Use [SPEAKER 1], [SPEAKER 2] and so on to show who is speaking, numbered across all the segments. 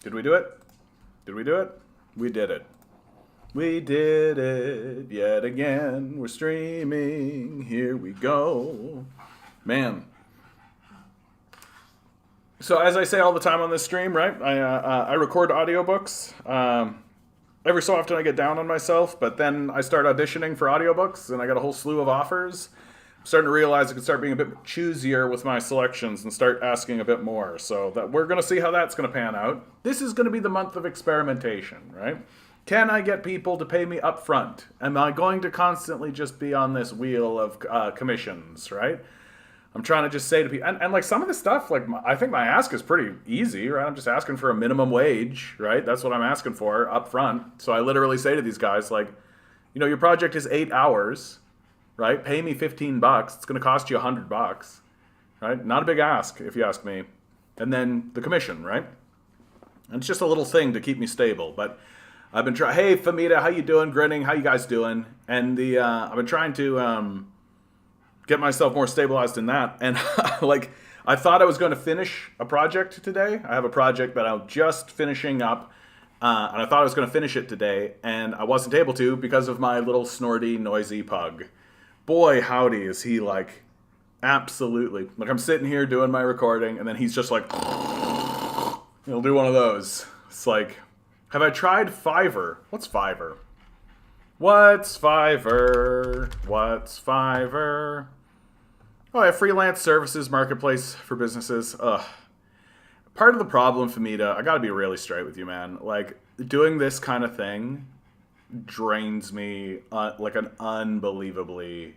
[SPEAKER 1] Did we do it? Did we do it? We did it. We did it yet again. We're streaming. Here we go. Man. So as I say all the time on this stream, right? I record audiobooks. Every so often I get down on myself, but then I start auditioning for audiobooks, and I got a whole slew of offers. I'm starting to realize I can start being a bit choosier with my selections and start asking a bit more. So that we're going to see how that's going to pan out. This is going to be the month of experimentation, right? Can I get people to pay me up front? Am I going to constantly just be on this wheel of commissions, right? I'm trying to just say to people, and like some of the stuff, like I think my ask is pretty easy, right? I'm just asking for a minimum wage, right? That's what I'm asking for up front. So I literally say to these guys, like, your project is 8 hours, right? Pay me $15. It's going to cost you $100, right? Not a big ask, if you ask me. And then the commission, right? And it's just a little thing to keep me stable. But I've been trying. Hey, Famita, how you doing? Grinning, how you guys doing? And I've been trying to get myself more stabilized in that. And like, I thought I was going to finish a project today. I have a project that I'm just finishing up. And I thought I was going to finish it today. And I wasn't able to because of my little snorty, noisy pug. Boy, howdy, is he like, absolutely. Like, I'm sitting here doing my recording, and then he's just like, he'll do one of those. It's like, have I tried Fiverr? What's Fiverr? What's Fiverr? What's Fiverr? Oh, I have freelance services marketplace for businesses. Ugh. Part of the problem, Famita, I gotta be really straight with you, man. Like, doing this kind of thing drains me like an unbelievably.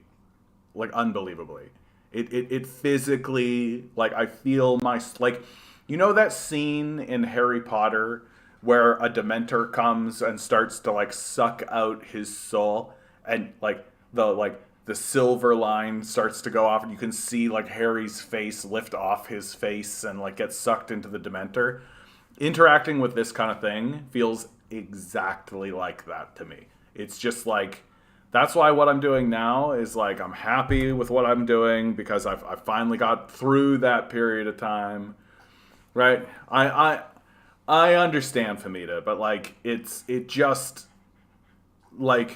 [SPEAKER 1] It physically, like, I feel my, like, that scene in Harry Potter where a Dementor comes and starts to like suck out his soul, and the silver line starts to go off, and you can see like Harry's face lift off his face and like get sucked into the Dementor. Interacting with this kind of thing feels exactly like that to me. It's just like, that's why what I'm doing now is like, I'm happy with what I'm doing because I've finally got through that period of time, right? I understand, Famita, but like it just like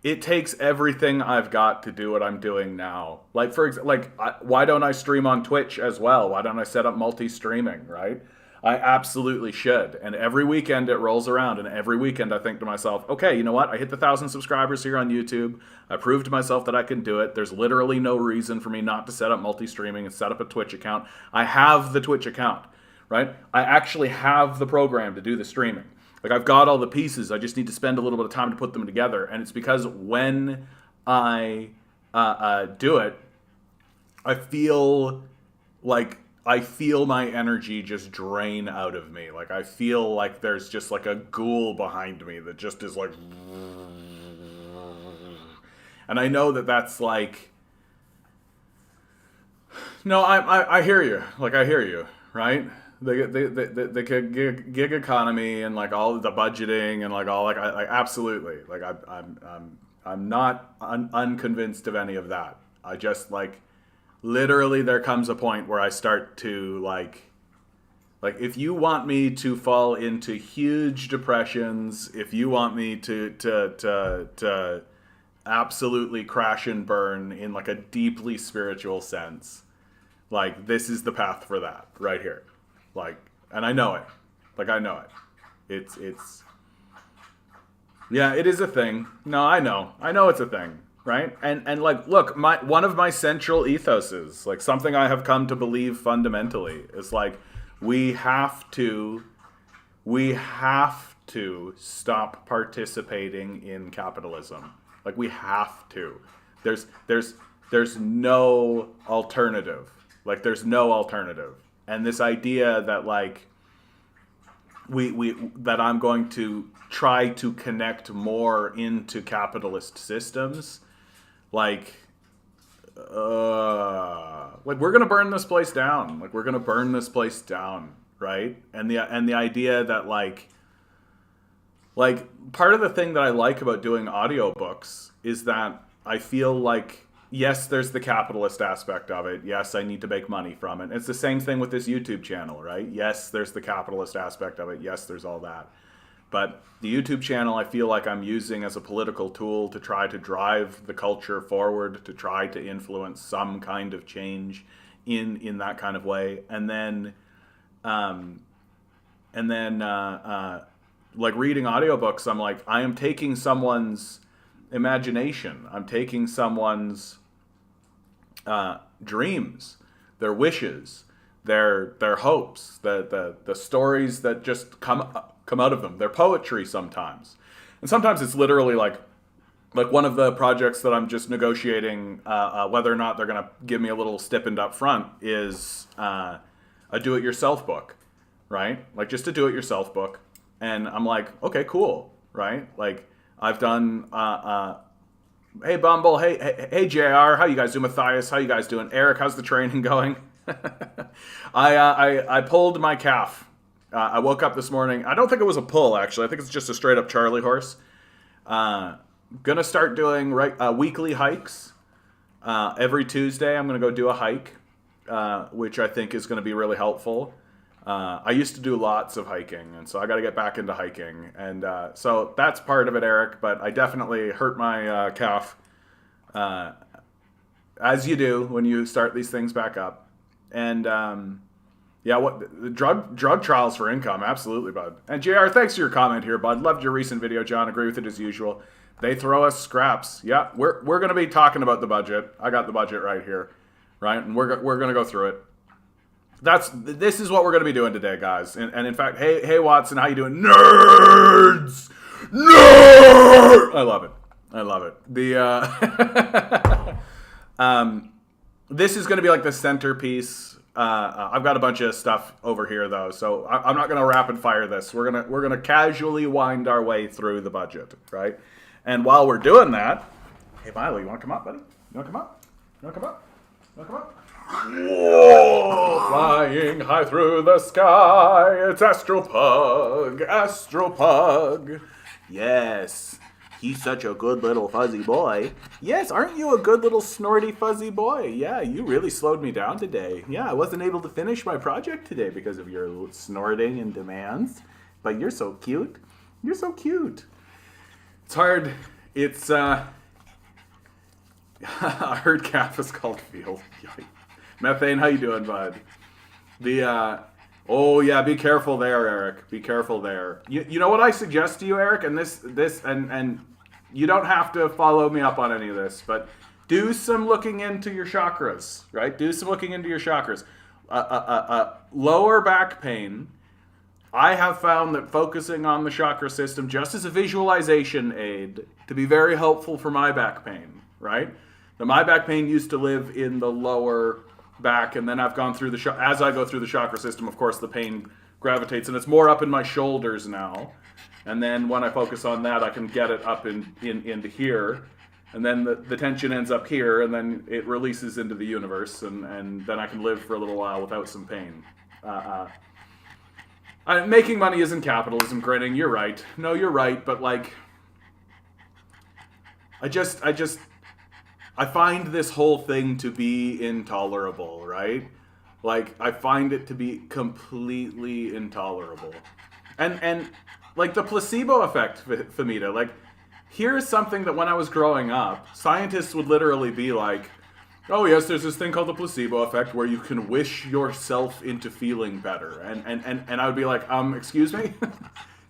[SPEAKER 1] it takes everything I've got to do what I'm doing now. Like, for example, why don't I stream on Twitch as well? Why don't I set up multi-streaming, right? I absolutely should. And every weekend it rolls around, and every weekend I think to myself, okay, you know what? I hit the 1,000 subscribers here on YouTube. I proved to myself that I can do it. There's literally no reason for me not to set up multi-streaming and set up a Twitch account. I have the Twitch account, right? I actually have the program to do the streaming. Like, I've got all the pieces. I just need to spend a little bit of time to put them together. And it's because when I do it, I feel my energy just drain out of me. Like, I feel like there's just like a ghoul behind me that just is like, and I know that that's like, no, I hear you. Like, I hear you, right? The gig economy and like all the budgeting and like all like I absolutely like I'm not unconvinced of any of that. I just like, literally there comes a point where I start to like if you want me to fall into huge depressions, if you want me to absolutely crash and burn in like a deeply spiritual sense, like, this is the path for that right here. Like, and I know it. Like, I know it. It's yeah, it is a thing. No, I know it's a thing, right? And like, look, one of my central ethoses, like something I have come to believe fundamentally, is like, we have to stop participating in capitalism. Like, we have to. There's no alternative. Like, there's no alternative. And this idea that like that I'm going to try to connect more into capitalist systems, like we're gonna burn this place down. Like, we're gonna burn this place down, right? And the idea that like part of the thing that I like about doing audiobooks is that I feel like yes, there's the capitalist aspect of it. Yes, I need to make money from it. It's the same thing with this YouTube channel, right? Yes, there's the capitalist aspect of it. Yes, there's all that. But the YouTube channel, I feel like I'm using as a political tool to try to drive the culture forward, to try to influence some kind of change in that kind of way. And then like reading audiobooks, I'm like, I am taking someone's imagination. I'm taking someone's dreams, their wishes, their hopes, the stories that just come out of them, their poetry sometimes. And sometimes it's literally like one of the projects that I'm just negotiating whether or not they're going to give me a little stipend up front is a do-it-yourself book, right? Like just a do-it-yourself book. And I'm like, okay, cool, right? Like I've done, hey Bumble, hey JR, how you guys doing? Matthias, how you guys doing? Eric, how's the training going? I pulled my calf. I woke up this morning. I don't think it was a pull, actually. I think it's just a straight up Charlie horse. Gonna start doing weekly hikes. Every Tuesday, I'm gonna go do a hike, which I think is gonna be really helpful. I used to do lots of hiking, and so I got to get back into hiking. And so that's part of it, Eric, but I definitely hurt my calf, as you do when you start these things back up. And yeah, what the drug trials for income, absolutely, bud. And JR, thanks for your comment here, bud. Loved your recent video, John. Agree with it as usual. They throw us scraps. Yeah, we're going to be talking about the budget. I got the budget right here, right? And we're going to go through it. This is what we're going to be doing today, guys. And in fact, hey Watson, how you doing? Nerds! Nerd! I love it. This is going to be like the centerpiece. I've got a bunch of stuff over here though, so I'm not going to rapid fire this. We're gonna casually wind our way through the budget, right? And while we're doing that, hey Milo, you want to come up, buddy? You want to come up? Whoa, flying high through the sky, it's Astropug. Yes, he's such a good little fuzzy boy. Yes, aren't you a good little snorty fuzzy boy? Yeah, you really slowed me down today. Yeah, I wasn't able to finish my project today because of your snorting and demands. But you're so cute. It's hard. It's, I heard calf is called field. Methane, how you doing, bud? Oh yeah, be careful there, Eric. Be careful there. You know what I suggest to you, Eric, and this and you don't have to follow me up on any of this, but do some looking into your chakras, right? Do some looking into your chakras. Lower back pain. I have found that focusing on the chakra system just as a visualization aid to be very helpful for my back pain, right? Now, my back pain used to live in the lower back, and then I've gone through as I go through the chakra system, of course, the pain gravitates, and it's more up in my shoulders now. And then when I focus on that, I can get it up into here, and then the tension ends up here, and then it releases into the universe, and then I can live for a little while without some pain. Making money isn't capitalism, grinning. You're right. No, you're right, but like, I find this whole thing to be intolerable, right? Like, I find it to be completely intolerable. And like, the placebo effect, Famita, like, here's something that when I was growing up, scientists would literally be like, oh yes, there's this thing called the placebo effect where you can wish yourself into feeling better. And I would be like, excuse me? Can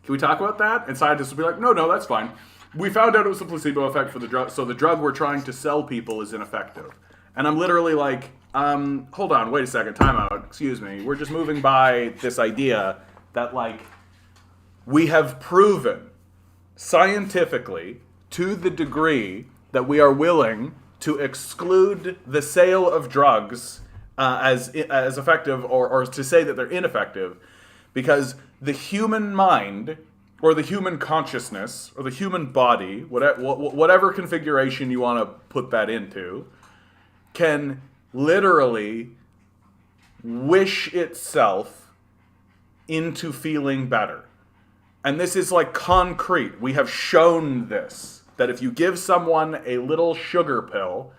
[SPEAKER 1] we talk about that? And scientists would be like, no, that's fine. We found out it was the placebo effect for the drug, so the drug we're trying to sell people is ineffective. And I'm literally like, hold on, wait a second, time out, excuse me. We're just moving by this idea that, like, we have proven scientifically to the degree that we are willing to exclude the sale of drugs as effective or to say that they're ineffective because the human mind or the human consciousness, or the human body, whatever configuration you want to put that into, can literally wish itself into feeling better. And this is like concrete. We have shown this, that if you give someone a little sugar pill,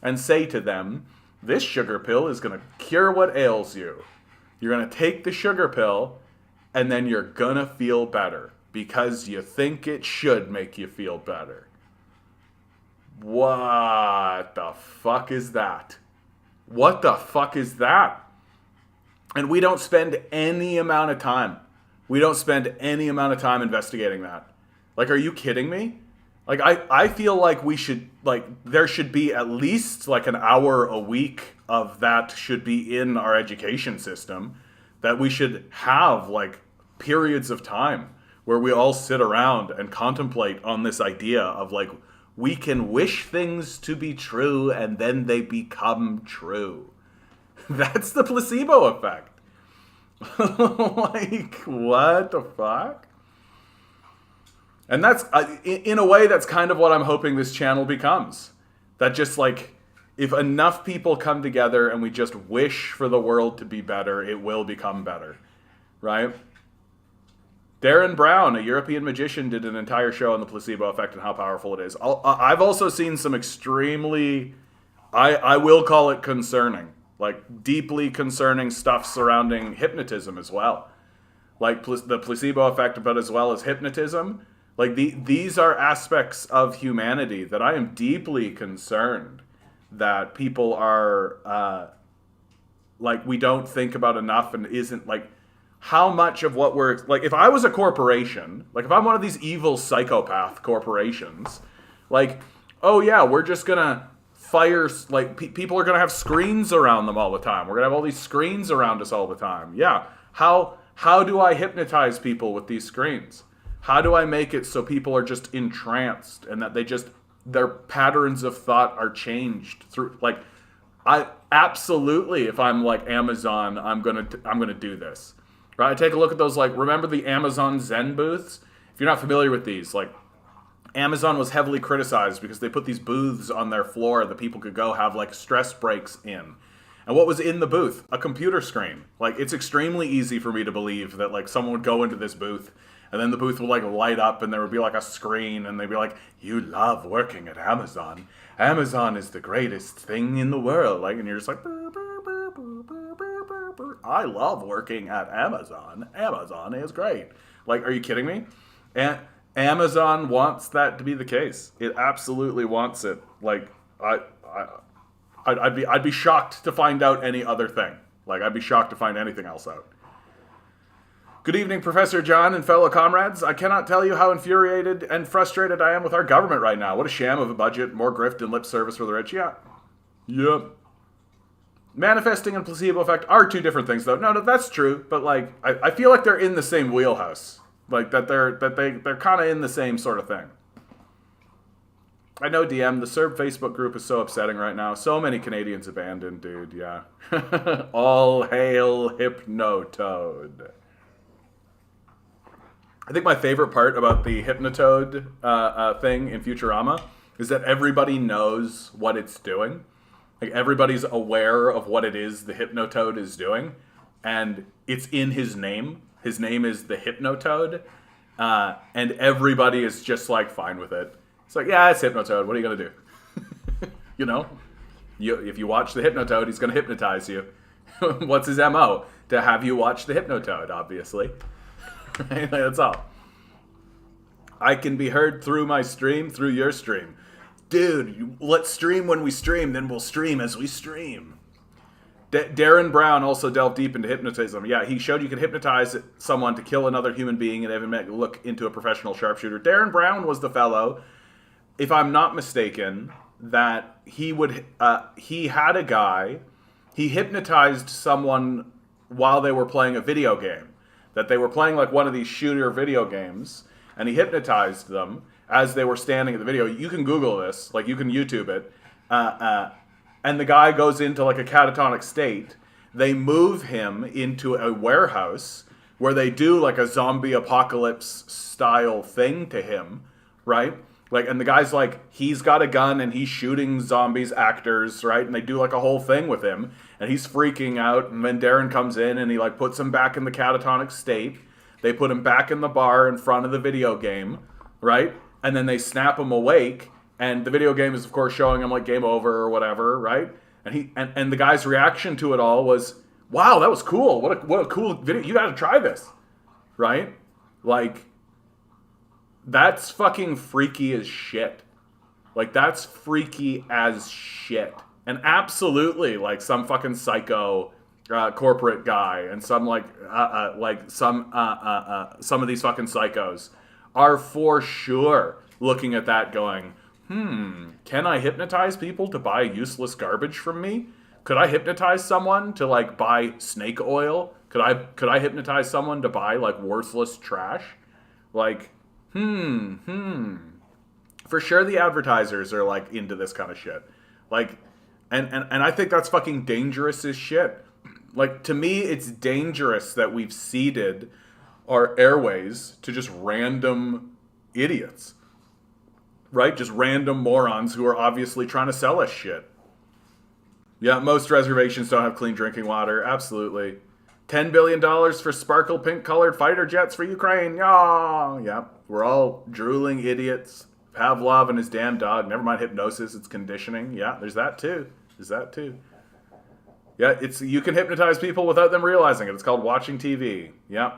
[SPEAKER 1] and say to them, this sugar pill is going to cure what ails you. You're going to take the sugar pill, and then you're going to feel better because you think it should make you feel better. What the fuck is that? What the fuck is that? And we don't spend any amount of time. We don't spend any amount of time investigating that. Like, are you kidding me? Like, I feel like we should, like, there should be at least, like, an hour a week of that should be in our education system. That we should have, like, periods of time where we all sit around and contemplate on this idea of, like, we can wish things to be true and then they become true. That's the placebo effect. Like, what the fuck? And that's, in a way, that's kind of what I'm hoping this channel becomes. That just, like, if enough people come together and we just wish for the world to be better, it will become better. Right? Darren Brown, a European magician, did an entire show on the placebo effect and how powerful it is. I've also seen some extremely, I will call it concerning, like deeply concerning stuff surrounding hypnotism as well. Like the placebo effect, but as well as hypnotism. Like these are aspects of humanity that I am deeply concerned that people are, like, we don't think about enough and isn't, like, how much of what we're, like, if I was a corporation, like, if I'm one of these evil psychopath corporations, like, oh yeah, we're just gonna fire, like, people are gonna have screens around them all the time. We're gonna have all these screens around us all the time. Yeah, how do I hypnotize people with these screens? How do I make it so people are just entranced and that they just, their patterns of thought are changed through, like, I absolutely, if I'm like Amazon, I'm gonna do this. Right? I take a look at those, like, remember the Amazon Zen booths? If you're not familiar with these, like, Amazon was heavily criticized because they put these booths on their floor that people could go have, like, stress breaks in. And what was in the booth? A computer screen. Like, it's extremely easy for me to believe that, like, someone would go into this booth and then the booth would, like, light up and there would be, like, a screen and they'd be like, you love working at Amazon. Amazon is the greatest thing in the world. Like, and you're just like, burr, burr, burr, burr, burr, burr, burr, burr. I love working at Amazon. Amazon is great. Like, are you kidding me? And Amazon wants that to be the case. It absolutely wants it. Like, I'd be shocked to find out any other thing. Like, I'd be shocked to find anything else out. Good evening, Professor John and fellow comrades. I cannot tell you how infuriated and frustrated I am with our government right now. What a sham of a budget, more grift and lip service for the rich. Yeah. Yep. Manifesting and placebo effect are two different things, though. No, that's true. But, like, I feel like they're in the same wheelhouse. Like, they're kind of in the same sort of thing. I know, DM, the Serb Facebook group is so upsetting right now. So many Canadians abandoned, dude, yeah. All hail Hypnotoad. I think my favorite part about the Hypnotoad thing in Futurama is that everybody knows what it's doing. Like, everybody's aware of what it is the Hypnotoad is doing. And it's in his name. His name is the Hypnotoad. And everybody is just, like, fine with it. It's like, yeah, it's Hypnotoad. What are you going to do? You know? If you watch the Hypnotoad, he's going to hypnotize you. What's his MO? To have you watch the Hypnotoad, obviously. Right? That's all. I can be heard through my stream, through your stream. Dude, let's stream when we stream, then we'll stream as we stream. Darren Brown also delved deep into hypnotism. Yeah, he showed you could hypnotize someone to kill another human being and even make look into a professional sharpshooter. Darren Brown was the fellow, if I'm not mistaken, that he had a guy, he hypnotized someone while they were playing a video game. That they were playing, like, one of these shooter video games, and he hypnotized them as they were standing at the video. You can Google this, like, you can YouTube it. And the guy goes into, like, a catatonic state. They move him into a warehouse where they do, like, a zombie apocalypse style thing to him, right? Like, and the guy's like, he's got a gun and he's shooting zombies, actors, right? And they do, like, a whole thing with him. And he's freaking out. And then Darren comes in and he, like, puts him back in the catatonic state. They put him back in the bar in front of the video game, right? And then they snap him awake. And the video game is, of course, showing him like game over or whatever, right? And the guy's reaction to it all was, "Wow, that was cool! What a cool video! You got to try this, right?" Like, that's fucking freaky as shit. Like, that's freaky as shit. And absolutely, like, some fucking psycho corporate guy and some some of these fucking psychos are for sure looking at that going, can I hypnotize people to buy useless garbage from me? Could I hypnotize someone to like buy snake oil? Could I hypnotize someone to buy like worthless trash? Like, For sure the advertisers are like into this kind of shit. Like, and I think that's fucking dangerous as shit. Like, to me, it's dangerous that we've ceded our airways to just random idiots. Right? Just random morons who are obviously trying to sell us shit. Yeah, most reservations don't have clean drinking water. Absolutely. $10 billion for sparkle pink colored fighter jets for Ukraine. Yeah, we're all drooling idiots. Pavlov and his damn dog. Never mind hypnosis, it's conditioning. Yeah, there's that too. Yeah, you can hypnotize people without them realizing it. It's called watching TV. Yeah.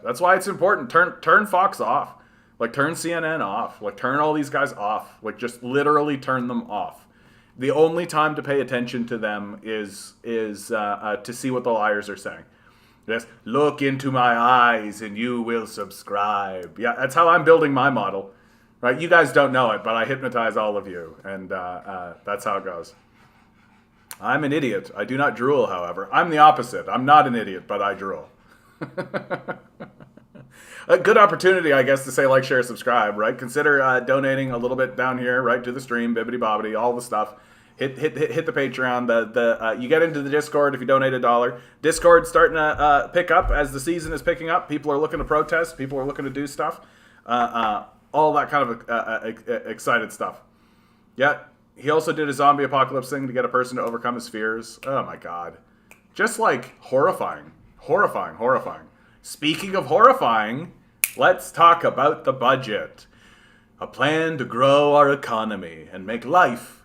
[SPEAKER 1] That's why it's important. Turn Fox off. Like, turn CNN off. Like, turn all these guys off. Like, just literally turn them off. The only time to pay attention to them is to see what the liars are saying. Yes, look into my eyes and you will subscribe. Yeah, that's how I'm building my model. Right? You guys don't know it, but I hypnotize all of you. And that's how it goes. I'm an idiot. I do not drool, however. I'm the opposite. I'm not an idiot, but I drool. A good opportunity, I guess, to say like, share, subscribe, right? Consider donating a little bit down here, right, to the stream, bibbity bobbity, all the stuff. Hit the Patreon. You get into the Discord if you donate $1. Discord's starting to pick up as the season is picking up. People are looking to protest. People are looking to do stuff. All that kind of excited stuff. Yeah, he also did a zombie apocalypse thing to get a person to overcome his fears. Oh my god. Just like horrifying. Horrifying. Speaking of horrifying, let's talk about the budget. A plan to grow our economy and make life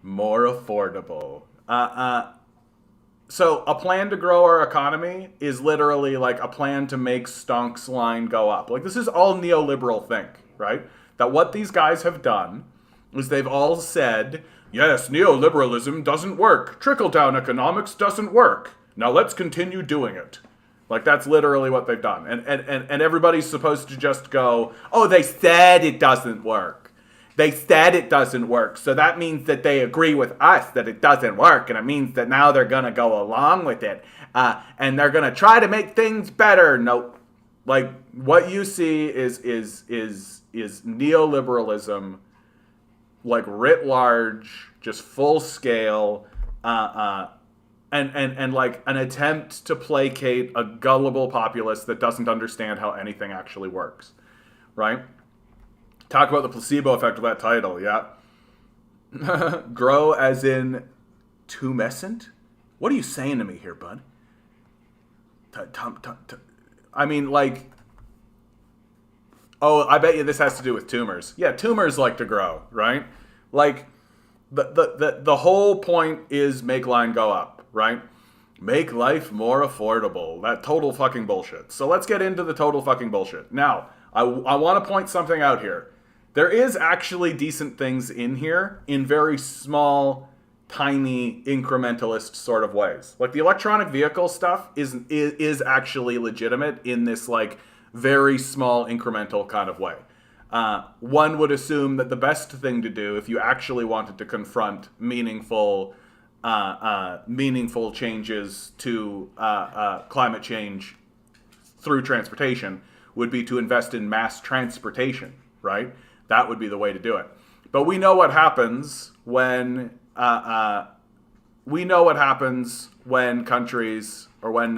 [SPEAKER 1] more affordable. So a plan to grow our economy is literally like a plan to make Stonk's line go up. Like, this is all neoliberal think, right? That what these guys have done is they've all said, yes, neoliberalism doesn't work. Trickle-down economics doesn't work. Now let's continue doing it. Like, that's literally what they've done. And everybody's supposed to just go, oh, they said it doesn't work. They said it doesn't work. So that means that they agree with us that it doesn't work. And it means that now they're going to go along with it. And they're going to try to make things better. Nope. Like, what you see is neoliberalism, like, writ large, just full scale, and like an attempt to placate a gullible populace that doesn't understand how anything actually works, right? Talk about the placebo effect of that title, yeah. Grow as in tumescent? What are you saying to me here, bud? I mean, like, oh, I bet you this has to do with tumors. Yeah, tumors like to grow, right? Like, the whole point is make line go up, right? Make life more affordable. That total fucking bullshit. So let's get into the total fucking bullshit. Now, I want to point something out here. There is actually decent things in here in very small, tiny, incrementalist sort of ways. Like, the electronic vehicle stuff is actually legitimate in this, like, very small, incremental kind of way. One would assume that the best thing to do if you actually wanted to confront meaningful changes to climate change through transportation would be to invest in mass transportation, right? That would be the way to do it. But we know what happens when countries or when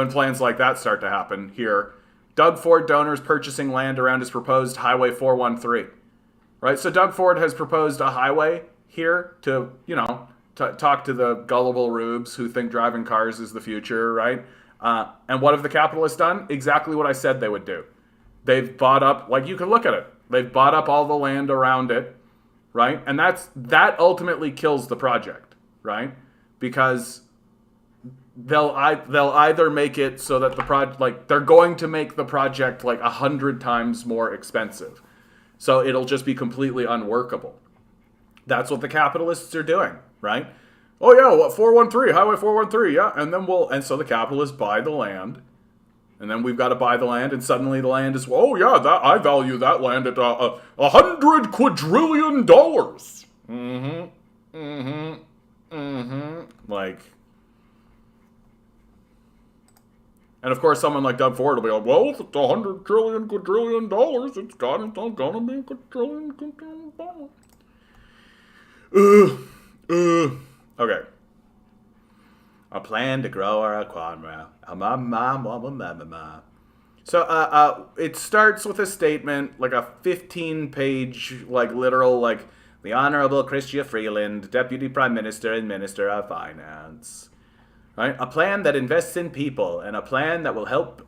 [SPEAKER 1] plans like that start to happen here. Doug Ford donors purchasing land around his proposed Highway 413, right? So Doug Ford has proposed a highway here to, talk to the gullible rubes who think driving cars is the future, right? And what have the capitalists done? Exactly what I said they would do. They've bought up, like, you can look at it. They've bought up all the land around it, right? And that ultimately kills the project, right? Because they'll either make it so that the project, like, they're going to make the project like 100 times more expensive, so it'll just be completely unworkable. That's what the capitalists are doing, right? Oh yeah, what, 413, Highway 413, yeah, and so the capitalists buy the land, and then we've got to buy the land, and suddenly the land is, oh yeah, that I value that land at $100 quadrillion. Like, and of course, someone like Doug Ford will be like, well, if it's $100 trillion quadrillion, it's gonna be a quadrillion dollars. Okay. A plan to grow our economy. So it starts with a statement, like a 15-page, like literal, like, the Honorable Chrystia Freeland, Deputy Prime Minister and Minister of Finance. Right? A plan that invests in people, and a plan that will help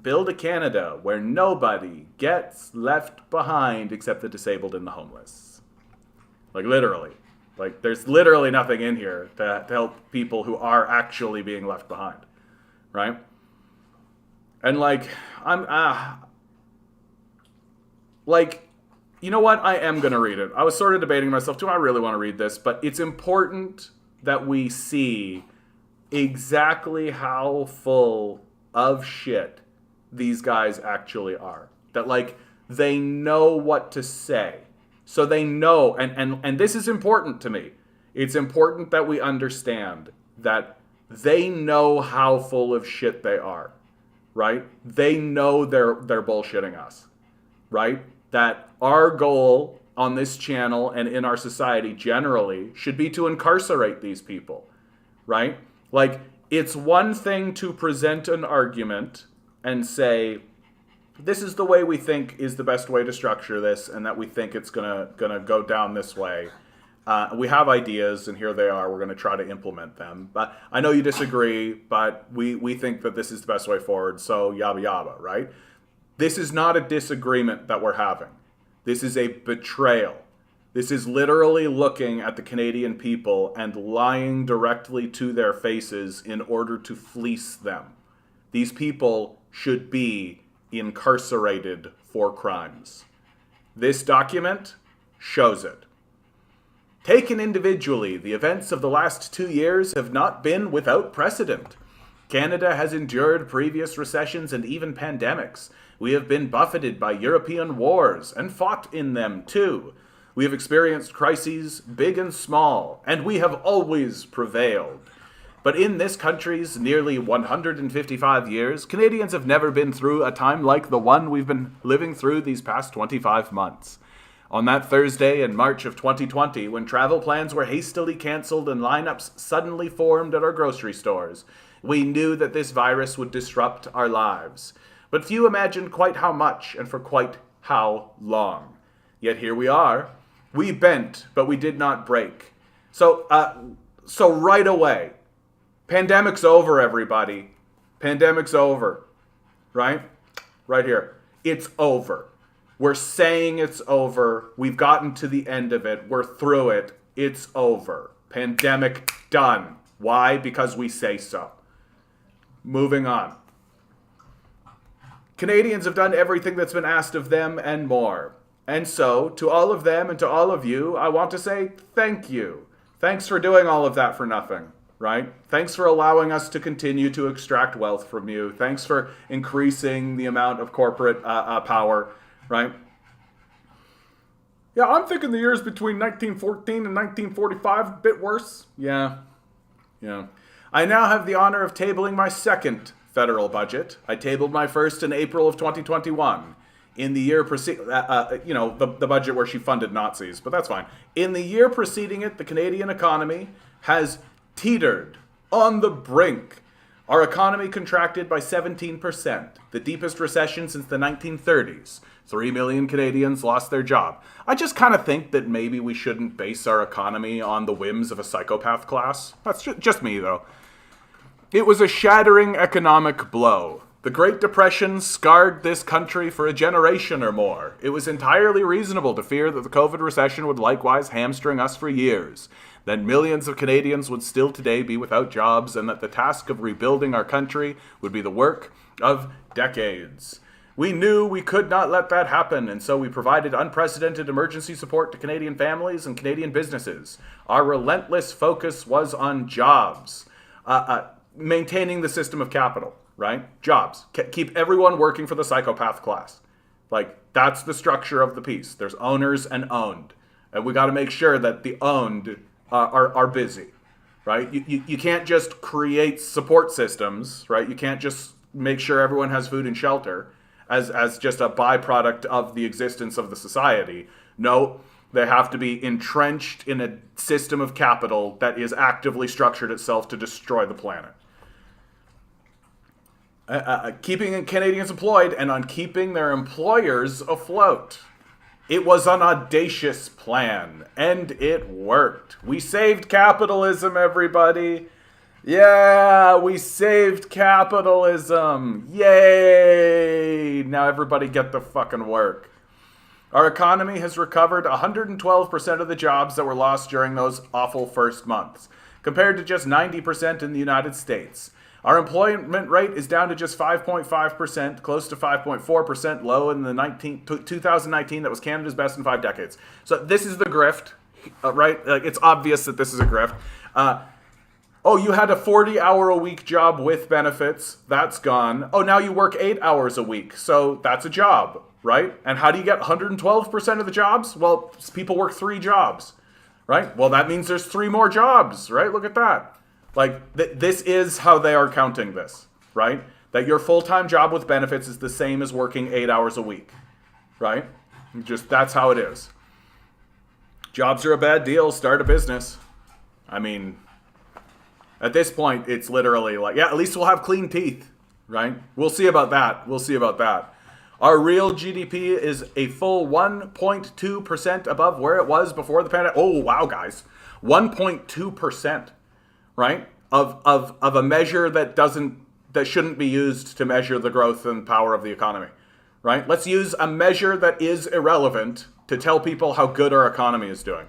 [SPEAKER 1] build a Canada where nobody gets left behind except the disabled and the homeless. Like, literally. Like, there's literally nothing in here to help people who are actually being left behind, right? And, like, you know what? I am going to read it. I was sort of debating myself, do I really want to read this? But it's important that we see exactly how full of shit these guys actually are. That, like, they know what to say. So they know, and this is important to me. It's important that we understand that they know how full of shit they are, right? They know they're bullshitting us, right? That our goal on this channel and in our society generally should be to incarcerate these people, right? Like, it's one thing to present an argument and say, this is the way we think is the best way to structure this, and that we think it's gonna go down this way. We have ideas, and here they are. We're gonna try to implement them. But I know you disagree, but we think that this is the best way forward, so yabba yabba, right? This is not a disagreement that we're having. This is a betrayal. This is literally looking at the Canadian people and lying directly to their faces in order to fleece them. These people should be incarcerated for crimes. This document shows it. Taken individually, the events of the last 2 years have not been without precedent. Canada has endured previous recessions and even pandemics. We have been buffeted by European wars and fought in them too. We have experienced crises, big and small, and we have always prevailed. But in this country's nearly 155 years, Canadians have never been through a time like the one we've been living through these past 25 months. On that Thursday in March of 2020, when travel plans were hastily canceled and lineups suddenly formed at our grocery stores, we knew that this virus would disrupt our lives. But few imagined quite how much and for quite how long. Yet here we are. We bent, but we did not break. So right away, pandemic's over, everybody. Pandemic's over, right? Right here. It's over. We're saying it's over. We've gotten to the end of it. We're through it. It's over. Pandemic done. Why? Because we say so. Moving on. Canadians have done everything that's been asked of them and more. And so, to all of them and to all of you, I want to say thank you. Thanks for doing all of that for nothing. Right? Thanks for allowing us to continue to extract wealth from you. Thanks for increasing the amount of corporate power, right? Yeah, I'm thinking the years between 1914 and 1945 a bit worse. Yeah. I now have the honor of tabling my second federal budget. I tabled my first in April of 2021. In the year preceding, the budget where she funded Nazis, but that's fine. In the year preceding it, the Canadian economy has teetered on the brink. Our economy contracted by 17%, the deepest recession since the 1930s. 3 million Canadians lost their job. I just kind of think that maybe we shouldn't base our economy on the whims of a psychopath class. That's just me, though. It was a shattering economic blow. The Great Depression scarred this country for a generation or more. It was entirely reasonable to fear that the COVID recession would likewise hamstring us for years, that millions of Canadians would still today be without jobs, and that the task of rebuilding our country would be the work of decades. We knew we could not let that happen, and so we provided unprecedented emergency support to Canadian families and Canadian businesses. Our relentless focus was on jobs, maintaining the system of capital. Right? Jobs. Keep everyone working for the psychopath class. Like, that's the structure of the piece. There's owners and owned. And we got to make sure that the owned are busy. Right? You can't just create support systems. Right? You can't just make sure everyone has food and shelter as just a byproduct of the existence of the society. No, they have to be entrenched in a system of capital that is actively structured itself to destroy the planet. Keeping Canadians employed and on keeping their employers afloat. It was an audacious plan, and it worked. We saved capitalism, everybody. Yeah, we saved capitalism. Yay! Now everybody get the fucking work. Our economy has recovered 112% of the jobs that were lost during those awful first months, compared to just 90% in the United States. Our employment rate is down to just 5.5%, close to 5.4%, low in the 2019. That was Canada's best in 5 decades. So this is the grift, right? Like, it's obvious that this is a grift. You had a 40-hour-a-week job with benefits. That's gone. Oh, now you work 8 hours a week. So that's a job, right? And how do you get 112% of the jobs? Well, people work 3 jobs, right? Well, that means there's 3 more jobs, right? Look at that. Like, this is how they are counting this, right? That your full-time job with benefits is the same as working 8 hours a week, right? Just, that's how it is. Jobs are a bad deal. Start a business. I mean, at this point, it's literally like, yeah, at least we'll have clean teeth, right? We'll see about that. We'll see about that. Our real GDP is a full 1.2% above where it was before the pandemic. Oh, wow, guys. 1.2%. Right? Of a measure that shouldn't be used to measure the growth and power of the economy. Right? Let's use a measure that is irrelevant to tell people how good our economy is doing.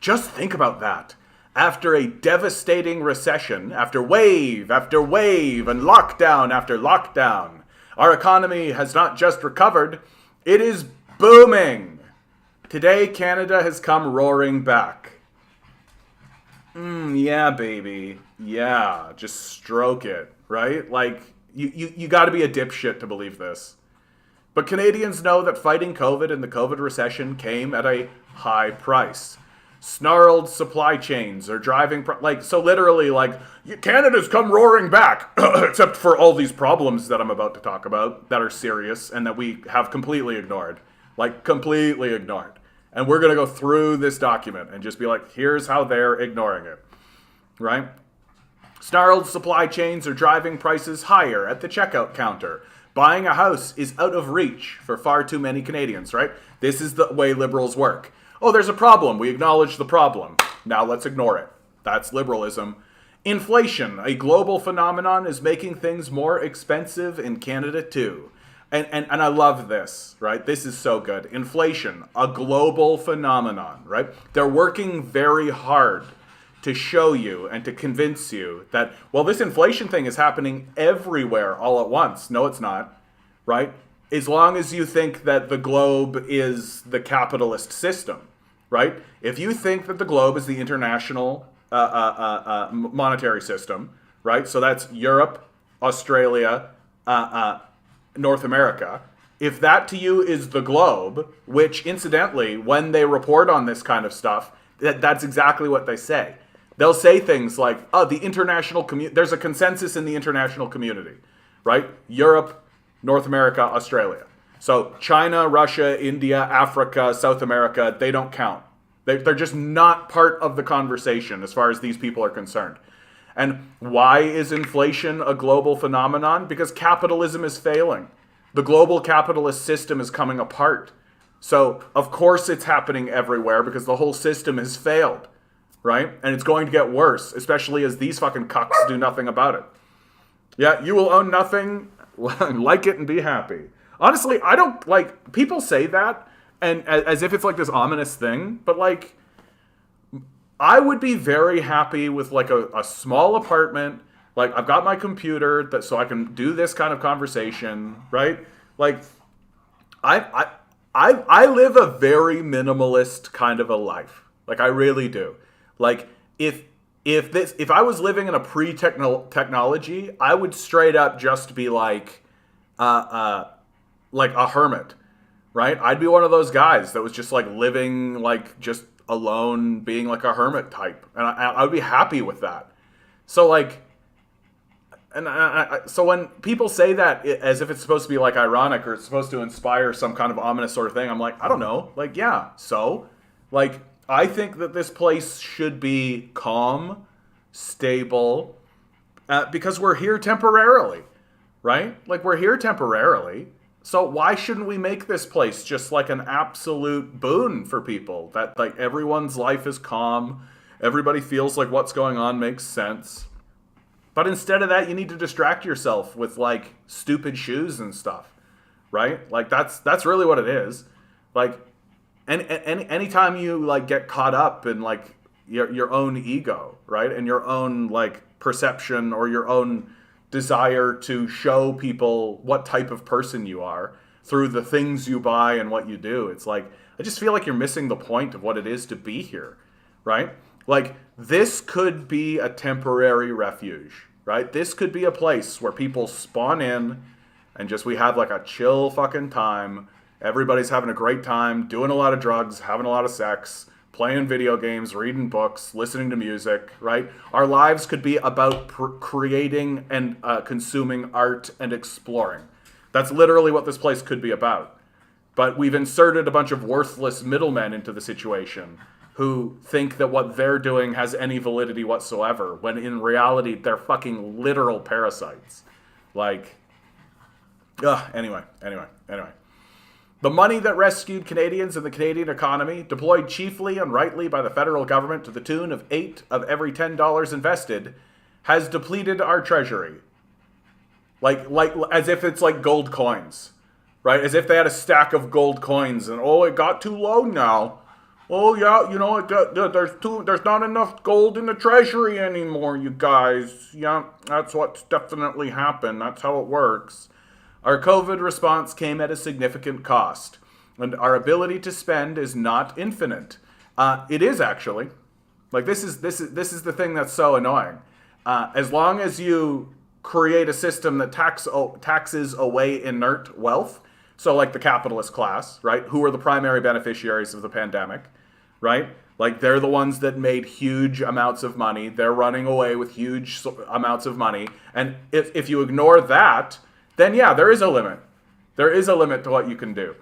[SPEAKER 1] Just think about that. After a devastating recession, after wave and lockdown after lockdown, our economy has not just recovered, it is booming. Today, Canada has come roaring back. Yeah, baby. Yeah, just stroke it, right? Like, you got to be a dipshit to believe this. But Canadians know that fighting COVID and the COVID recession came at a high price. Snarled supply chains are driving... Canada's come roaring back, except for all these problems that I'm about to talk about that are serious and that we have completely ignored. Like, completely ignored. And we're going to go through this document and just be like, here's how they're ignoring it, right? Snarled supply chains are driving prices higher at the checkout counter. Buying a house is out of reach for far too many Canadians, right? This is the way liberals work. Oh, there's a problem. We acknowledge the problem. Now let's ignore it. That's liberalism. Inflation, a global phenomenon, is making things more expensive in Canada too. And I love this, right? This is so good. Inflation, a global phenomenon, right? They're working very hard to show you and to convince you that, well, this inflation thing is happening everywhere all at once. No, it's not, right? As long as you think that the globe is the capitalist system, right? If you think that the globe is the international monetary system, right? So that's Europe, Australia, North America. If that to you is the globe, which incidentally, when they report on this kind of stuff, that's exactly what they say. They'll say things like, oh, the international community, there's a consensus in the international community, right? Europe, North America, Australia. So China, Russia, India, Africa, South America, they don't count. They're just not part of the conversation as far as these people are concerned. And why is inflation a global phenomenon? Because capitalism is failing. The global capitalist system is coming apart. So, of course it's happening everywhere because the whole system has failed, right? And it's going to get worse, especially as these fucking cucks do nothing about it. Yeah, you will own nothing. like it and be happy. Honestly, I don't like people say that and as if it's like this ominous thing, but like I would be very happy with like a small apartment. Like I've got my computer that so I can do this kind of conversation, right? Like I live a very minimalist kind of a life. Like I really do. Like if I was living in a pre-technology, I would straight up just be like a hermit, right? I'd be one of those guys that was just like living like just alone, being like a hermit type, and I would be happy with that. So like, so when people say that as if it's supposed to be like ironic or it's supposed to inspire some kind of ominous sort of thing, I'm like, I don't know. Like, yeah, so like I think that this place should be calm, stable, because we're here temporarily, right? Like we're here temporarily. So why shouldn't we make this place just like an absolute boon for people? That like everyone's life is calm, everybody feels like what's going on makes sense. But instead of that, you need to distract yourself with like stupid shoes and stuff, right? Like that's really what it is. Like, anytime you like get caught up in like your own ego, right, and your own like perception or your own desire to show people what type of person you are through the things you buy and what you do, it's like I just feel like you're missing the point of what it is to be here, right? Like this could be a temporary refuge, right? This could be a place where people spawn in and just we have like a chill fucking time. Everybody's having a great time, doing a lot of drugs, having a lot of sex, playing video games, reading books, listening to music, right? Our lives could be about creating and consuming art and exploring. That's literally what this place could be about. But we've inserted a bunch of worthless middlemen into the situation who think that what they're doing has any validity whatsoever, when in reality, they're fucking literal parasites. Like, anyway. The money that rescued Canadians and the Canadian economy, deployed chiefly and rightly by the federal government to the tune of 8 of every $10 invested, has depleted our treasury. Like as if it's like gold coins, right? As if they had a stack of gold coins and it got too low now. Oh yeah, there's not enough gold in the treasury anymore, you guys. Yeah, that's what's definitely happened. That's how it works. Our COVID response came at a significant cost, and our ability to spend is not infinite. It is actually. Like this is the thing that's so annoying. As long as you create a system that taxes away inert wealth, so like the capitalist class, right, who are the primary beneficiaries of the pandemic, right? Like they're the ones that made huge amounts of money. They're running away with huge amounts of money, and if you ignore that, then yeah, there is a limit. There is a limit to what you can do,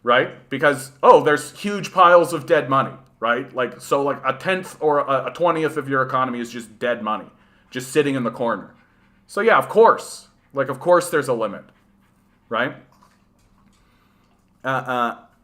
[SPEAKER 1] right? Because, there's huge piles of dead money, right? Like, so like a 10th or a 20th of your economy is just dead money, just sitting in the corner. So yeah, of course there's a limit, right?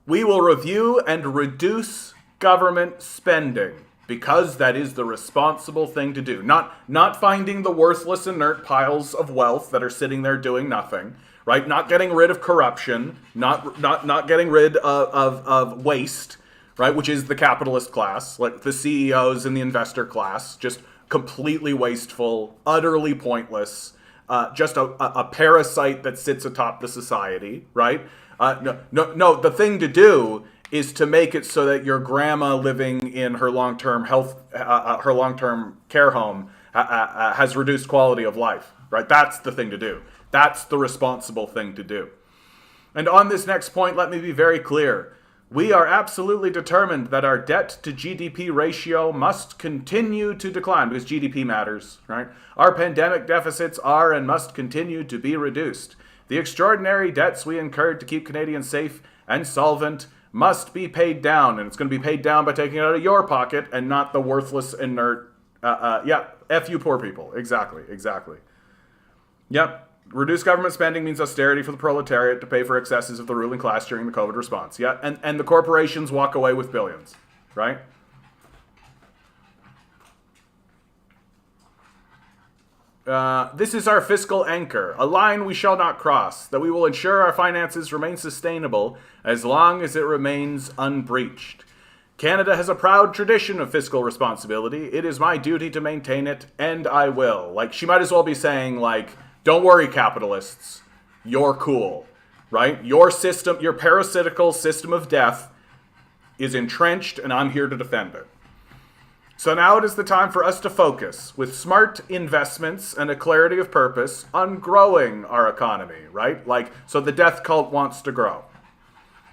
[SPEAKER 1] We will review and reduce government spending because that is the responsible thing to do. Not finding the worthless, inert piles of wealth that are sitting there doing nothing, right? Not getting rid of corruption, not getting rid of waste, right? Which is the capitalist class, like the CEOs and the investor class, just completely wasteful, utterly pointless, just a parasite that sits atop the society, right? No, the thing to do is to make it so that your grandma living in her long-term her long-term care home has reduced quality of life, right? That's the thing to do. That's the responsible thing to do. And on this next point, let me be very clear. We are absolutely determined that our debt to GDP ratio must continue to decline because GDP matters, right? Our pandemic deficits are and must continue to be reduced. The extraordinary debts we incurred to keep Canadians safe and solvent must be paid down, and it's going to be paid down by taking it out of your pocket and not the worthless, inert, F you poor people. Exactly. Yep. Reduce government spending means austerity for the proletariat to pay for excesses of the ruling class during the COVID response. Yeah, and the corporations walk away with billions, right? This is our fiscal anchor, a line we shall not cross, that we will ensure our finances remain sustainable as long as it remains unbreached. Canada has a proud tradition of fiscal responsibility. It is my duty to maintain it, and I will. Like, she might as well be saying, like, don't worry, capitalists. You're cool, right? Your system, your parasitical system of death is entrenched, and I'm here to defend it. So now it is the time for us to focus, with smart investments and a clarity of purpose, on growing our economy, right? Like, so the death cult wants to grow.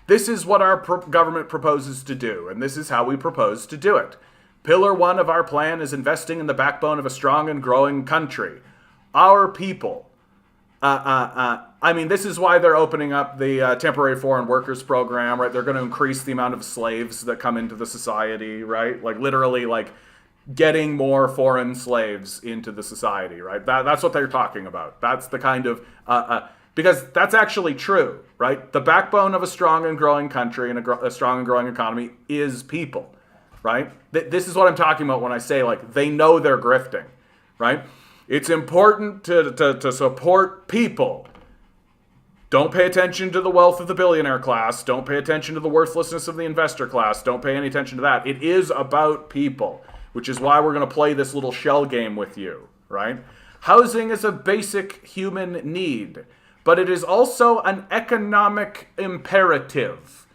[SPEAKER 1] This is what our government proposes to do, and this is how we propose to do it. Pillar 1 of our plan is investing in the backbone of a strong and growing country. Our people. I mean, this is why they're opening up the temporary foreign workers program, right? They're going to increase the amount of slaves that come into the society, right? Like, literally, like, getting more foreign slaves into the society, right? That's what they're talking about. That's the kind of... because that's actually true, right? The backbone of a strong and growing country and a strong and growing economy is people, right? This is what I'm talking about when I say, like, they know they're grifting, right? It's important to support people. Don't pay attention to the wealth of the billionaire class. Don't pay attention to the worthlessness of the investor class. Don't pay any attention to that. It is about people, which is why we're going to play this little shell game with you, right? Housing is a basic human need, but it is also an economic imperative.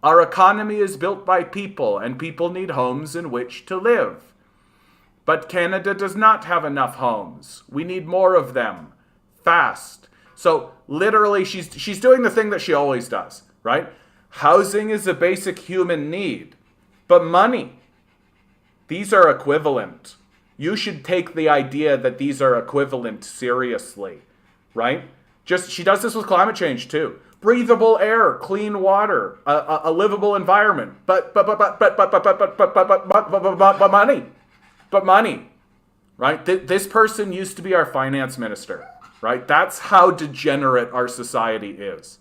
[SPEAKER 1] Our economy is built by people, and people need homes in which to live. But Canada does not have enough homes. We need more of them, fast. So literally, she's doing the thing that she always does, right? Housing is a basic human need, but money, these are equivalent. You should take the idea that these are equivalent seriously, right? She does this with climate change too. Breathable air, clean water, a livable environment, but money. But money, right? This person used to be our finance minister, right? That's how degenerate our society is.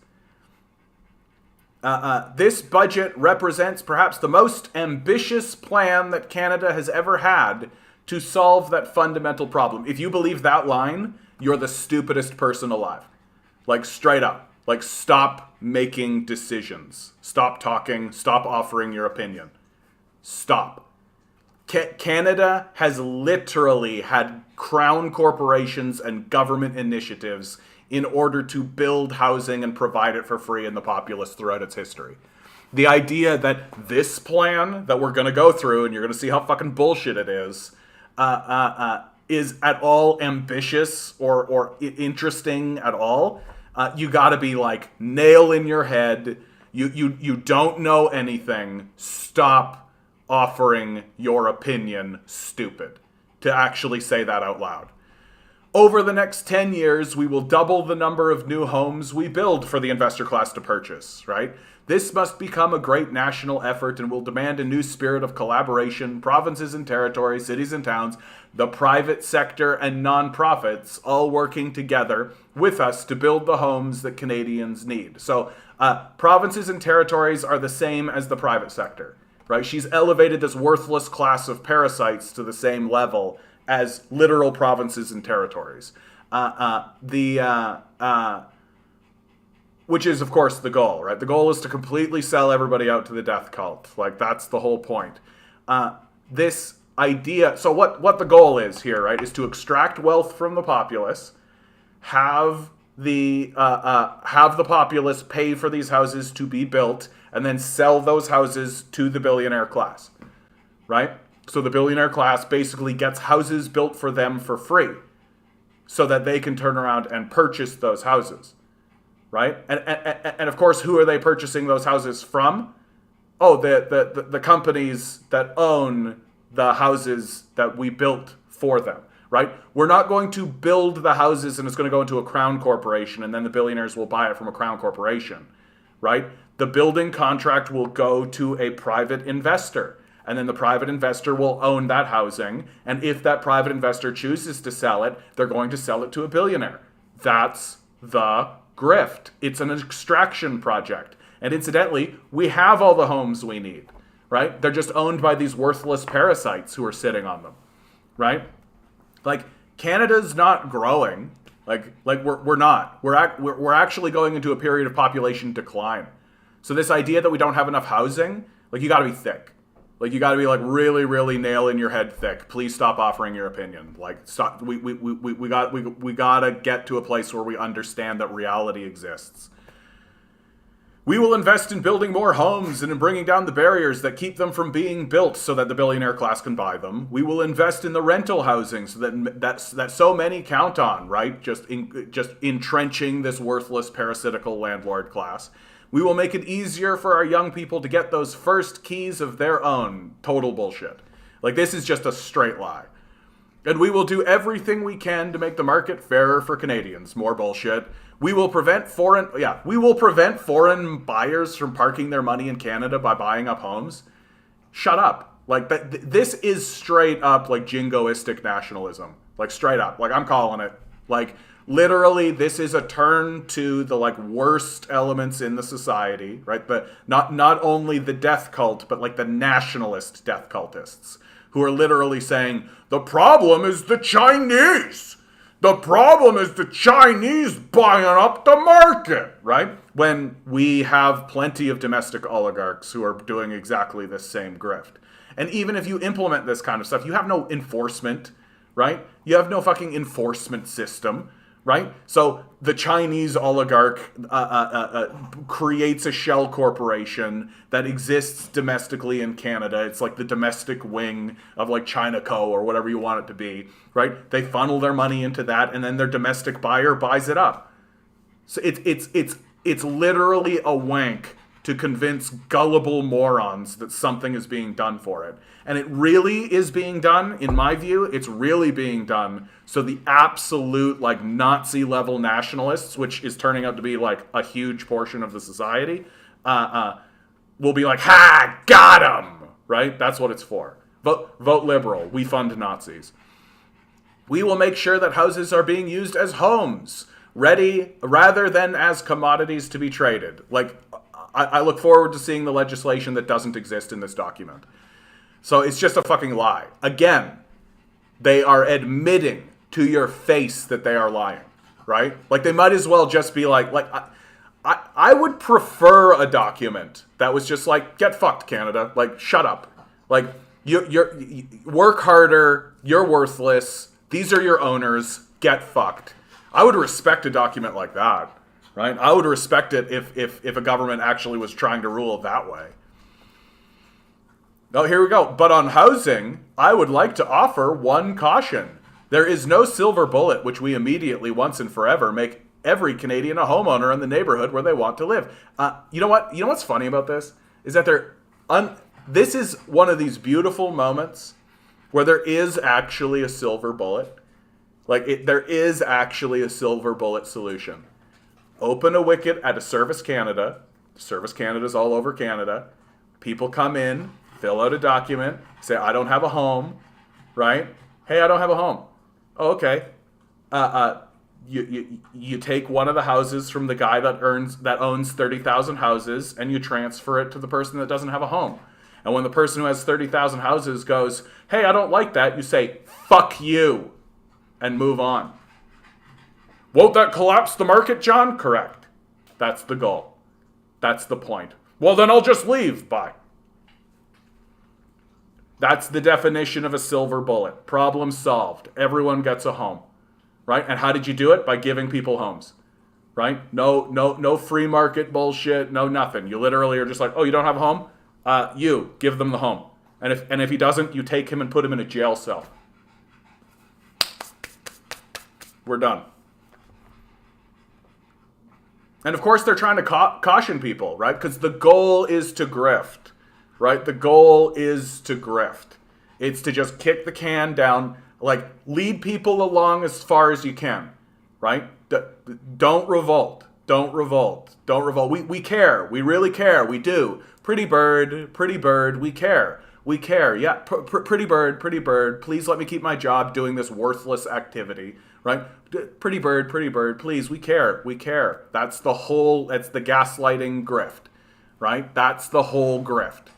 [SPEAKER 1] This budget represents perhaps the most ambitious plan that Canada has ever had to solve that fundamental problem. If you believe that line, you're the stupidest person alive. Like, straight up. Like, stop making decisions. Stop talking. Stop offering your opinion. Stop. Canada has literally had crown corporations and government initiatives in order to build housing and provide it for free in the populace throughout its history. The idea that this plan that we're going to go through, and you're going to see how fucking bullshit it is at all ambitious or interesting at all, you got to be like, nail in your head. You don't know anything. Stop offering your opinion, stupid. To actually say that out loud. Over the next 10 years, we will double the number of new homes we build for the investor class to purchase, right? This must become a great national effort and will demand a new spirit of collaboration, provinces and territories, cities and towns, the private sector and nonprofits all working together with us to build the homes that Canadians need. So provinces and territories are the same as the private sector. Right? She's elevated this worthless class of parasites to the same level as literal provinces and territories. Which is, of course, the goal, right? The goal is to completely sell everybody out to the death cult. Like, that's the whole point. This idea... So what the goal is here, right, is to extract wealth from the populace, have the populace pay for these houses to be built, and then sell those houses to the billionaire class, right? So the billionaire class basically gets houses built for them for free so that they can turn around and purchase those houses, right? And of course, who are they purchasing those houses from? Oh, the companies that own the houses that we built for them, right? We're not going to build the houses and it's going to go into a crown corporation and then the billionaires will buy it from a crown corporation, right? The building contract will go to a private investor, and then the private investor will own that housing, and if that private investor chooses to sell it, they're going to sell it to a billionaire. That's the grift. It's an extraction project. And incidentally, we have all the homes we need, right? They're just owned by these worthless parasites who are sitting on them, right? Like, Canada's not growing. Like we're not. We're actually going into a period of population decline. So this idea that we don't have enough housing, like, you got to be thick. Like, you got to be, like, really, really nail in your head thick. Please stop offering your opinion. Like, stop. We got to get to a place where we understand that reality exists. We will invest in building more homes and in bringing down the barriers that keep them from being built so that the billionaire class can buy them. We will invest in the rental housing so that so many count on, right? Just entrenching this worthless parasitical landlord class. We will make it easier for our young people to get those first keys of their own. Total bullshit. Like, this is just a straight lie. And we will do everything we can to make the market fairer for Canadians. More bullshit. We will prevent foreign buyers from parking their money in Canada by buying up homes. Shut up. Like, this is straight up, like, jingoistic nationalism. Like, straight up. Like, I'm calling it. Like, literally, this is a turn to the, like, worst elements in the society, right? But not only the death cult, but, like, the nationalist death cultists, who are literally saying, the problem is the Chinese. The problem is the Chinese buying up the market, right? When we have plenty of domestic oligarchs who are doing exactly this same grift. And even if you implement this kind of stuff, you have no enforcement, right? You have no fucking enforcement system, right? So the Chinese oligarch creates a shell corporation that exists domestically in Canada. It's like the domestic wing of, like, China Co. or whatever you want it to be, right? They funnel their money into that, and then their domestic buyer buys it up. So it's literally a wank to convince gullible morons that something is being done for it. And it really is being done, in my view, it's really being done so the absolute, like, Nazi-level nationalists, which is turning out to be, like, a huge portion of the society, will be like, ha, got 'em, right? That's what it's for. Vote Liberal. We fund Nazis. We will make sure that houses are being used as homes, ready rather than as commodities to be traded. Like, I look forward to seeing the legislation that doesn't exist in this document. So it's just a fucking lie. Again, they are admitting to your face that they are lying, right? Like, they might as well just be like I would prefer a document that was just like, get fucked, Canada. Like, shut up. Like, you work harder. You're worthless. These are your owners. Get fucked. I would respect a document like that. Right? I would respect it if a government actually was trying to rule it that way. Oh, here we go. But on housing, I would like to offer one caution. There is no silver bullet which we immediately, once and forever, make every Canadian a homeowner in the neighborhood where they want to live. You know what? You know what's funny about this? Is that this is one of these beautiful moments where there is actually a silver bullet. Like, there is actually a silver bullet solution. Open a wicket at a Service Canada. Service Canada's all over Canada. People come in, fill out a document, say, I don't have a home, right? Hey, I don't have a home. Oh, okay. You take one of the houses from the guy that owns 30,000 houses, and you transfer it to the person that doesn't have a home. And when the person who has 30,000 houses goes, hey, I don't like that, you say, fuck you, and move on. Won't that collapse the market, John? Correct. That's the goal. That's the point. Well, then I'll just leave. Bye. That's the definition of a silver bullet. Problem solved. Everyone gets a home. Right? And how did you do it? By giving people homes. Right? No free market bullshit. No nothing. You literally are just like, oh, you don't have a home? You give them the home. And if he doesn't, you take him and put him in a jail cell. We're done. And of course, they're trying to caution people, right? Because the goal is to grift, right? The goal is to grift. It's to just kick the can down, like, lead people along as far as you can, right? Don't revolt. Don't revolt. Don't revolt. We care. We really care. We do. Pretty bird, we care. We care. Yeah, pretty bird, please let me keep my job doing this worthless activity, right? Pretty bird, please, we care. That's the gaslighting grift, right? That's the whole grift.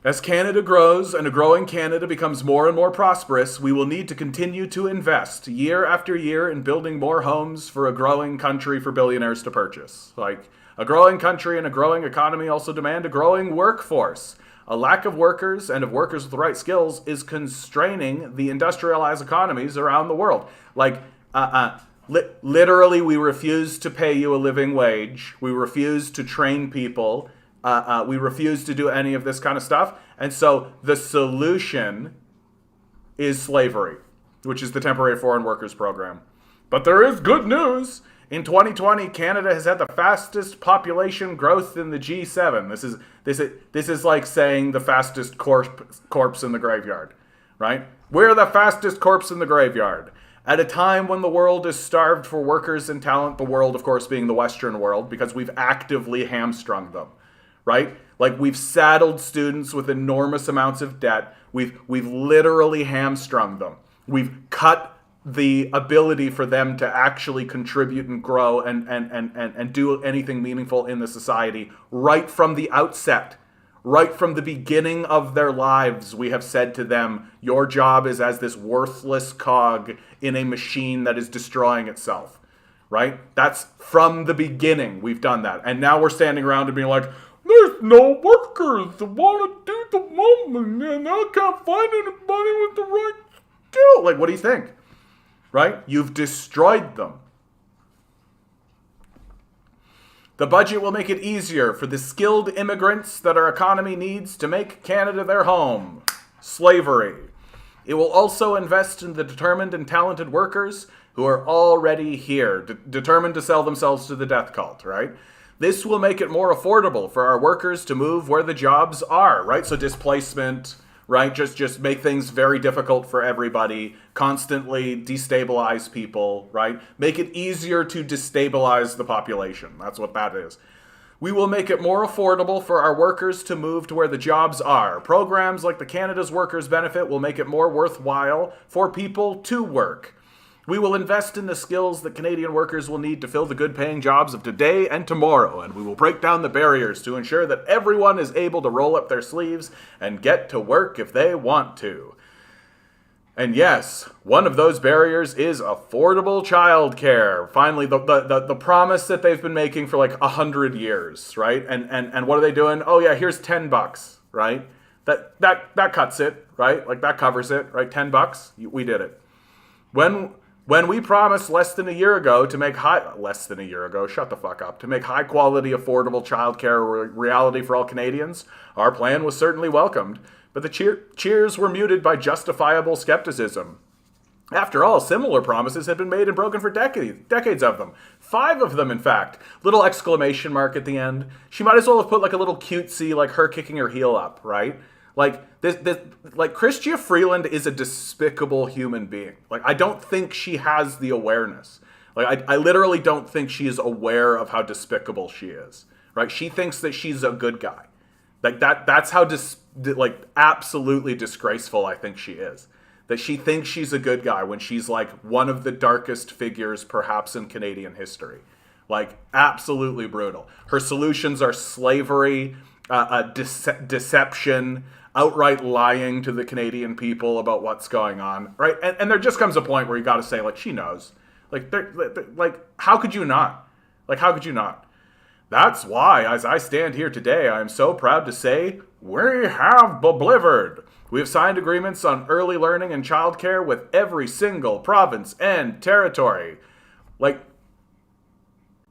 [SPEAKER 1] As Canada grows and a growing Canada becomes more and more prosperous, we will need to continue to invest year after year in building more homes for a growing country for billionaires to purchase. Like, a growing country and a growing economy also demand a growing workforce. A lack of workers and of workers with the right skills is constraining the industrialized economies around the world. Like, literally, we refuse to pay you a living wage. We refuse to train people. We refuse to do any of this kind of stuff. And so the solution is slavery, which is the Temporary Foreign Workers Program. But there is good news. In 2020, Canada has had the fastest population growth in the G7. This is like saying the fastest corpse in the graveyard, right? We're the fastest corpse in the graveyard. At a time when the world is starved for workers and talent, the world, of course, being the Western world, because we've actively hamstrung them. Right? Like, we've saddled students with enormous amounts of debt. We've literally hamstrung them. We've cut the ability for them to actually contribute and grow and do anything meaningful in the society right from the outset. Right from the beginning of their lives, we have said to them, your job is as this worthless cog in a machine that is destroying itself. Right? That's from the beginning we've done that. And now we're standing around and being like, there's no workers that want to do the moment, and I can't find anybody with the right skill. Like, what do you think? Right? You've destroyed them. The budget will make it easier for the skilled immigrants that our economy needs to make Canada their home. Slavery. It will also invest in the determined and talented workers who are already here, determined to sell themselves to the death cult, right? This will make it more affordable for our workers to move where the jobs are, right? So displacement, right? Just make things very difficult for everybody, constantly destabilize people, right? Make it easier to destabilize the population. That's what that is. We will make it more affordable for our workers to move to where the jobs are. Programs like the Canada's Workers Benefit will make it more worthwhile for people to work. We will invest in the skills that Canadian workers will need to fill the good-paying jobs of today and tomorrow, and we will break down the barriers to ensure that everyone is able to roll up their sleeves and get to work if they want to. And yes, one of those barriers is affordable childcare. Finally, the promise that they've been making for like 100 years, right? And what are they doing? Oh yeah, here's $10, right? That cuts it, right? Like, that covers it, right? $10, we did it. When we promised less than a year ago, to make high quality, affordable childcare a reality for all Canadians, our plan was certainly welcomed, but the cheers were muted by justifiable skepticism. After all, similar promises had been made and broken for decades of them. 5 of them, in fact. Little exclamation mark at the end. She might as well have put like a little cutesy, like her kicking her heel up, right? Like, like, Chrystia Freeland is a despicable human being. Like, I don't think she has the awareness. Like, I literally don't think she is aware of how despicable she is. Right? She thinks that she's a good guy. Like, that's how absolutely disgraceful I think she is. That she thinks she's a good guy when she's like one of the darkest figures perhaps in Canadian history. Like, absolutely brutal. Her solutions are slavery, deception, outright lying to the Canadian people about what's going on, right? And there just comes a point where you got to say, like, she knows. Like, how could you not? Like, how could you not? That's why, as I stand here today, I am so proud to say, we have delivered. We have signed agreements on early learning and childcare with every single province and territory. Like,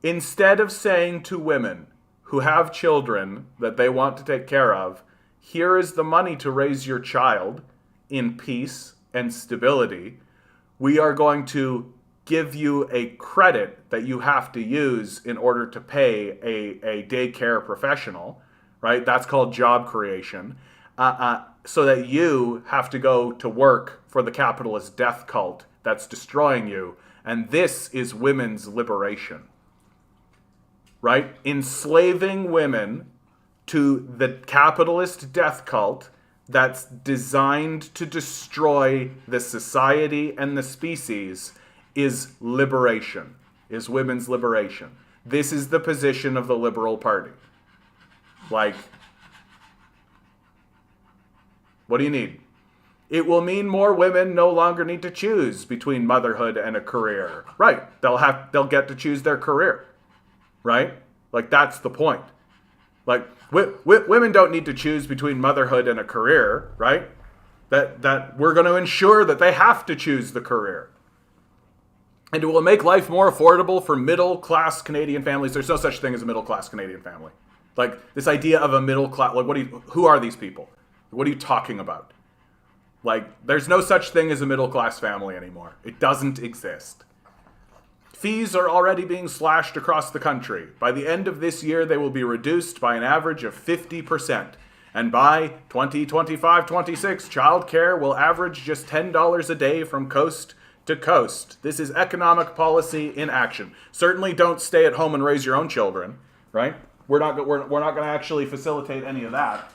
[SPEAKER 1] instead of saying to women who have children that they want to take care of, here is the money to raise your child in peace and stability, we are going to give you a credit that you have to use in order to pay a daycare professional, right? That's called job creation, so that you have to go to work for the capitalist death cult that's destroying you. And this is women's liberation, right? Enslaving women to the capitalist death cult that's designed to destroy the society and the species is liberation, is women's liberation. This is the position of the Liberal Party. Like, What do you need? It will mean more women no longer need to choose between motherhood and a career. Right. They'll get to choose their career. Right? Like, that's the point. Like, women don't need to choose between motherhood and a career, right? That we're going to ensure that they have to choose the career. And it will make life more affordable for middle-class Canadian families. There's no such thing as a middle-class Canadian family. Like, this idea of a middle-class, like, who are these people? What are you talking about? Like, there's no such thing as a middle-class family anymore. It doesn't exist. Fees are already being slashed across the country. By the end of this year, they will be reduced by an average of 50%. And by 2025-26, childcare will average just $10 a day from coast to coast. This is economic policy in action. Certainly don't stay at home and raise your own children, right? We're not going to actually facilitate any of that.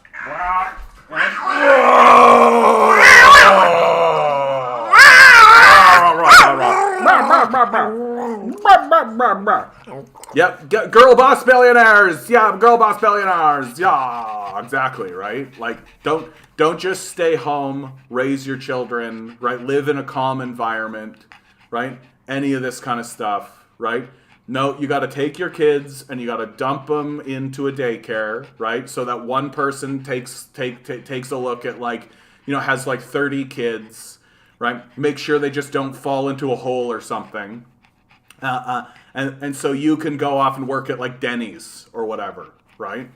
[SPEAKER 1] Yep, girl boss billionaires. Yeah, girl boss billionaires. Yeah, exactly, right? Like, don't just stay home, raise your children, right? Live in a calm environment, right? Any of this kind of stuff, right? No, you got to take your kids and you got to dump them into a daycare, right? So that one person takes a look at, like, you know, has like 30 kids, right? Make sure they just don't fall into a hole or something. And so you can go off and work at like Denny's or whatever, right?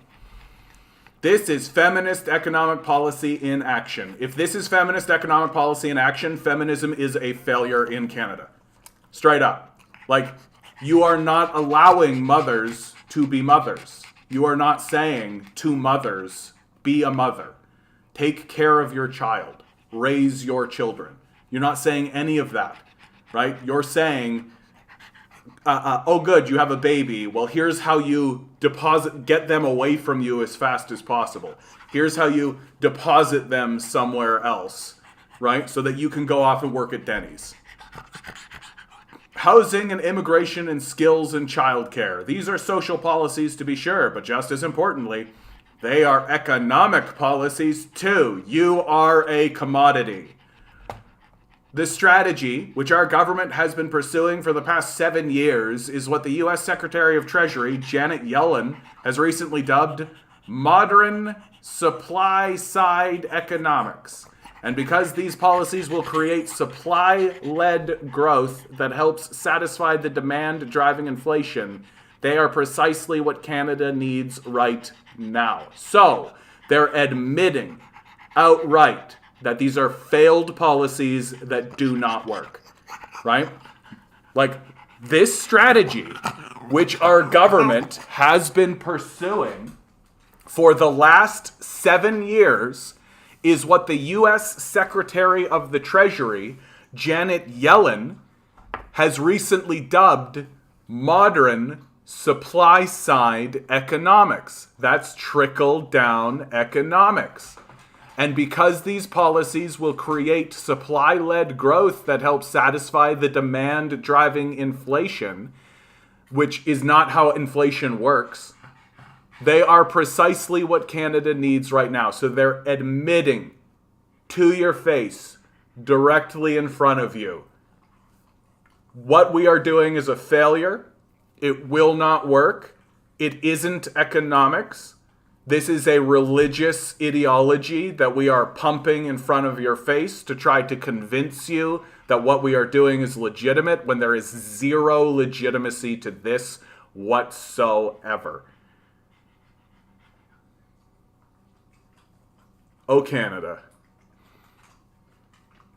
[SPEAKER 1] This is feminist economic policy in action. If this is feminist economic policy in action, feminism is a failure in Canada. Straight up. Like, you are not allowing mothers to be mothers. You are not saying to mothers, be a mother. Take care of your child. Raise your children. You're not saying any of that, right? You're saying, oh good, you have a baby. Well, here's how you get them away from you as fast as possible. Here's how you deposit them somewhere else, right? So that you can go off and work at Denny's. Housing and immigration and skills and childcare. These are social policies, to be sure, but just as importantly, they are economic policies too. You are a commodity. The strategy, which our government has been pursuing for the past 7 years, is what the U.S. Secretary of Treasury, Janet Yellen, has recently dubbed modern supply-side economics. And because these policies will create supply-led growth that helps satisfy the demand driving inflation, they are precisely what Canada needs right now. So, they're admitting outright that these are failed policies that do not work, right? Like, this strategy, which our government has been pursuing for the last 7 years, is what the U.S. Secretary of the Treasury, Janet Yellen, has recently dubbed modern supply-side economics. That's trickle-down economics. And because these policies will create supply-led growth that helps satisfy the demand driving inflation, which is not how inflation works, they are precisely what Canada needs right now. So they're admitting to your face, directly in front of you, what we are doing is a failure. It will not work. It isn't economics. This is a religious ideology that we are pumping in front of your face to try to convince you that what we are doing is legitimate when there is zero legitimacy to this whatsoever. Oh, Canada.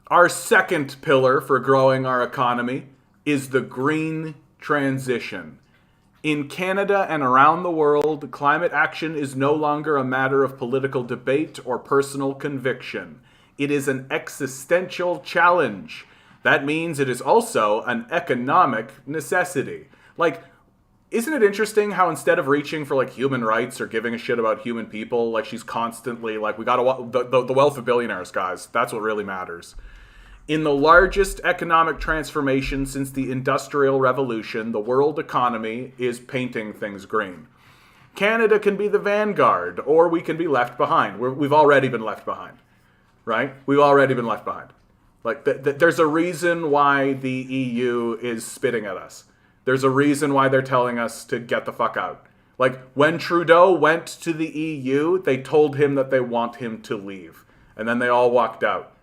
[SPEAKER 1] Our second pillar for growing our economy is the green transition. In Canada and around the world, climate action is no longer a matter of political debate or personal conviction. It is an existential challenge. That means it is also an economic necessity. Like, isn't it interesting how instead of reaching for, like, human rights or giving a shit about human people, like, she's constantly, like, we gotta, the wealth of billionaires, guys. That's what really matters. In the largest economic transformation since the Industrial Revolution, the world economy is painting things green. Canada can be the vanguard, or we can be left behind. We've already been left behind. right? We've already been left behind. Like, there's a reason why the EU is spitting at us. There's a reason why they're telling us to get the fuck out. Like, when Trudeau went to the EU, they told him that they want him to leave. And then they all walked out,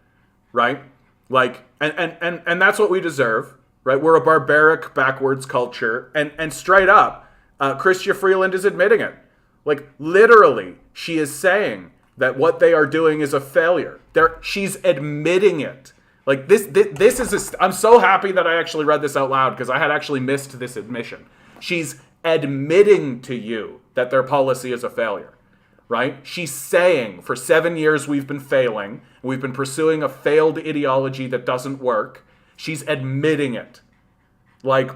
[SPEAKER 1] right? Like, and that's what we deserve, right? We're a barbaric, backwards culture. And straight up, Chrystia Freeland is admitting it. Like, literally, she is saying that what they are doing is a failure. She's admitting it. Like, this is I'm so happy that I actually read this out loud because I had actually missed this admission. She's admitting to you that their policy is a failure, right? She's saying for 7 years we've been failing. We've been pursuing a failed ideology that doesn't work. She's admitting it. Like,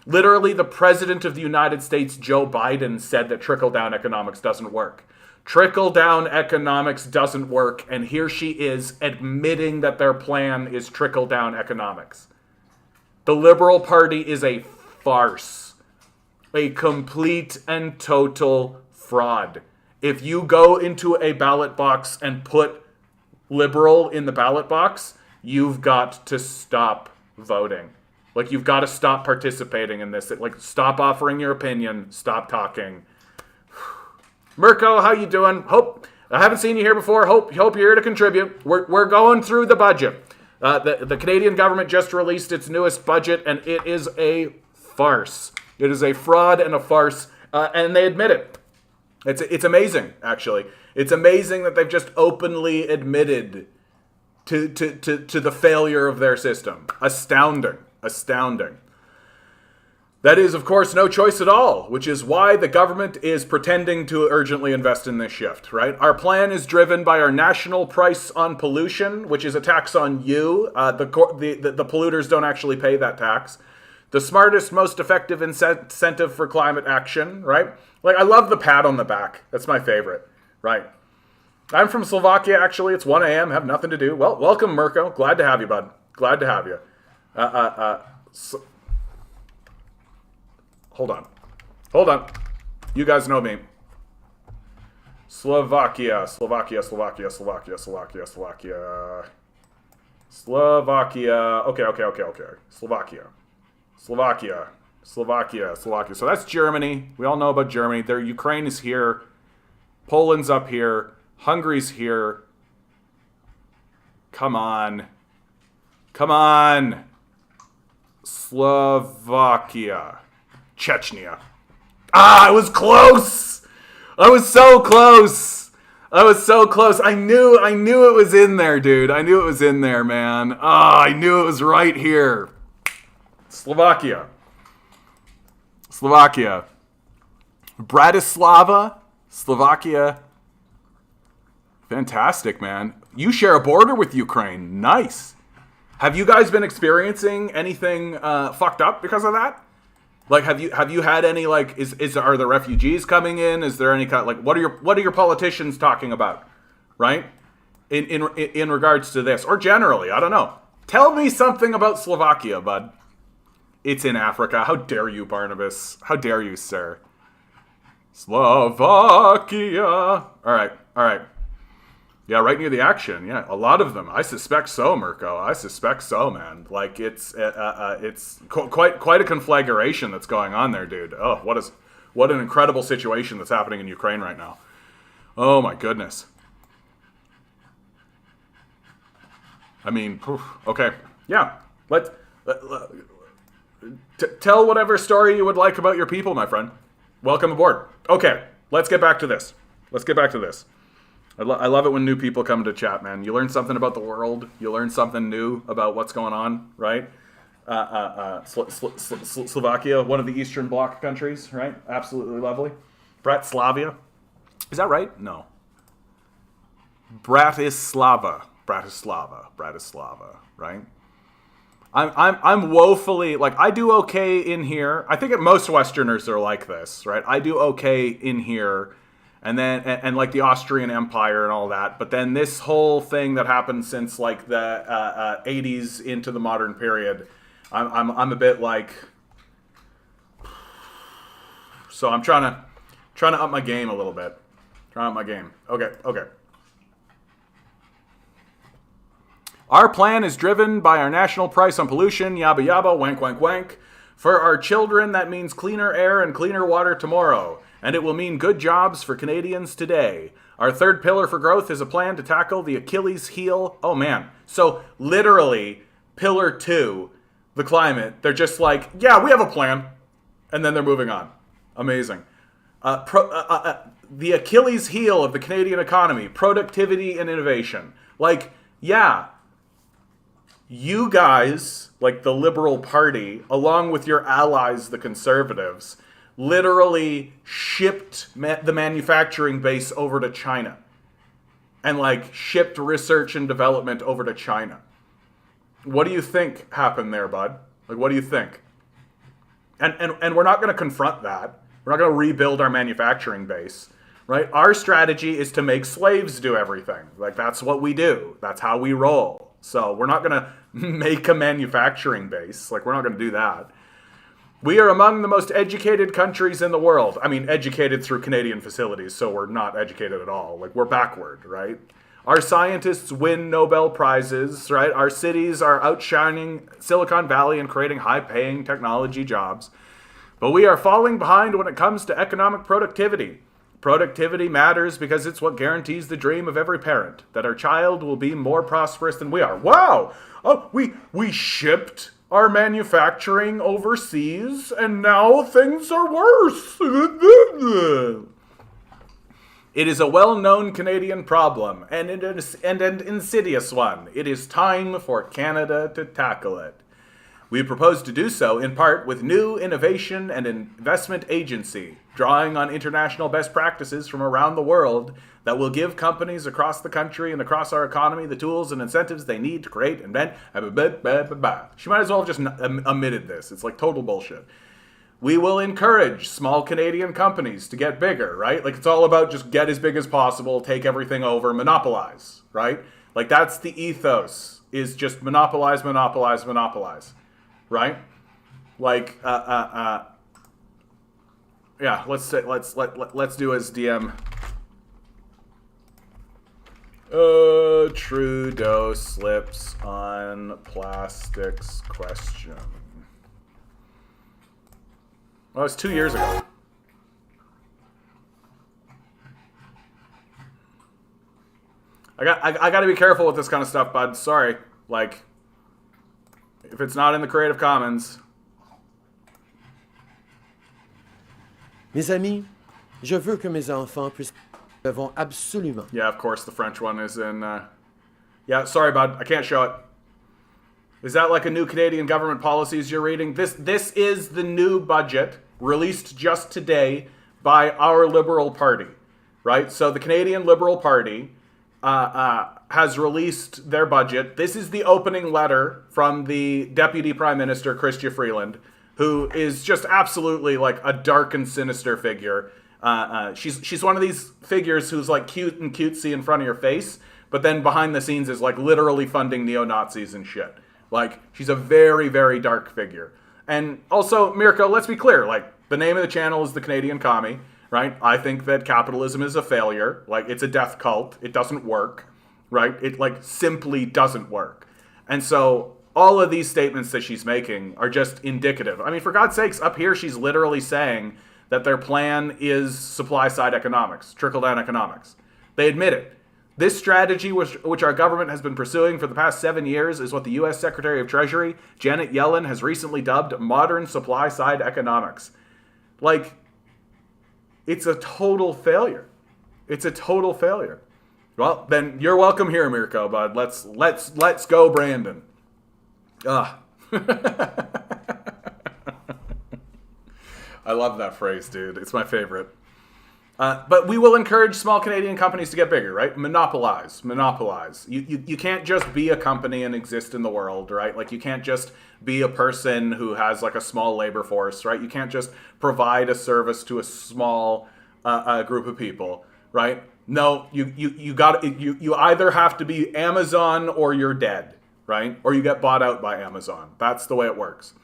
[SPEAKER 1] literally, the president of the United States, Joe Biden, said that trickle-down economics doesn't work. Trickle-down economics doesn't work, and here she is admitting that their plan is trickle-down economics. The Liberal Party is a farce. A complete and total fraud. If you go into a ballot box and put Liberal in the ballot box, you've got to stop voting. Like, you've got to stop participating in this. Like, stop offering your opinion. Stop talking. Mirko, how you doing? I haven't seen you here before. Hope you're here to contribute. We're going through the budget. The Canadian government just released its newest budget, and it is a farce. It is a fraud and a farce, and they admit it. It's amazing, actually. It's amazing that they've just openly admitted to the failure of their system. Astounding. That is, of course, no choice at all, which is why the government is pretending to urgently invest in this shift, right? Our plan is driven by our national price on pollution, which is a tax on you. The polluters don't actually pay that tax. The smartest, most effective incentive for climate action, right? Like, I love the pat on the back. That's my favorite, right? I'm from Slovakia, actually. It's 1 a.m. Have nothing to do. Well, welcome, Mirko. Glad to have you, bud. Glad to have you. Hold on. You guys know me. Slovakia. Okay. Slovakia. So that's Germany. We all know about Germany. Ukraine is here. Poland's up here. Hungary's here. Come on. Slovakia. Chechnya. I was close. I was so close. I knew it was in there, dude. I knew it was in there, man. I knew it was right here. Slovakia. Bratislava, Slovakia. Fantastic, man. You share a border with Ukraine. Nice. Have you guys been experiencing anything fucked up because of that? Like, have you had any, like, are the refugees coming in? Is there any kind, like, what are your politicians talking about, right? In regards to this, or generally, I don't know. Tell me something about Slovakia, bud. It's in Africa. How dare you, Barnabas? How dare you, sir? Slovakia. All right. Yeah, right near the action. Yeah, a lot of them. I suspect so, Mirko. I suspect so, man. Like, it's quite a conflagration that's going on there, dude. Oh, what an incredible situation that's happening in Ukraine right now. Oh my goodness. I mean, okay, yeah. Tell whatever story you would like about your people, my friend. Welcome aboard. Okay, let's get back to this. I love it when new people come to chat, man. You learn something about the world. You learn something new about what's going on, right? Slovakia, one of the Eastern Bloc countries, right? Absolutely lovely. Bratislava. Is that right? No. Bratislava, right? I'm woefully, like, I do okay in here. I think most Westerners are like this, right? I do okay in here. And then, and like the Austrian Empire and all that. But then this whole thing that happened since like the 80s into the modern period, I'm a bit like, so I'm trying to up my game a little bit. Turn on my game. Okay. Our plan is driven by our national price on pollution, yabba yabba, wank wank wank. For our children, that means cleaner air and cleaner water tomorrow, and it will mean good jobs for Canadians today. Our third pillar for growth is a plan to tackle the Achilles heel. Oh man. So literally, pillar 2, the climate, they're just like, yeah, we have a plan. And then they're moving on. Amazing. The Achilles heel of the Canadian economy, productivity and innovation. Like, yeah, you guys, like the Liberal Party, along with your allies, the Conservatives, literally shipped the manufacturing base over to China. And like shipped research and development over to China. What do you think happened there, bud? Like, what do you think? And we're not going to confront that. We're not going to rebuild our manufacturing base, right? Our strategy is to make slaves do everything. Like, that's what we do. That's how we roll. So we're not going to make a manufacturing base. Like, we're not going to do that. We are among the most educated countries in the world. I mean, educated through Canadian facilities, so we're not educated at all. Like, we're backward, right? Our scientists win Nobel Prizes, right? Our cities are outshining Silicon Valley and creating high-paying technology jobs. But we are falling behind when it comes to economic productivity. Productivity matters because it's what guarantees the dream of every parent, that our child will be more prosperous than we are. Wow! Oh, we shipped our manufacturing overseas, and now things are worse. It is a well-known Canadian problem, and an insidious one. It is time for Canada to tackle it. We propose to do so, in part, with new innovation and investment agency, drawing on international best practices from around the world that will give companies across the country and across our economy the tools and incentives they need to create, invent, She might as well have just omitted this. It's like total bullshit. We will encourage small Canadian companies to get bigger, right? Like, it's all about just get as big as possible, take everything over, monopolize, right? Like, that's the ethos, is just monopolize, right? Like, yeah, let's do as DM. Trudeau slips on plastics question. Well, it was 2 years ago. I got to be careful with this kind of stuff, bud. Sorry. Like, if it's not in the Creative Commons.
[SPEAKER 2] Mes amis, je veux que mes enfants puissent devons absolument.
[SPEAKER 1] Yeah, of course, the French one is in. Yeah, sorry, bud. I can't show it. Is that like a new Canadian government policies you're reading? This is the new budget released just today by our Liberal Party, right? So the Canadian Liberal Party has released their budget. This is the opening letter from the Deputy Prime Minister, Chrystia Freeland, who is just absolutely like a dark and sinister figure. She's one of these figures who's like cute and cutesy in front of your face, but then behind the scenes is like literally funding neo-Nazis and shit. Like, she's a very, very dark figure. And also, Mirko, let's be clear, like, the name of the channel is The Canadian Commie, right? I think that capitalism is a failure. Like, it's a death cult. It doesn't work, right? It, like, simply doesn't work. And so all of these statements that she's making are just indicative. I mean, for God's sakes, up here she's literally saying that their plan is supply-side economics, trickle-down economics. They admit it. This strategy, which our government has been pursuing for the past 7 years, is what the U.S. Secretary of Treasury, Janet Yellen, has recently dubbed modern supply-side economics. Like, it's a total failure. It's a total failure. Well, then you're welcome here, Mirko, bud. Let's go, Brandon. I love that phrase, dude. It's my favorite. But we will encourage small Canadian companies to get bigger, right? Monopolize. You can't just be a company and exist in the world, right? Like, you can't just be a person who has like a small labor force, right? You can't just provide a service to a small group of people, right? No, you either have to be Amazon or you're dead, right? Or you get bought out by Amazon. That's the way it works.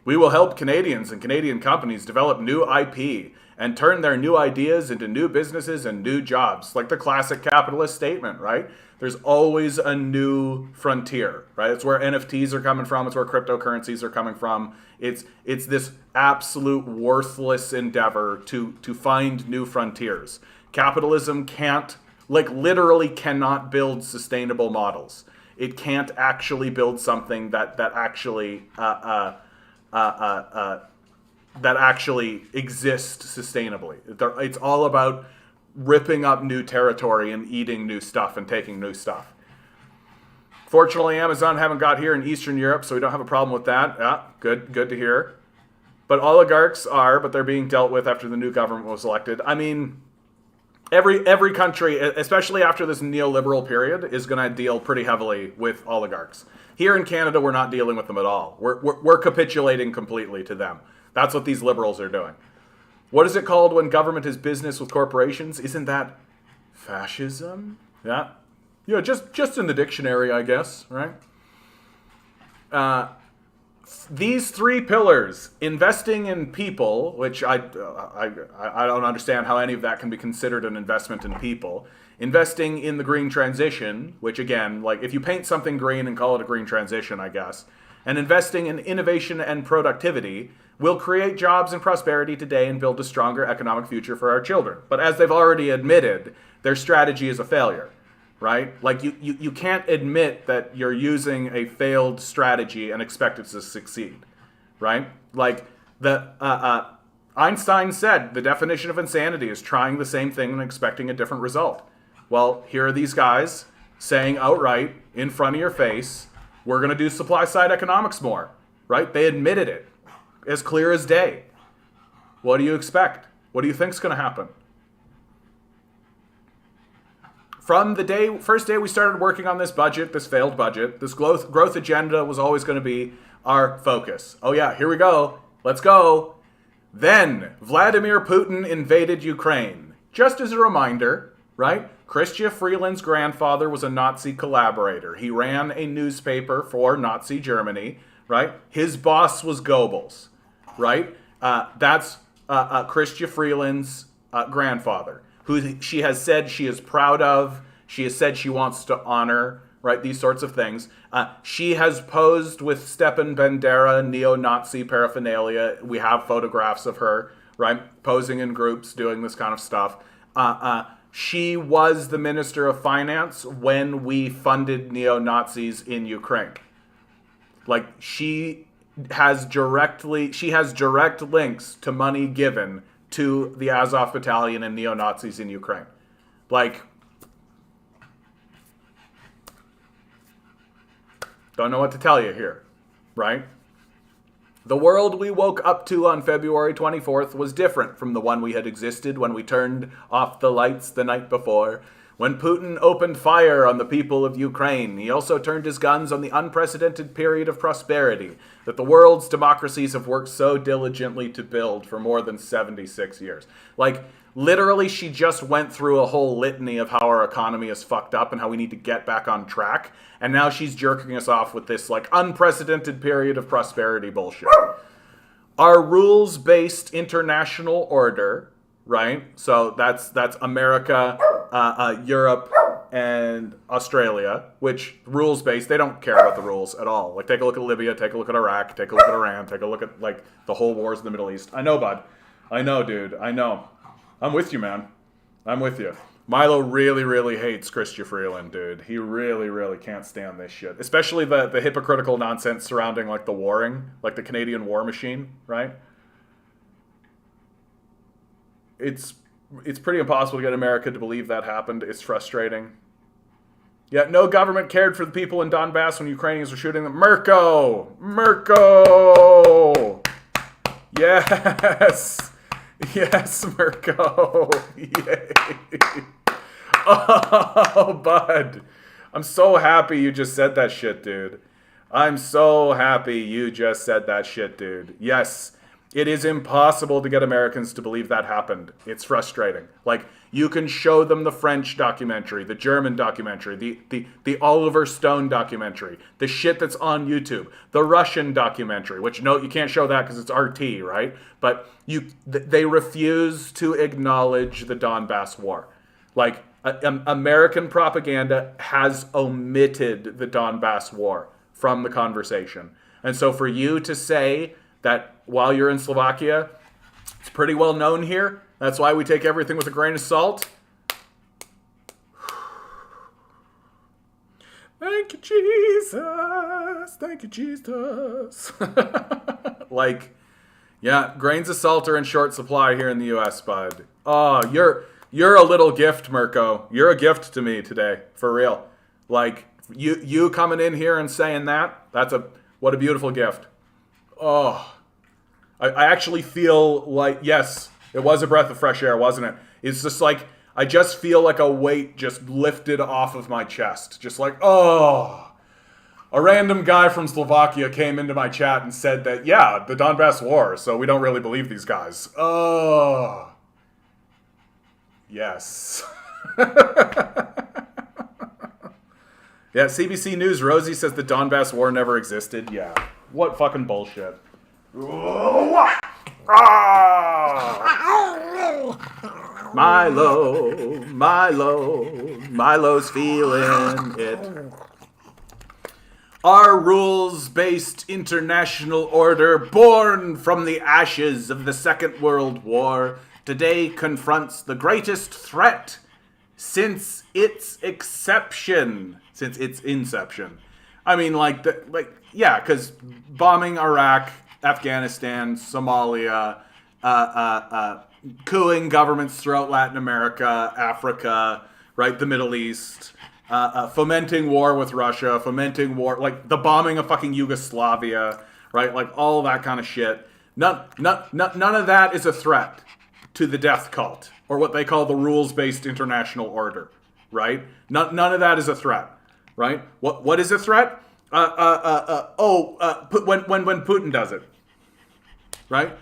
[SPEAKER 1] We will help Canadians and Canadian companies develop new IP and turn their new ideas into new businesses and new jobs. Like the classic capitalist statement, right? There's always a new frontier, right? It's where NFTs are coming from. It's where cryptocurrencies are coming from. It's this absolute worthless endeavor to find new frontiers. Capitalism can't, like literally cannot build sustainable models. It can't actually build something that actually exists sustainably. It's all about ripping up new territory and eating new stuff and taking new stuff. Fortunately, Amazon haven't got here in Eastern Europe, so we don't have a problem with that. Yeah, good to hear. But oligarchs are, but they're being dealt with after the new government was elected. I mean, every country, especially after this neoliberal period, is going to deal pretty heavily with oligarchs. Here in Canada, we're not dealing with them at all. We're capitulating completely to them. That's what these liberals are doing. What is it called when government is business with corporations? Isn't that fascism? Yeah. Yeah, just in the dictionary, I guess, right? These three pillars, investing in people, which I don't understand how any of that can be considered an investment in people. Investing in the green transition, which again, like if you paint something green and call it a green transition, I guess. And investing in innovation and productivity will create jobs and prosperity today and build a stronger economic future for our children. But as they've already admitted, their strategy is a failure, right? Like you can't admit that you're using a failed strategy and expect it to succeed, right? Like Einstein said, the definition of insanity is trying the same thing and expecting a different result. Well, here are these guys saying outright in front of your face, we're going to do supply side economics more, right? They admitted it as clear as day. What do you expect? What do you think's going to happen? From the first day we started working on this budget, this failed budget, this growth agenda was always going to be our focus. Oh yeah, here we go. Let's go. Then Vladimir Putin invaded Ukraine. Just as a reminder, right? Chrystia Freeland's grandfather was a Nazi collaborator. He ran a newspaper for Nazi Germany, right? His boss was Goebbels, right? That's Chrystia Freeland's grandfather, who she has said she is proud of. She has said she wants to honor, right? These sorts of things. She has posed with Stepan Bandera neo-Nazi paraphernalia. We have photographs of her, right? Posing in groups, doing this kind of stuff. She was the Minister of Finance when we funded neo-Nazis in Ukraine. Like, she has direct links to money given to the Azov Battalion and neo-Nazis in Ukraine. Like, don't know what to tell you here, right? The world we woke up to on February 24th was different from the one we had existed when we turned off the lights the night before. When Putin opened fire on the people of Ukraine, he also turned his guns on the unprecedented period of prosperity that the world's democracies have worked so diligently to build for more than 76 years. Like, literally, she just went through a whole litany of how our economy is fucked up and how we need to get back on track. And now she's jerking us off with this, like, unprecedented period of prosperity bullshit. Our rules-based international order, right? So that's America, Europe, and Australia, which rules-based, they don't care about the rules at all. Like, take a look at Libya, take a look at Iraq, take a look at Iran, take a look at, like, the whole wars in the Middle East. I know, bud. I know, dude. I know. I'm with you, man. I'm with you. Milo really, really hates Chrystia Freeland, dude. He really, really can't stand this shit. Especially the hypocritical nonsense surrounding, like, the warring, like the Canadian war machine, right? It's pretty impossible to get America to believe that happened. It's frustrating. Yet no government cared for the people in Donbass when Ukrainians were shooting them. Mirko! Yes! Yes, Mirko! Yay! Oh, bud. I'm so happy you just said that shit, dude. I'm so happy you just said that shit, dude. Yes. It is impossible to get Americans to believe that happened. It's frustrating. Like, you can show them the French documentary, the German documentary, the Oliver Stone documentary, the shit that's on YouTube, the Russian documentary, which, no, you can't show that because it's RT, right? But they refuse to acknowledge the Donbass war. Like, American propaganda has omitted the Donbass war from the conversation. And so for you to say that while you're in Slovakia, it's pretty well known here, that's why we take everything with a grain of salt. Thank you, Jesus. Thank you, Jesus. Like, yeah, grains of salt are in short supply here in the U.S., bud. Oh, you're a little gift, Mirko. You're a gift to me today, for real. Like, you coming in here and saying that, what a beautiful gift. Oh, I actually feel like, yes, it was a breath of fresh air, wasn't it? It's just like, I just feel like a weight just lifted off of my chest. Just like, oh, a random guy from Slovakia came into my chat and said that, yeah, the Donbass war, so we don't really believe these guys. Oh, yes. Yeah, CBC News, Rosie says the Donbass war never existed. Yeah, what fucking bullshit. Milo's feeling it. Our rules-based international order, born from the ashes of the Second World War, today confronts the greatest threat since its inception. I mean, yeah, because bombing Iraq, Afghanistan, Somalia, cooing governments throughout Latin America, Africa, right, the Middle East, fomenting war with Russia, fomenting war, like the bombing of fucking Yugoslavia, right, like all that kind of shit. None of that is a threat to the death cult, or what they call the rules-based international order, right? None of that is a threat, right? What is a threat? When Putin does it, right?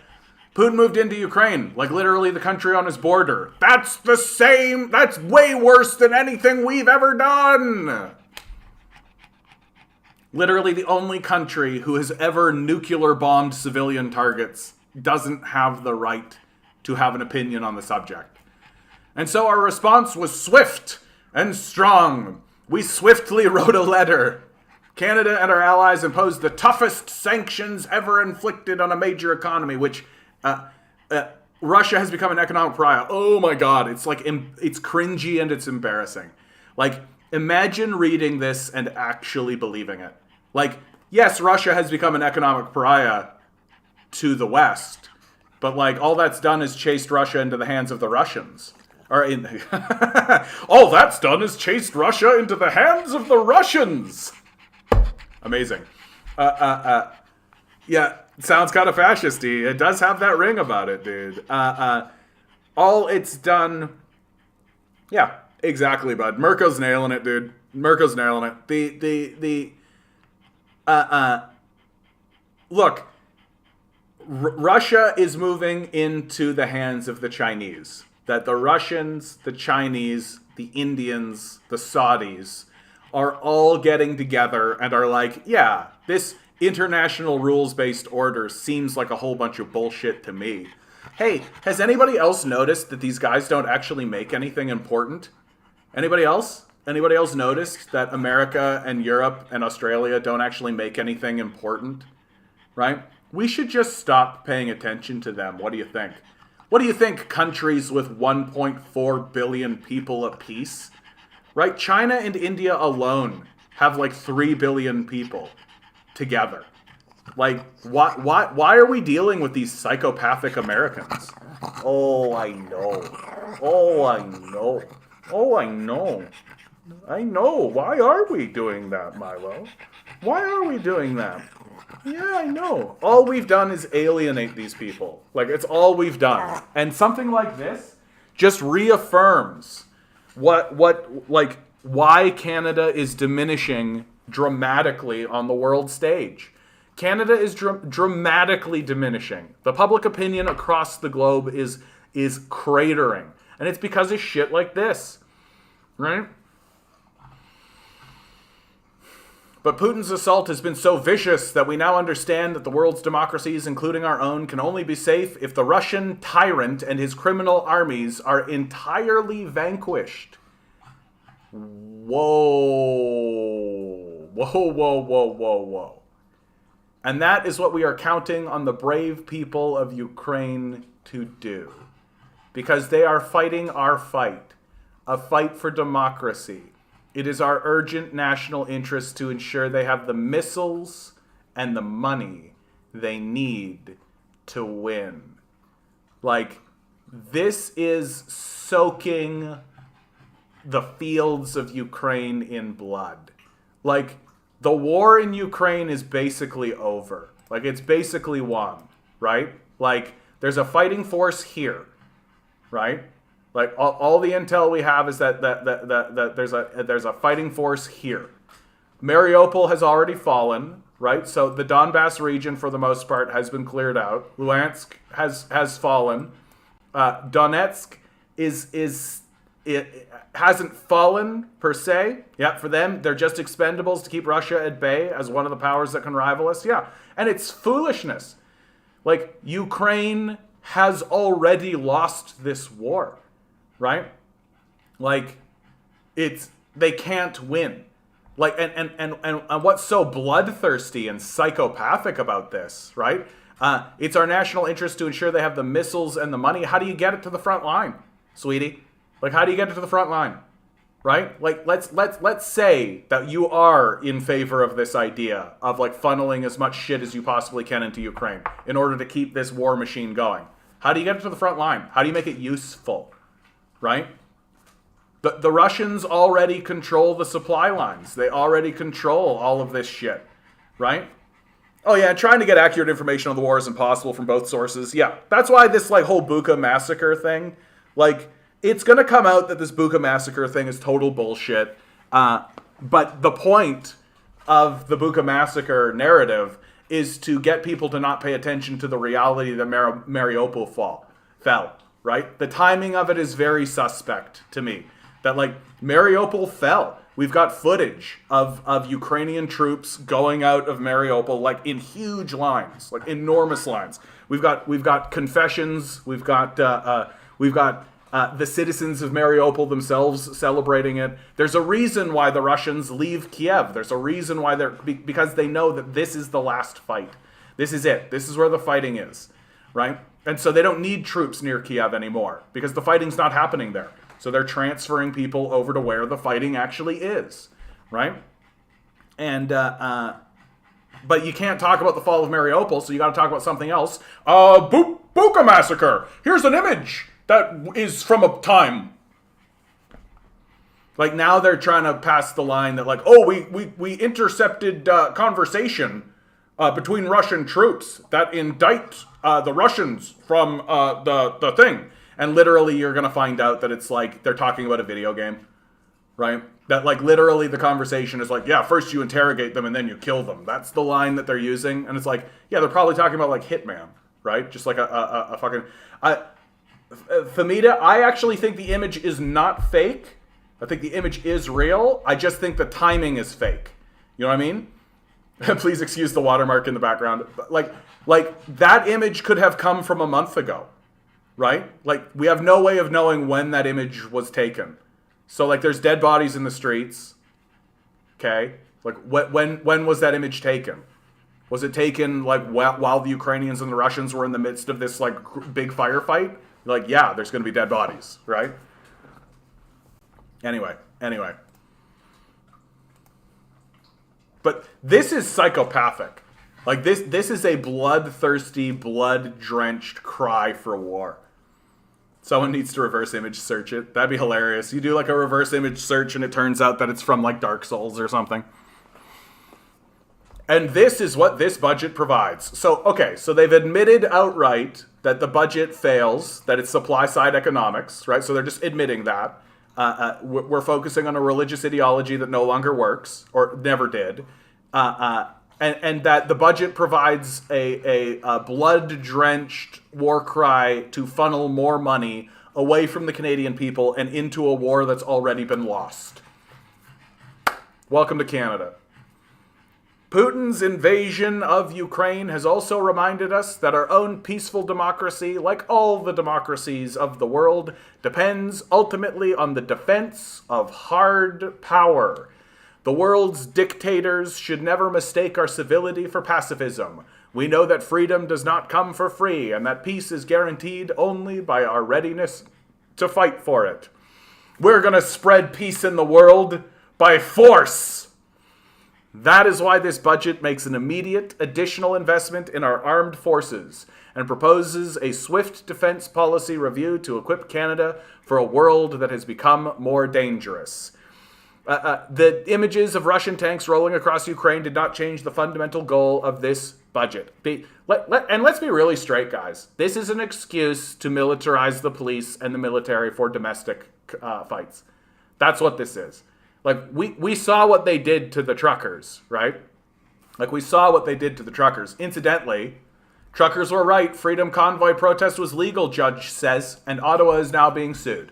[SPEAKER 1] Putin moved into Ukraine, like literally the country on his border. That's way worse than anything we've ever done. Literally the only country who has ever nuclear bombed civilian targets doesn't have the right to have an opinion on the subject. And so our response was swift and strong. We swiftly wrote a letter. Canada and our allies imposed the toughest sanctions ever inflicted on a major economy, which Russia has become an economic pariah. Oh my God, it's cringy and it's embarrassing. Like, imagine reading this and actually believing it. Like, yes, Russia has become an economic pariah to the West, but like all that's done is chased Russia into the hands of the Russians. All that's done is chased Russia into the hands of the Russians. Amazing. Yeah, it sounds kind of fascist-y. It does have that ring about it, dude. All it's done... Yeah, exactly, bud. Mirko's nailing it, dude. Mirko's nailing it. Look, Russia is moving into the hands of the Chinese. That the Russians, the Chinese, the Indians, the Saudis are all getting together and are like, yeah, this international rules-based order seems like a whole bunch of bullshit to me. Hey, has anybody else noticed that these guys don't actually make anything important? Anybody else? Anybody else noticed that America and Europe and Australia don't actually make anything important? Right? We should just stop paying attention to them. What do you think? What do you think countries with 1.4 billion people apiece? Right? China and India alone have like 3 billion people together. Like, why are we dealing with these psychopathic Americans? Oh, I know. Oh, I know. Oh, I know. I know. Why are we doing that, Milo? Why are we doing that? Yeah, I know. All we've done is alienate these people. Like, it's all we've done. And something like this just reaffirms why Canada is diminishing dramatically on the world stage. Canada is dramatically diminishing. The public opinion across the globe is cratering. And it's because of shit like this. Right? But Putin's assault has been so vicious that we now understand that the world's democracies, including our own, can only be safe if the Russian tyrant and his criminal armies are entirely vanquished. Whoa. Whoa, whoa, whoa, whoa, whoa. And that is what we are counting on the brave people of Ukraine to do. Because they are fighting our fight, a fight for democracy. It is our urgent national interest to ensure they have the missiles and the money they need to win. Like, this is soaking the fields of Ukraine in blood. Like, the war in Ukraine is basically over. Like, it's basically won, right? Like, there's a fighting force here, right? Like, all the intel we have is that there's a fighting force here. Mariupol has already fallen, right? So the Donbass region, for the most part, has been cleared out. Luhansk has fallen. Donetsk it hasn't fallen per se. Yeah, for them, they're just expendables to keep Russia at bay as one of the powers that can rival us. Yeah, and it's foolishness. Like, Ukraine has already lost this war. Right? Like, they can't win. Like, and what's so bloodthirsty and psychopathic about this, right? It's our national interest to ensure they have the missiles and the money. How do you get it to the front line, sweetie? Like, how do you get it to the front line? Right? Like, let's say that you are in favor of this idea of, like, funneling as much shit as you possibly can into Ukraine in order to keep this war machine going. How do you get it to the front line? How do you make it useful? Right? The Russians already control the supply lines. They already control all of this shit. Right? Oh yeah, trying to get accurate information on the war is impossible from both sources. Yeah, that's why this, like, whole Bucha massacre thing, like, it's going to come out that this Bucha massacre thing is total bullshit. But the point of the Bucha massacre narrative is to get people to not pay attention to the reality that Mariupol fell. Right? The timing of it is very suspect to me. That, like, Mariupol fell. We've got footage of Ukrainian troops going out of Mariupol, like, in huge lines, like enormous lines. We've got confessions. We've got the citizens of Mariupol themselves celebrating it. There's a reason why the Russians leave Kiev. There's a reason why because they know that this is the last fight. This is it. This is where the fighting is, right? And so they don't need troops near Kiev anymore because the fighting's not happening there. So they're transferring people over to where the fighting actually is, right? And but you can't talk about the fall of Mariupol, so you got to talk about something else. Bucha massacre. Here's an image that is from a time. Like, now they're trying to pass the line that, like, oh, we intercepted conversation between Russian troops that indict the Russians from the thing. And literally you're going to find out that it's like they're talking about a video game, right? That, like, literally the conversation is like, yeah, first you interrogate them and then you kill them. That's the line that they're using. And it's like, yeah, they're probably talking about, like, Hitman, right? Just like a fucking... Famita, I actually think the image is not fake. I think the image is real. I just think the timing is fake. You know what I mean? Please excuse the watermark in the background. Like that image could have come from a month ago, right? Like, we have no way of knowing when that image was taken. So, like, there's dead bodies in the streets. Okay? Like, when was that image taken? Was it taken, like, while the Ukrainians and the Russians were in the midst of this, like, big firefight? Like, yeah, there's going to be dead bodies, right? Anyway. But this is psychopathic. Like, this is a bloodthirsty, blood-drenched cry for war. Someone needs to reverse image search it. That'd be hilarious. You do, like, a reverse image search and it turns out that it's from, like, Dark Souls or something. And this is what this budget provides. So, okay, so they've admitted outright that the budget fails, that it's supply-side economics, right? So they're just admitting that. We're focusing on a religious ideology that no longer works, or never did. and that the budget provides a blood-drenched war cry to funnel more money away from the Canadian people and into a war that's already been lost. Welcome to Canada. Putin's invasion of Ukraine has also reminded us that our own peaceful democracy, like all the democracies of the world, depends ultimately on the defense of hard power. The world's dictators should never mistake our civility for pacifism. We know that freedom does not come for free, and that peace is guaranteed only by our readiness to fight for it. We're going to spread peace in the world by force. That is why this budget makes an immediate additional investment in our armed forces and proposes a swift defense policy review to equip Canada for a world that has become more dangerous. The images of Russian tanks rolling across Ukraine did not change the fundamental goal of this budget. And let's be really straight, guys. This is an excuse to militarize the police and the military for domestic fights. That's what this is. Like, we saw what they did to the truckers, right? Like, we saw what they did to the truckers. Incidentally, truckers were right. Freedom Convoy protest was legal, judge says, and Ottawa is now being sued.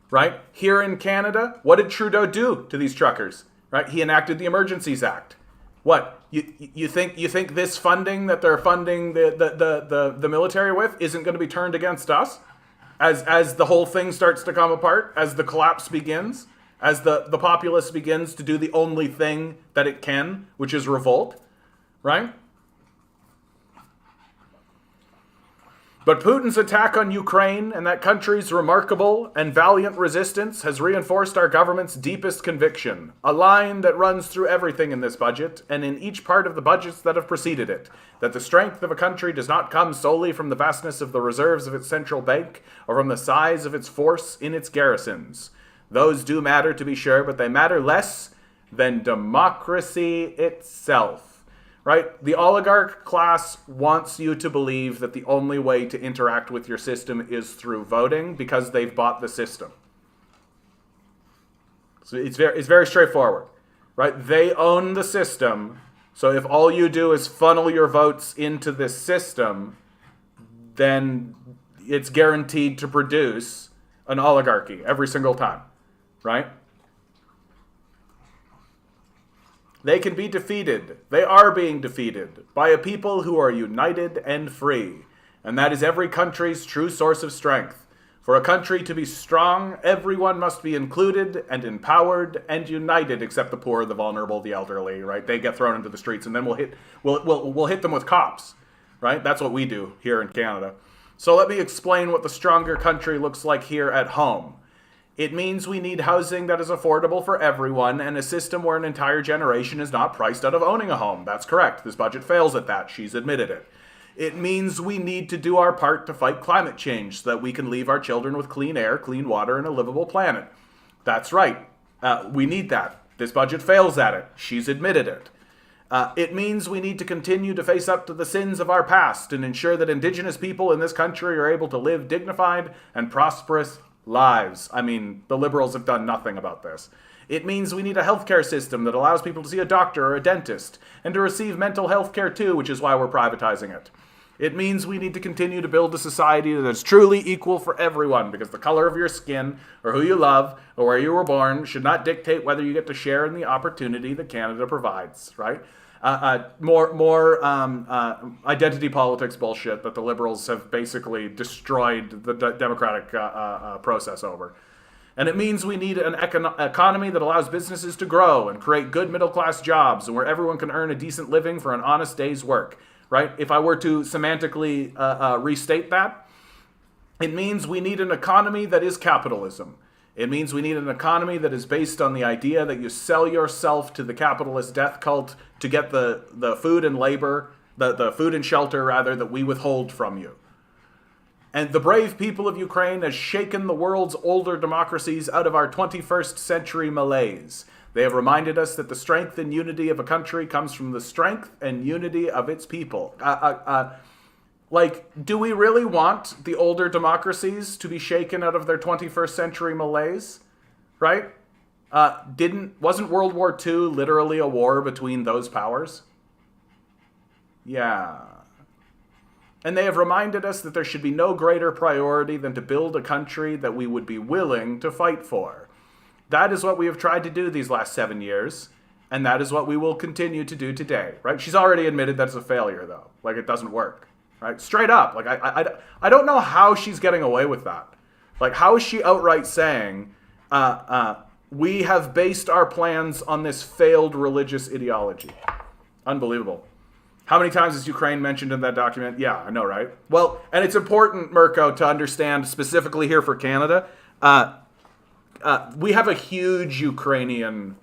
[SPEAKER 1] Right? Here in Canada, what did Trudeau do to these truckers? Right? He enacted the Emergencies Act. What? You think this funding that they're funding the military with isn't going to be turned against us? As the whole thing starts to come apart, as the collapse begins? As the populace begins to do the only thing that it can, which is revolt, right? But Putin's attack on Ukraine and that country's remarkable and valiant resistance has reinforced our government's deepest conviction, a line that runs through everything in this budget and in each part of the budgets that have preceded it, that the strength of a country does not come solely from the vastness of the reserves of its central bank or from the size of its force in its garrisons. Those do matter, to be sure, but they matter less than democracy itself, right? The oligarch class wants you to believe that the only way to interact with your system is through voting because they've bought the system. So it's very straightforward, right? They own the system, so if all you do is funnel your votes into this system, then it's guaranteed to produce an oligarchy every single time. Right? They can be defeated. They are being defeated by a people who are united and free. And that is every country's true source of strength. For a country to be strong, everyone must be included and empowered and united, except the poor, the vulnerable, the elderly, right? They get thrown into the streets, and then we'll hit them with cops, right? That's what we do here in Canada. So let me explain what the stronger country looks like here at home. It means we need housing that is affordable for everyone and a system where an entire generation is not priced out of owning a home. That's correct. This budget fails at that. She's admitted it. It means we need to do our part to fight climate change so that we can leave our children with clean air, clean water, and a livable planet. That's right. We need that. This budget fails at it. She's admitted it. It means we need to continue to face up to the sins of our past and ensure that Indigenous people in this country are able to live dignified and prosperous lives. I mean, the Liberals have done nothing about this. It means we need a healthcare system that allows people to see a doctor or a dentist and to receive mental health care too, which is why we're privatizing it. It means we need to continue to build a society that is truly equal for everyone, because the color of your skin or who you love or where you were born should not dictate whether you get to share in the opportunity that Canada provides, right? More identity politics bullshit that the Liberals have basically destroyed the democratic process over. And it means we need an economy that allows businesses to grow and create good middle-class jobs and where everyone can earn a decent living for an honest day's work, right? If I were to semantically restate that, it means we need an economy that is capitalism. It means we need an economy that is based on the idea that you sell yourself to the capitalist death cult to get the food and labor, the food and shelter, rather, that we withhold from you. And the brave people of Ukraine has shaken the world's older democracies out of our 21st century malaise. They have reminded us that the strength and unity of a country comes from the strength and unity of its people. Do we really want the older democracies to be shaken out of their 21st century malaise? Right? Wasn't World War II literally a war between those powers? Yeah. And they have reminded us that there should be no greater priority than to build a country that we would be willing to fight for. That is what we have tried to do these last 7 years, and that is what we will continue to do today, right? She's already admitted that's a failure, though. Like, it doesn't work, right? Straight up. Like, I don't know how she's getting away with that. Like, how is she outright saying, we have based our plans on this failed religious ideology? Unbelievable. How many times is Ukraine mentioned in that document? Yeah, I know, right? Well, and it's important, Mirko, to understand specifically here for Canada, we have a huge Ukrainian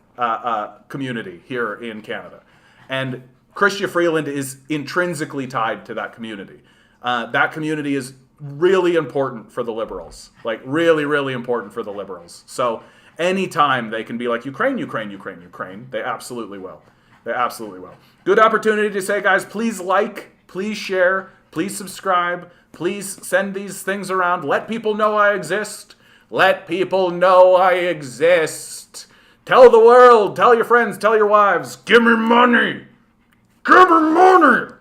[SPEAKER 1] community here in Canada. And Chrystia Freeland is intrinsically tied to that community. That community is really important for the Liberals. Like, really, really important for the Liberals. So anytime they can be like, Ukraine, Ukraine, Ukraine, Ukraine, they absolutely will. They absolutely will. Good opportunity to say, guys, please like, please share, please subscribe, please send these things around. Let people know I exist. Let people know I exist. Tell the world, tell your friends, tell your wives, give me money. Give me money.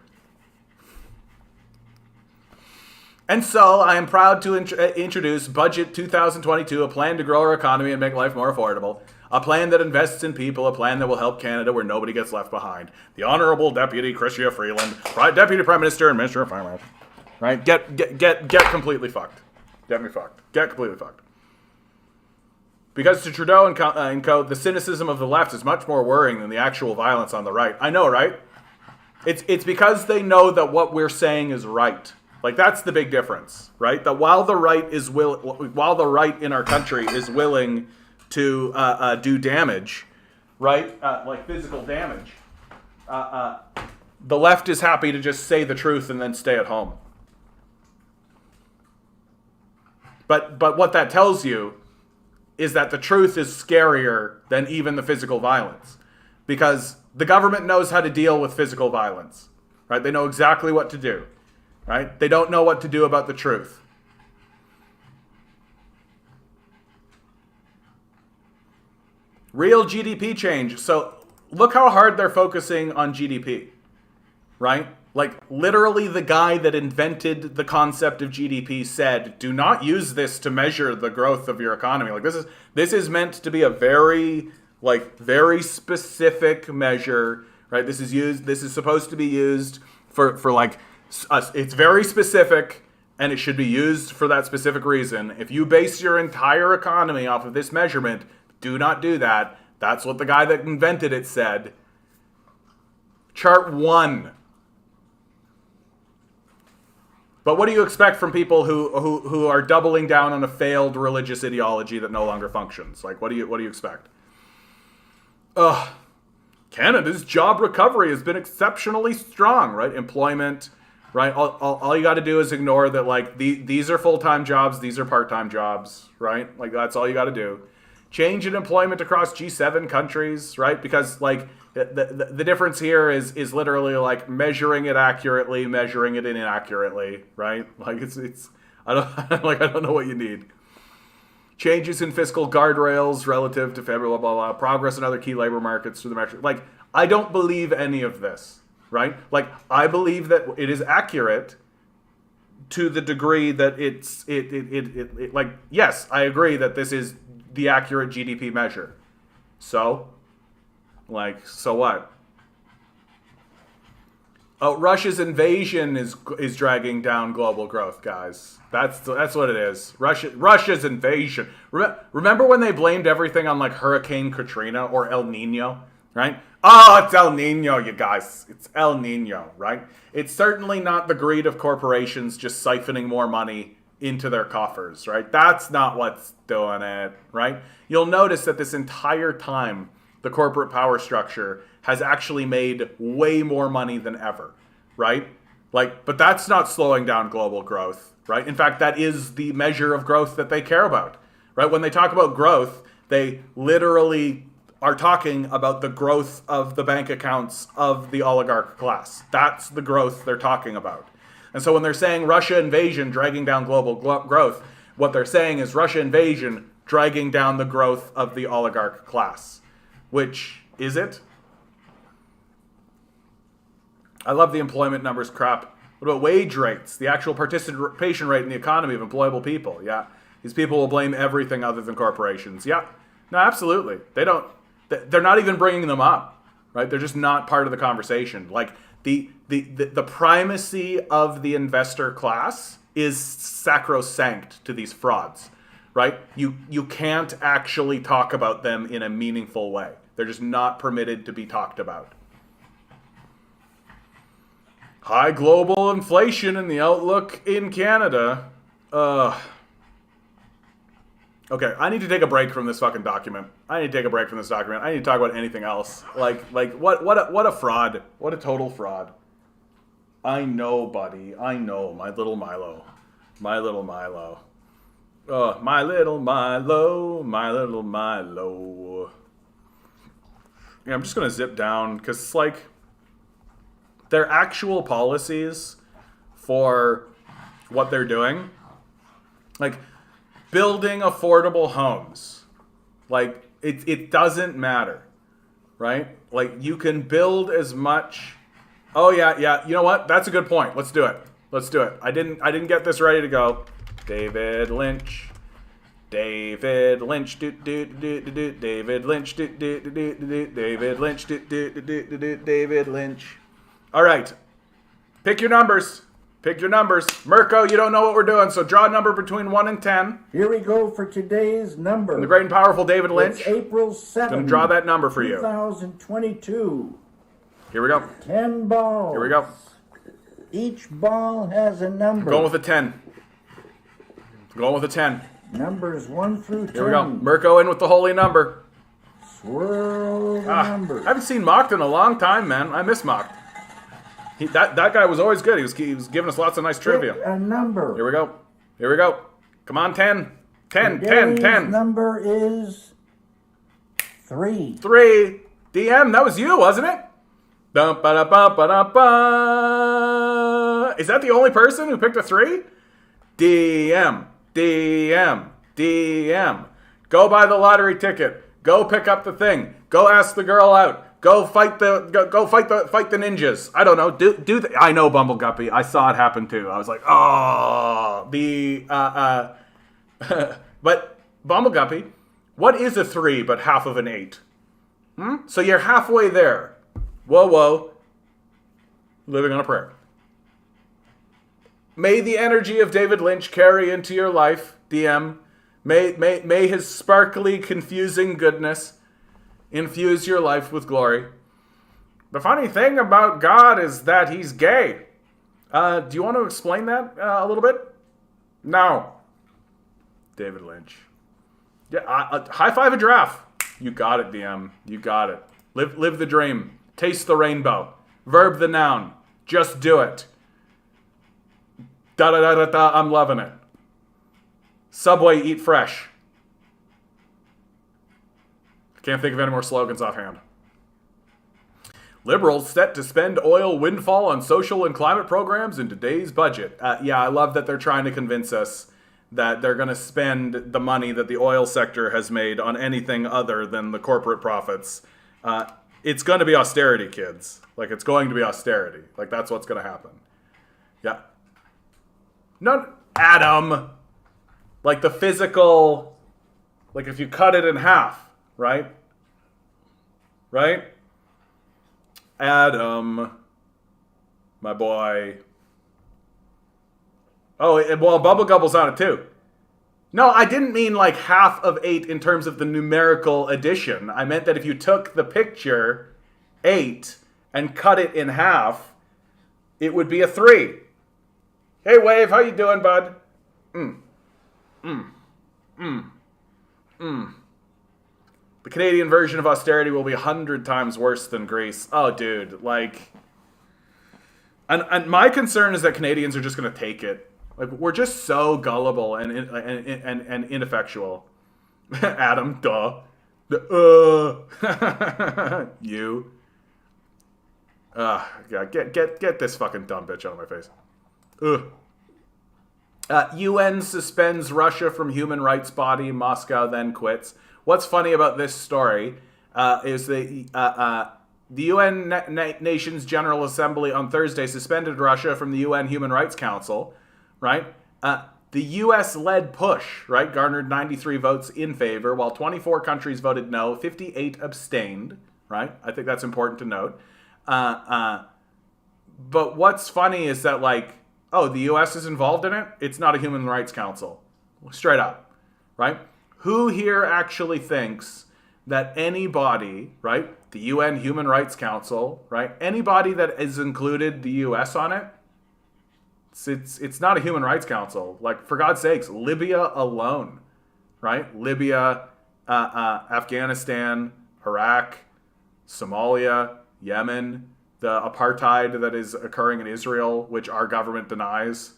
[SPEAKER 1] And so I am proud to introduce Budget 2022, a plan to grow our economy and make life more affordable. A plan that invests in people, a plan that will help Canada where nobody gets left behind. The Honourable Deputy Chrystia Freeland, Deputy Prime Minister and Minister of Finance. Right? Get completely fucked. Get me fucked. Get completely fucked. Because to Trudeau and co, the cynicism of the left is much more worrying than the actual violence on the right. I know, right? It's because they know that what we're saying is right. Like, that's the big difference, right? That while the right in our country is willing to do damage, right? Like physical damage. The left is happy to just say the truth and then stay at home. But what that tells you is that the truth is scarier than even the physical violence. Because the government knows how to deal with physical violence, right? They know exactly what to do, right? They don't know what to do about the truth. Real GDP change. So look how hard they're focusing on GDP, right? Like, literally the guy that invented the concept of GDP said, do not use this to measure the growth of your economy. Like, this is meant to be a very specific measure, right? This is supposed to be used for like, it's very specific and it should be used for that specific reason. If you base your entire economy off of this measurement, do not do that. That's what the guy that invented it said. Chart 1. But what do you expect from people who are doubling down on a failed religious ideology that no longer functions? Like, what do you expect? Canada's job recovery has been exceptionally strong, right? Employment, right? All you got to do is ignore that, like, these are full-time jobs, these are part-time jobs, right? Like, that's all you got to do. Change in employment across G7 countries, right? Because, like, the difference here is literally like measuring it accurately, measuring it inaccurately, right? Like, I don't know what you need. Changes in fiscal guardrails relative to federal blah blah blah. Progress in other key labor markets through the metric. Like, I don't believe any of this, right? Like, I believe that it is accurate to the degree that it like, yes, I agree that this is the accurate GDP measure. So what? Oh, Russia's invasion is dragging down global growth, guys. That's what it is. Russia's invasion. Remember when they blamed everything on, like, Hurricane Katrina or El Nino, right? Oh, it's El Nino, you guys. It's El Nino, right? It's certainly not the greed of corporations just siphoning more money into their coffers, right? That's not what's doing it, right? You'll notice that this entire time, the corporate power structure has actually made way more money than ever, right? Like, but that's not slowing down global growth, right? In fact, that is the measure of growth that they care about, right? When they talk about growth, they literally are talking about the growth of the bank accounts of the oligarch class. That's the growth they're talking about. And so when they're saying Russia invasion dragging down global growth, what they're saying is Russia invasion dragging down the growth of the oligarch class. Which is it? I love the employment numbers crap. What about wage rates? The actual participation rate in the economy of employable people. Yeah. These people will blame everything other than corporations. Yeah. No, absolutely. They're not even bringing them up, right? They're just not part of the conversation. Like the primacy of the investor class is sacrosanct to these frauds, right? You can't actually talk about them in a meaningful way. They're just not permitted to be talked about. High global inflation and the outlook in Canada. Okay, I need to take a break from this fucking document. I need to talk about anything else. Like what a fraud. What a total fraud. I know, buddy. I know. My little Milo. My little Milo. My little Milo. My little Milo. Yeah, I'm just going to zip down because it's like their actual policies for what they're doing. Like building affordable homes. Like it doesn't matter, right? Like you can build as much. Oh yeah. You know what? That's a good point. Let's do it. I didn't get this ready to go. David Lynch. David Lynch. David Lynch. David Lynch. David Lynch. All right. Pick your numbers. Mirko, you don't know what we're doing, so draw a number between 1 and 10.
[SPEAKER 3] Here we go for today's number.
[SPEAKER 1] And the great and powerful David Lynch.
[SPEAKER 3] It's April 7th.
[SPEAKER 1] Going to draw that number for you.
[SPEAKER 3] 2022.
[SPEAKER 1] Here we go.
[SPEAKER 3] 10 balls.
[SPEAKER 1] Here we go.
[SPEAKER 3] Each ball has a number.
[SPEAKER 1] Going with a 10.
[SPEAKER 3] Numbers 1 through 10.
[SPEAKER 1] Here we go. Mirko in with the holy number.
[SPEAKER 3] Swirl the numbers.
[SPEAKER 1] I haven't seen Mocked in a long time, man. I miss Mocked. That guy was always good. He was giving us lots of nice trivia.
[SPEAKER 3] Pick a number.
[SPEAKER 1] Here we go. Come on, 10. 10.
[SPEAKER 3] Number is 3.
[SPEAKER 1] 3. DM, that was you, wasn't it? Is that the only person who picked a 3? DM. Go buy the lottery ticket. Go pick up the thing. Go ask the girl out. Go fight the ninjas. I don't know. I know, Bumbleguppy. I saw it happen too. I was like, oh, but Bumbleguppy, what is a 3 but half of an 8? So you're halfway there. Whoa. Living on a prayer. May the energy of David Lynch carry into your life, DM. May his sparkly, confusing goodness infuse your life with glory. The funny thing about God is that he's gay. Do you want to explain that a little bit? No. David Lynch. Yeah, high five a giraffe. You got it, DM. You got it. Live the dream. Taste the rainbow. Verb the noun. Just do it. Da-da-da-da-da. I'm loving it. Subway, eat fresh. Can't think of any more slogans offhand. Liberals set to spend oil windfall on social and climate programs in today's budget. Yeah, I love that they're trying to convince us that they're going to spend the money that the oil sector has made on anything other than the corporate profits. It's going to be austerity, kids. Like, it's going to be austerity. Like, that's what's going to happen. Yeah. No, Adam. Like, the physical, like, if you cut it in half, right? Right? Adam, my boy. Oh, well, Bubble Gubble's on it too. No, I didn't mean like half of 8 in terms of the numerical addition. I meant that if you took the picture 8 and cut it in half, it would be a 3. Hey, Wave, how you doing, bud? The Canadian version of austerity will be 100 times worse than Greece. Oh, dude, like... And my concern is that Canadians are just going to take it. Like, we're just so gullible and ineffectual. Adam, duh. You. Yeah, get this fucking dumb bitch out of my face. UN suspends Russia from human rights body. Moscow then quits. What's funny about this story is that the UN Nations General Assembly on Thursday suspended Russia from the UN Human Rights Council, right? The U.S.-led push, right, garnered 93 votes in favor, while 24 countries voted no, 58 abstained, right? I think that's important to note. But what's funny is that, like, oh, the U.S. is involved in it? It's not a Human Rights Council. Straight up, right? Who here actually thinks that anybody, right, the UN Human Rights Council, right, anybody that is included the U.S. on it, it's not a Human Rights Council. Like, for God's sakes, Libya alone, right? Libya, Afghanistan, Iraq, Somalia, Yemen, the apartheid that is occurring in Israel, which our government denies.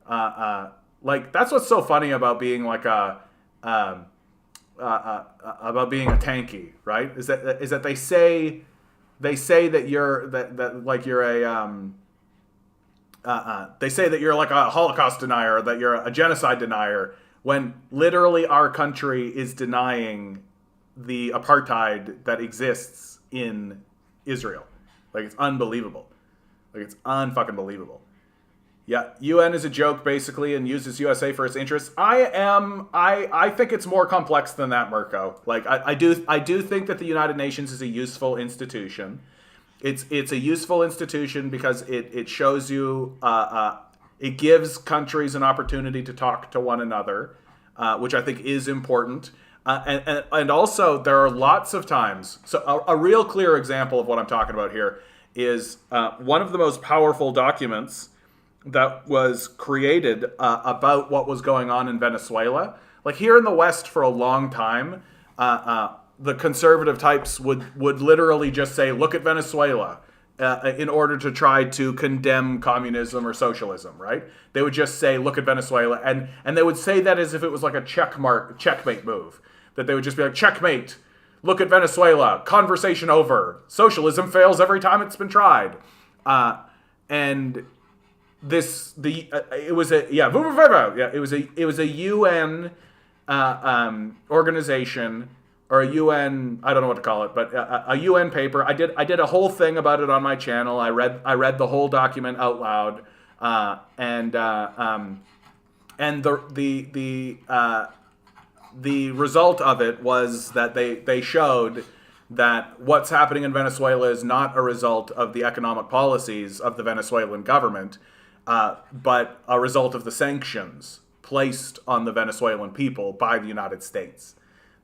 [SPEAKER 1] Like, that's what's so funny about being like about being a tanky, right? Is that they say that you're like you're a they say that you're like a Holocaust denier, that you're a genocide denier, when literally our country is denying the apartheid that exists in Israel. Like, it's unbelievable. Like, it's unfucking believable. Yeah, UN is a joke, basically, and uses USA for its interests. I think it's more complex than that, Mirko. Like, I do think that the United Nations is a useful institution. It's a useful institution because it shows you, it gives countries an opportunity to talk to one another, which I think is important. And also, there are lots of times. So a real clear example of what I'm talking about here is one of the most powerful documents that was created about what was going on in Venezuela. Like, here in the West for a long time, the conservative types would literally just say, look at Venezuela, in order to try to condemn communism or socialism, right? They would just say, look at Venezuela. And they would say that as if it was like a checkmate move. That they would just be like, checkmate, look at Venezuela, conversation over. Socialism fails every time it's been tried. And it was a UN organization, or a UN, I don't know what to call it, but a UN paper. I did a whole thing about it on my channel. I read the whole document out loud, and the result of it was that they showed that what's happening in Venezuela is not a result of the economic policies of the Venezuelan government, but a result of the sanctions placed on the Venezuelan people by the United States.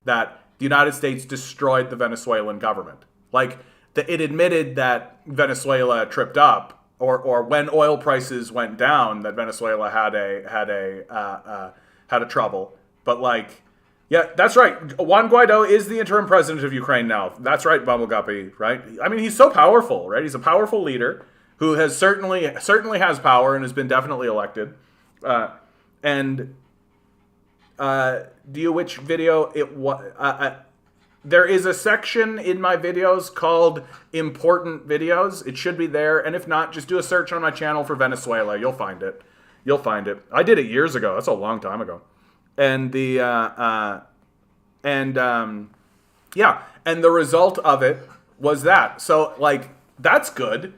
[SPEAKER 1] That the United States destroyed the Venezuelan government. Like, it admitted that Venezuela tripped up, or when oil prices went down, that Venezuela had a trouble. But, like, yeah, that's right. Juan Guaido is the interim president of Ukraine now. That's right, Bumbleguppy, right? I mean, he's so powerful, right? He's a powerful leader who has certainly has power and has been definitely elected. Which video there is a section in my videos called important videos. It should be there, and if not, just do a search on my channel for Venezuela. You'll find it. I did it years ago. That's a long time ago. And the result of it was that. So, like, that's good,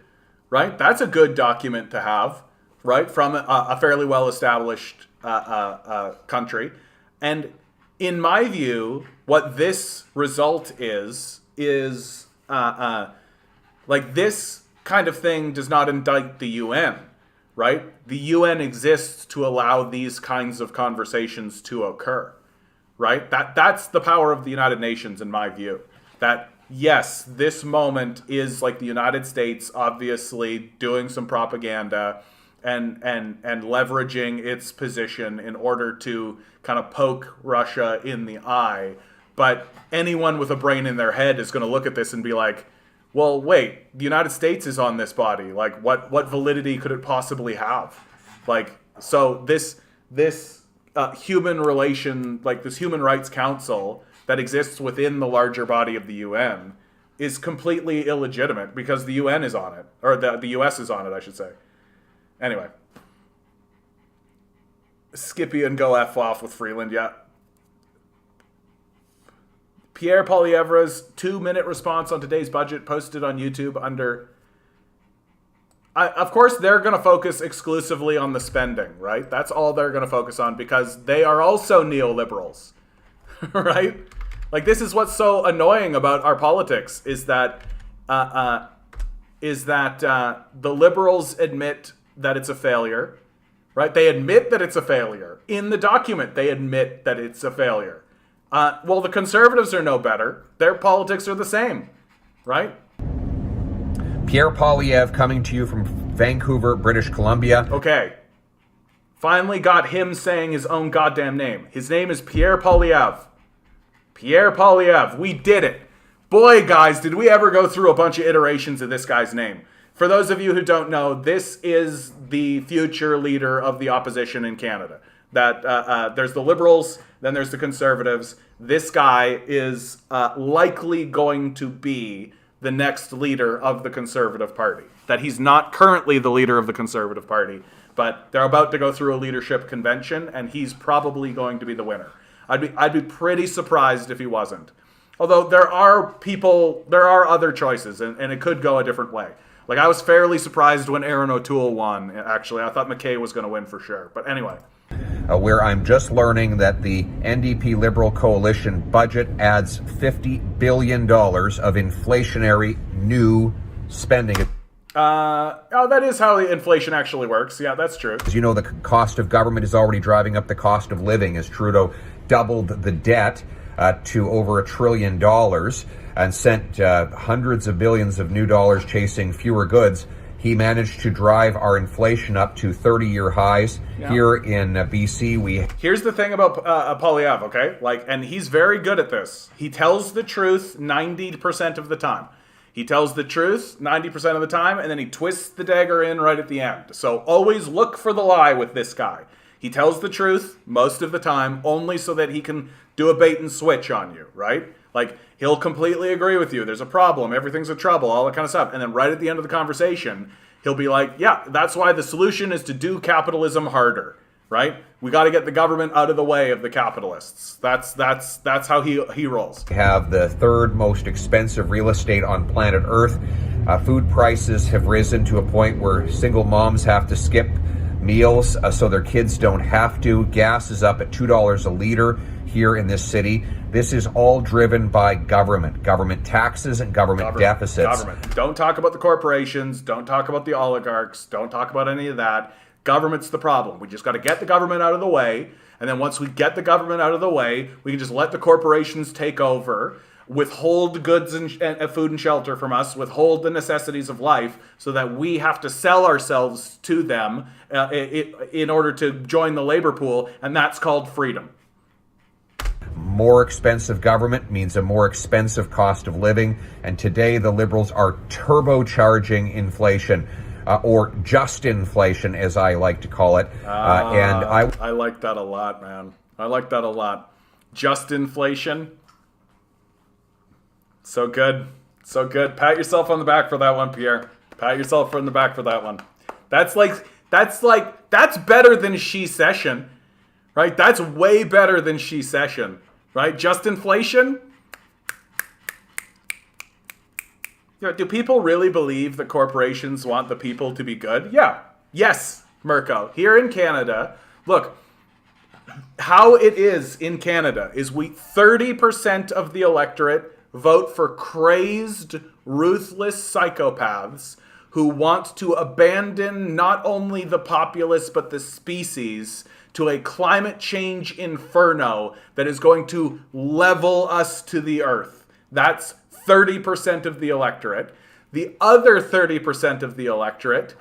[SPEAKER 1] right? That's a good document to have, right, from a fairly well-established country. And in my view, what this result is like, this kind of thing does not indict the UN, right? The UN exists to allow these kinds of conversations to occur, right? That's the power of the United Nations, in my view. That, yes, this moment is like the United States obviously doing some propaganda and leveraging its position in order to kind of poke Russia in the eye. But anyone with a brain in their head is going to look at this and be like, well, wait, the United States is on this body. Like, what validity could it possibly have? Like, so this human relation, like this Human Rights Council that exists within the larger body of the UN is completely illegitimate because the UN is on it, or the US is on it, I should say. Anyway. Skippy and go F off with Freeland, yeah. Pierre Poilievre's 2-minute response on today's budget posted on YouTube under... of course, they're going to focus exclusively on the spending, right? That's all they're going to focus on because they are also neoliberals, right? Like, this is what's so annoying about our politics is that the liberals admit that it's a failure, right? They admit that it's a failure. In the document, they admit that it's a failure. Well, the conservatives are no better. Their politics are the same, right?
[SPEAKER 4] Pierre Poilievre coming to you from Vancouver, British Columbia.
[SPEAKER 1] Okay. Finally got him saying his own goddamn name. His name is Pierre Poilievre. Pierre Poilievre. We did it. Boy, guys, did we ever go through a bunch of iterations of this guy's name. For those of you who don't know, this is the future leader of the opposition in Canada. There's the Liberals, then there's the Conservatives. This guy is likely going to be the next leader of the Conservative Party. That he's not currently the leader of the Conservative Party, but they're about to go through a leadership convention, and he's probably going to be the winner. I'd be pretty surprised if he wasn't. Although there are other choices, and it could go a different way. Like, I was fairly surprised when Aaron O'Toole won, actually. I thought McKay was going to win for sure. But anyway.
[SPEAKER 4] Where I'm just learning that the NDP Liberal Coalition budget adds $50 billion of inflationary new spending.
[SPEAKER 1] That is how the inflation actually works. Yeah, that's true.
[SPEAKER 4] As you know, the cost of government is already driving up the cost of living as Trudeau doubled the debt to over $1 trillion and sent hundreds of billions of new dollars chasing fewer goods. He managed to drive our inflation up to 30-year highs. Yeah. Here in BC.
[SPEAKER 1] Here's the thing about Poilievre, okay? And he's very good at this. He tells the truth 90% of the time. He tells the truth 90% of the time, and then he twists the dagger in right at the end. So always look for the lie with this guy. He tells the truth most of the time, only so that he can do a bait and switch on you, right? Like, he'll completely agree with you. There's a problem. Everything's a trouble, all that kind of stuff. And then right at the end of the conversation, he'll be like, yeah, that's why the solution is to do capitalism harder, right? We got to get the government out of the way of the capitalists. That's how he rolls.
[SPEAKER 4] We have the third most expensive real estate on planet Earth. Food prices have risen to a point where single moms have to skip meals so their kids don't have to. Gas is up at $2 a liter here in this city. This is all driven by government taxes and government deficits.
[SPEAKER 1] Don't talk about the corporations. Don't talk about the oligarchs. Don't talk about any of that. Government's the problem. We just got to get the government out of the way. And then once we get the government out of the way, we can just let the corporations take over, withhold goods and food and shelter from us, withhold the necessities of life so that we have to sell ourselves to them in order to join the labor pool. And that's called freedom.
[SPEAKER 4] More expensive government means a more expensive cost of living. And today the Liberals are turbocharging inflation, or just inflation, as I like to call it.
[SPEAKER 1] I like that a lot, man. I like that a lot. Just inflation. So good. So good. Pat yourself on the back for that one, Pierre. Pat yourself on the back for that one. That's better than She Session, right? That's way better than She Session. Right? Just inflation? Do people really believe that corporations want the people to be good? Yeah. Yes, Mirko. Here in Canada, look, how it is in Canada is 30% of the electorate vote for crazed, ruthless psychopaths who want to abandon not only the populace but the species to a climate change inferno that is going to level us to the earth. That's 30% of the electorate. The other 30% of the electorate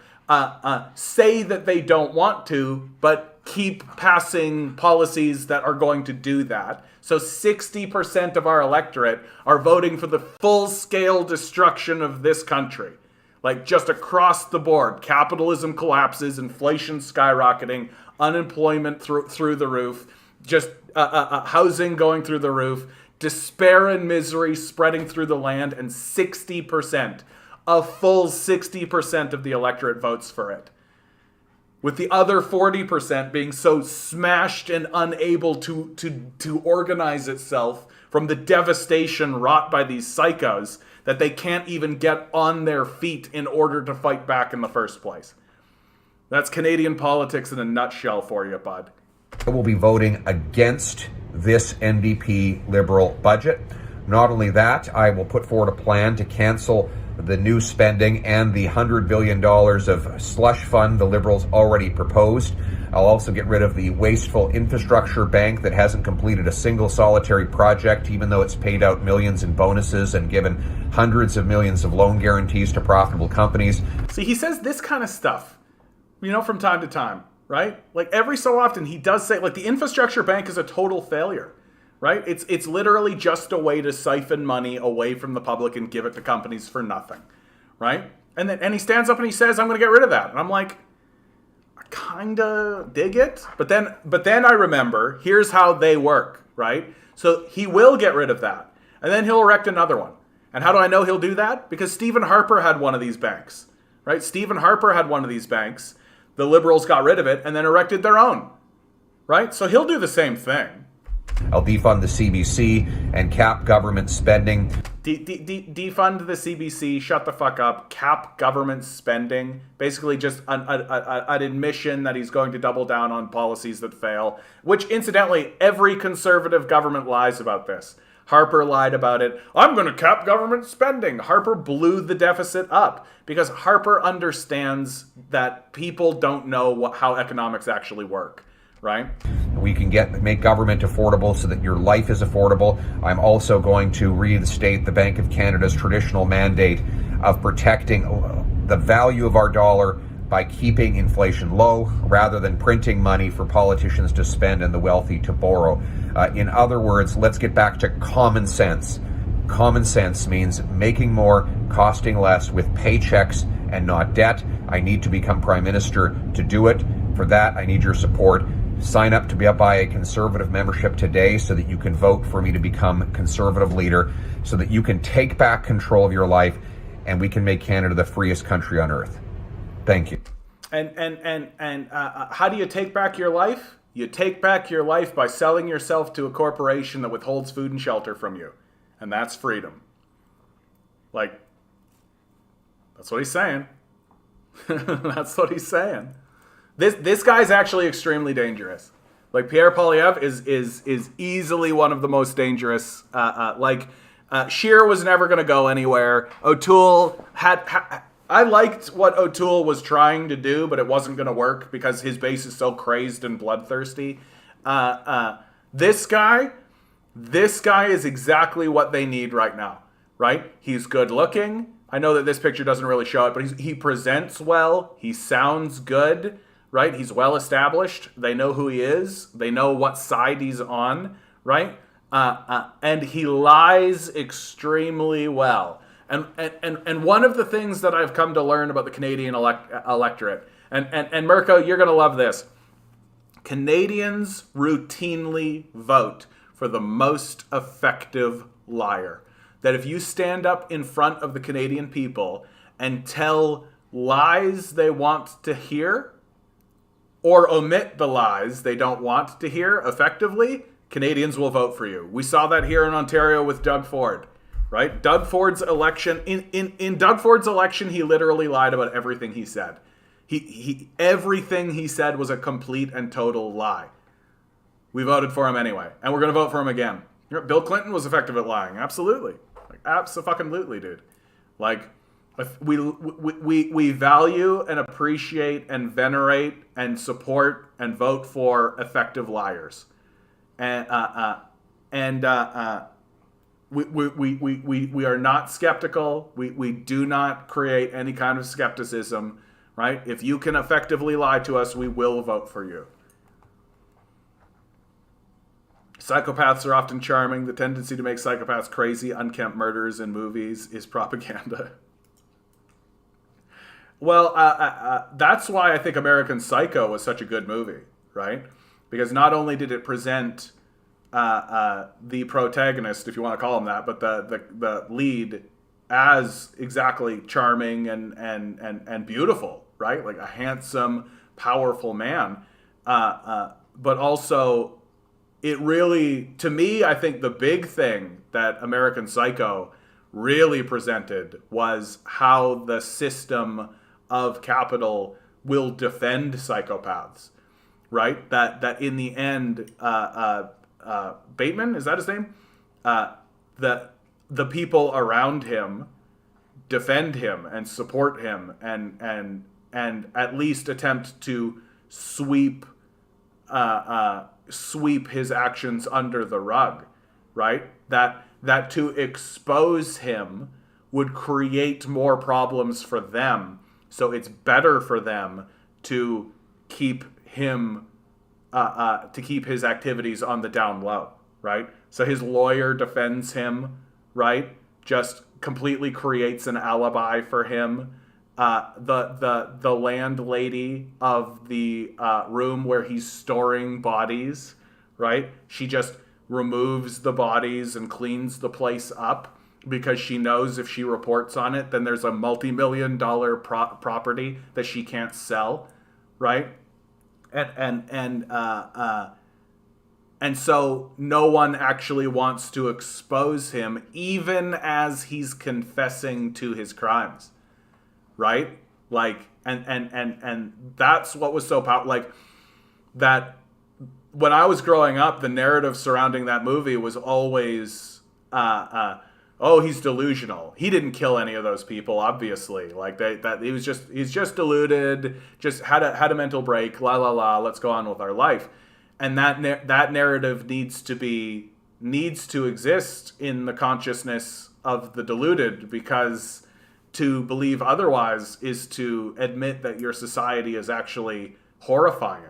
[SPEAKER 1] say that they don't want to, but keep passing policies that are going to do that. So 60% of our electorate are voting for the full-scale destruction of this country. Like, just across the board. Capitalism collapses, inflation skyrocketing, unemployment through the roof, just housing going through the roof, despair and misery spreading through the land, and 60%, a full 60% of the electorate votes for it. with the other 40% being so smashed and unable to organize itself from the devastation wrought by these psychos that they can't even get on their feet in order to fight back in the first place. That's Canadian politics in a nutshell for you, bud.
[SPEAKER 4] I will be voting against this NDP Liberal budget. Not only that, I will put forward a plan to cancel the new spending and the $100 billion of slush fund the Liberals already proposed. I'll also get rid of the wasteful infrastructure bank that hasn't completed a single solitary project, even though it's paid out millions in bonuses and given hundreds of millions of loan guarantees to profitable companies.
[SPEAKER 1] See, he says this kind of stuff, from time to time, right? Like every so often he does say, like, the infrastructure bank is a total failure. Right? It's literally just a way to siphon money away from the public and give it to companies for nothing. Right? And he stands up and he says, I'm going to get rid of that. And I'm like, I kind of dig it. But then I remember, here's how they work. Right? So he will get rid of that. And then he'll erect another one. And how do I know he'll do that? Because Stephen Harper had one of these banks. Right? Stephen Harper had one of these banks. The Liberals got rid of it and then erected their own. Right? So he'll do the same thing.
[SPEAKER 4] I'll defund the CBC and cap government spending.
[SPEAKER 1] Defund the CBC, shut the fuck up, cap government spending. Basically just an admission that he's going to double down on policies that fail, which incidentally, every conservative government lies about this. Harper lied about it. I'm going to cap government spending. Harper blew the deficit up because Harper understands that people don't know how economics actually work. Right?
[SPEAKER 4] We can make government affordable so that your life is affordable. I'm also going to reinstate the Bank of Canada's traditional mandate of protecting the value of our dollar by keeping inflation low rather than printing money for politicians to spend and the wealthy to borrow. In other words, let's get back to common sense. Common sense means making more, costing less with paychecks and not debt. I need to become Prime Minister to do it. For that, I need your support. Sign up to buy a Conservative membership today so that you can vote for me to become Conservative leader, so that you can take back control of your life and we can make Canada the freest country on earth. Thank you.
[SPEAKER 1] And how do you take back your life? You take back your life by selling yourself to a corporation that withholds food and shelter from you. And that's freedom. Like, that's what he's saying. That's what he's saying. This guy's actually extremely dangerous. Like, Pierre Poilievre is easily one of the most dangerous. Scheer was never going to go anywhere. O'Toole I liked what O'Toole was trying to do, but it wasn't going to work because his base is so crazed and bloodthirsty. This guy is exactly what they need right now. Right? He's good looking. I know that this picture doesn't really show it, but he presents well. He sounds good. Right? He's well established. They know who he is. They know what side he's on. Right? And he lies extremely well. And one of the things that I've come to learn about the Canadian electorate, and Mirko, you're going to love this. Canadians routinely vote for the most effective liar. That if you stand up in front of the Canadian people and tell lies they want to hear, or omit the lies they don't want to hear effectively, Canadians will vote for you. We saw that here in Ontario with Doug Ford, right? Doug Ford's election, in Doug Ford's election, he literally lied about everything he said. Everything he said was a complete and total lie. We voted for him anyway, and we're going to vote for him again. Bill Clinton was effective at lying, absolutely. Like, abso-fucking-lutely, dude. Like, we value and appreciate and venerate and support and vote for effective liars, and we are not skeptical. We do not create any kind of skepticism, right? If you can effectively lie to us, we will vote for you. Psychopaths are often charming. The tendency to make psychopaths crazy, unkempt murders in movies is propaganda. Well, that's why I think American Psycho was such a good movie, right? Because not only did it present the protagonist, if you want to call him that, but the lead as exactly charming and beautiful, right? Like a handsome, powerful man. But also, it really, to me, I think the big thing that American Psycho really presented was how the system of capital will defend psychopaths, right? That in the end, Bateman, is that his name? That the people around him defend him and support him and at least attempt to sweep his actions under the rug, right? That to expose him would create more problems for them. So it's better for them to keep him to keep his activities on the down low, right? So his lawyer defends him, right? Just completely creates an alibi for him. The landlady of the room where he's storing bodies, right? She just removes the bodies and cleans the place up because she knows if she reports on it, then there's a multi-million-dollar property that she can't sell, right? And so no one actually wants to expose him, even as he's confessing to his crimes, right? Like, and that's what was so powerful. Like, that when I was growing up, the narrative surrounding that movie was always, oh, he's delusional. He didn't kill any of those people, obviously. Like, he's just deluded, just had a mental break. La la la. Let's go on with our life. And that narrative needs to exist in the consciousness of the deluded, because to believe otherwise is to admit that your society is actually horrifying.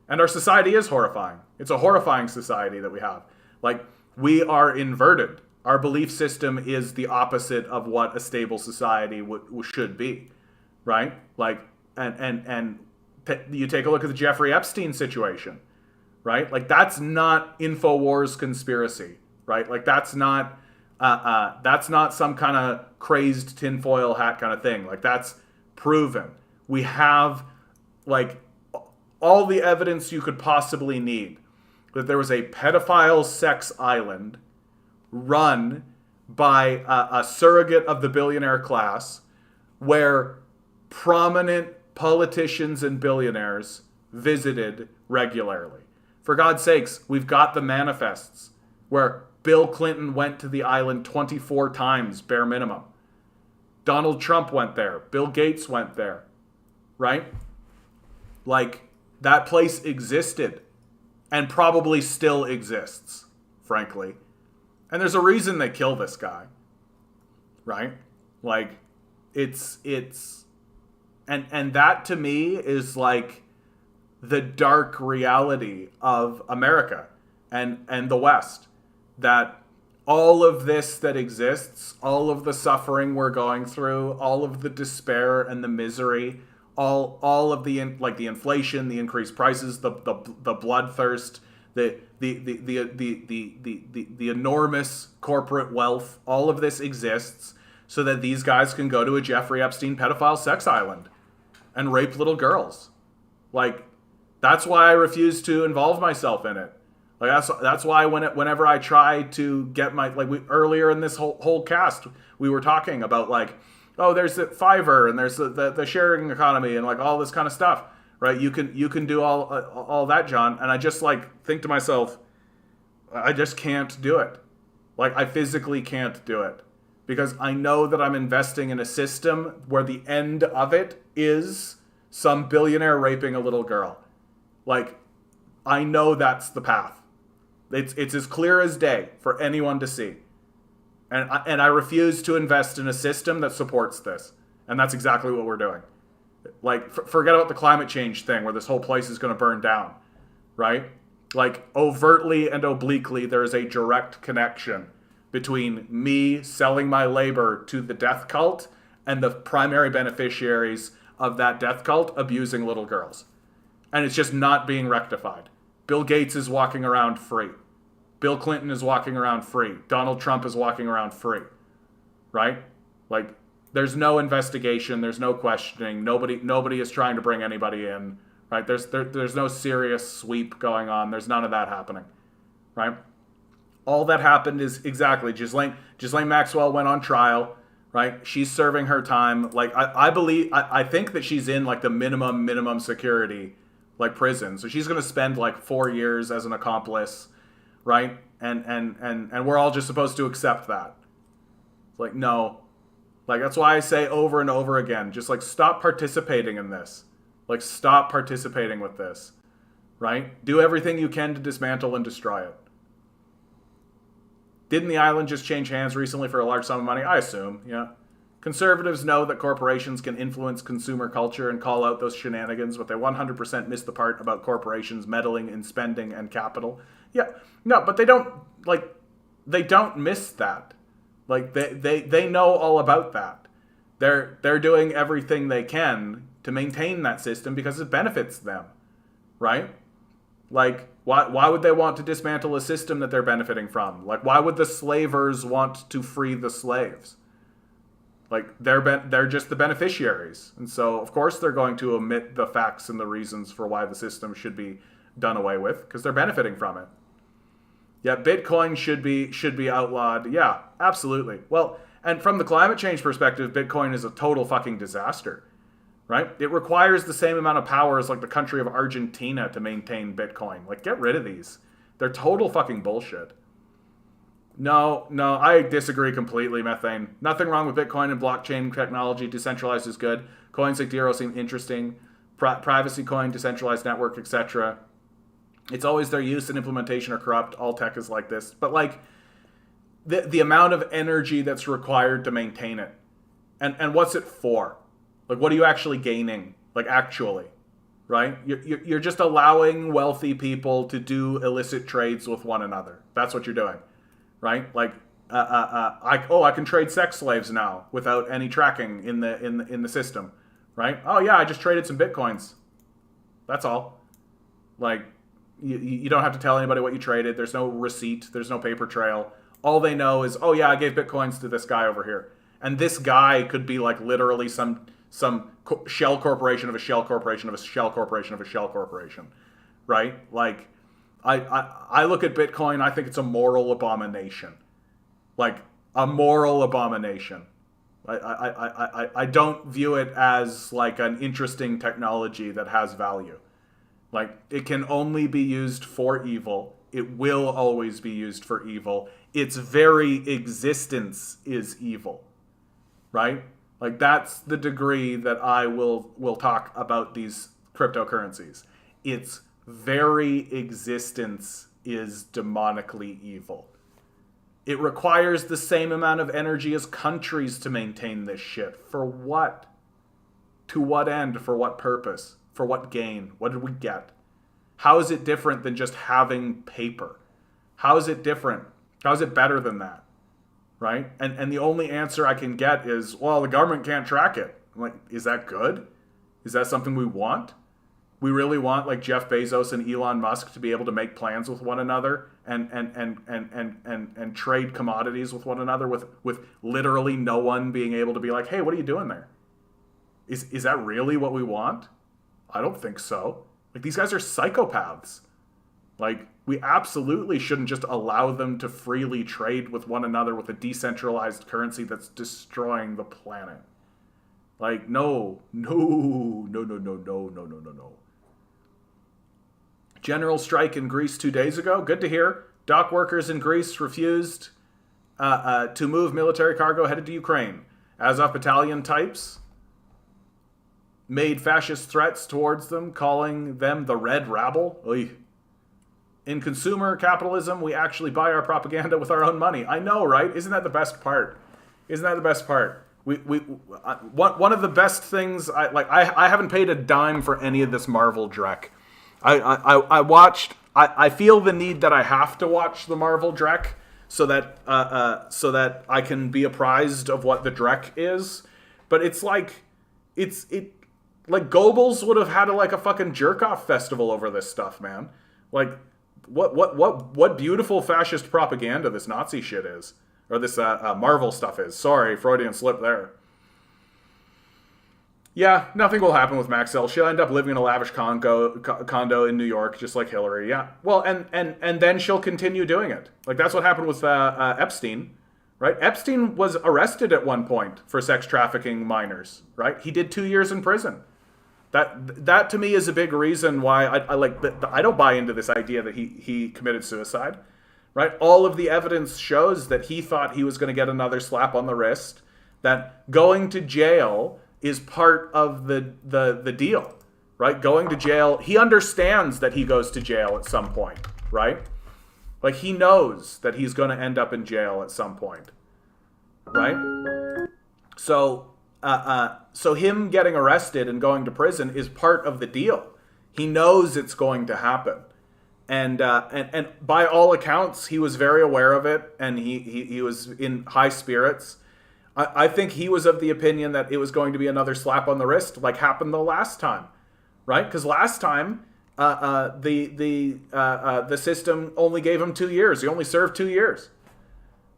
[SPEAKER 1] And our society is horrifying. It's a horrifying society that we have. Like, we are inverted. Our belief system is the opposite of what a stable society should be, right? Like, you take a look at the Jeffrey Epstein situation, right? Like, that's not InfoWars conspiracy, right? Like, that's not some kind of crazed tinfoil hat kind of thing. Like, that's proven. We have, like, all the evidence you could possibly need that there was a pedophile sex island run by a surrogate of the billionaire class, where prominent politicians and billionaires visited regularly. For God's sakes, we've got the manifests where Bill Clinton went to the island 24 times, bare minimum. Donald Trump went there. Bill Gates went there, right? Like, that place existed and probably still exists, frankly. And there's a reason they kill this guy, right? Like, and that to me is like the dark reality of America and the West. That all of this that exists, all of the suffering we're going through, all of the despair and the misery, all of the inflation, the increased prices, the bloodthirst, the enormous corporate wealth, all of this exists so that these guys can go to a Jeffrey Epstein pedophile sex island and rape little girls. Like, that's why I refuse to involve myself in it. Like, that's why whenever I try to get earlier in this whole cast, we were talking about, like, oh, there's the Fiverr and there's the sharing economy and, like, all this kind of stuff, right? You can do all that, John. And I just, like, think to myself, I just can't do it. Like, I physically can't do it, because I know that I'm investing in a system where the end of it is some billionaire raping a little girl. Like, I know that's the path. It's as clear as day for anyone to see. And I refuse to invest in a system that supports this. And that's exactly what we're doing. Like, forget about the climate change thing where this whole place is going to burn down, right? Like, overtly and obliquely, there is a direct connection between me selling my labor to the death cult and the primary beneficiaries of that death cult abusing little girls. And it's just not being rectified. Bill Gates is walking around free. Bill Clinton is walking around free. Donald Trump is walking around free. Right? Like, there's no investigation. There's no questioning. Nobody is trying to bring anybody in. right? There's no serious sweep going on. There's none of that happening, right? All that happened is exactly Ghislaine Maxwell went on trial, right? She's serving her time. Like I think that she's in like the minimum security like prison. So she's going to spend like 4 years as an accomplice, right? And we're all just supposed to accept that. It's like, no. Like, that's why I say over and over again, just like stop participating in this. Like, stop participating with this, right? Do everything you can to dismantle and destroy it. Didn't the island just change hands recently for a large sum of money? I assume, yeah. Conservatives know that corporations can influence consumer culture and call out those shenanigans, but they 100% miss the part about corporations meddling in spending and capital. Yeah, no, but they don't miss that. Like, they know all about that. They're doing everything they can to maintain that system because it benefits them, right? Like, why would they want to dismantle a system that they're benefiting from? Like, why would the slavers want to free the slaves? Like, they're just the beneficiaries. And so, of course, they're going to omit the facts and the reasons for why the system should be done away with, because they're benefiting from it. Yeah, Bitcoin should be outlawed. Yeah, absolutely. Well, and from the climate change perspective, Bitcoin is a total fucking disaster, right? It requires the same amount of power as like the country of Argentina to maintain Bitcoin. Like, get rid of these. They're total fucking bullshit. No, I disagree completely, Methane. Nothing wrong with Bitcoin and blockchain technology. Decentralized is good. Coins like Dero seem interesting. Privacy coin, decentralized network, etc. It's always their use and implementation are corrupt. All tech is like this. But like the amount of energy that's required to maintain it. And what's it for? Like, what are you actually gaining? Like, actually, right? You're just allowing wealthy people to do illicit trades with one another. That's what you're doing. Right? Like, I can trade sex slaves now without any tracking in the system, right? Oh yeah, I just traded some bitcoins. That's all. Like, you don't have to tell anybody what you traded. There's no receipt. There's no paper trail. All they know is, oh yeah, I gave bitcoins to this guy over here, and this guy could be like literally some shell corporation of a shell corporation of a shell corporation of a shell corporation, right? Like. I look at Bitcoin, I think it's a moral abomination. Like, a moral abomination. I don't view it as like an interesting technology that has value. Like, it can only be used for evil. It will always be used for evil. Its very existence is evil. Right? Like, that's the degree that I will talk about these cryptocurrencies. Its very existence is demonically evil. It requires the same amount of energy as countries to maintain this shit. For what? To what end? For what purpose? For what gain? What did we get? How is it different than just having paper? How is it different? How is it better than that? Right? And the only answer I can get is, well, the government can't track it. I'm like, is that good? Is that something we want? We really want like Jeff Bezos and Elon Musk to be able to make plans with one another and trade commodities with one another with literally no one being able to be like, hey, what are you doing there? Is that really what we want? I don't think so. Like, these guys are psychopaths. Like, we absolutely shouldn't just allow them to freely trade with one another with a decentralized currency that's destroying the planet. Like, no. General strike in Greece 2 days ago. Good to hear. Dock workers in Greece refused to move military cargo headed to Ukraine. Azov battalion types made fascist threats towards them, calling them the Red Rabble. Oy. In consumer capitalism, we actually buy our propaganda with our own money. I know, right? Isn't that the best part? Isn't that the best part? One of the best things, I haven't paid a dime for any of this Marvel dreck. I watched. I feel the need that I have to watch the Marvel Drek so that I can be apprised of what the Drek is. But it's like like Goebbels would have had a fucking jerk off festival over this stuff, man. Like what beautiful fascist propaganda this Nazi shit is, or this Marvel stuff is. Sorry, Freudian slip there. Yeah, nothing will happen with Maxwell. She'll end up living in a lavish condo in New York, just like Hillary. Yeah. Well, and then she'll continue doing it. Like that's what happened with Epstein, right? Epstein was arrested at one point for sex trafficking minors, right? He did 2 years in prison. That to me is a big reason why I don't buy into this idea that he committed suicide, right? All of the evidence shows that he thought he was going to get another slap on the wrist, that going to jail is part of the deal, right? Going to jail, he understands that he goes to jail at some point, right? Like he knows that he's going to end up in jail at some point, right? So him getting arrested and going to prison is part of the deal. He knows it's going to happen. And by all accounts, he was very aware of it, and he was in high spirits. I think he was of the opinion that it was going to be another slap on the wrist, like happened the last time, right? Because last time, the system only gave him 2 years. He only served 2 years,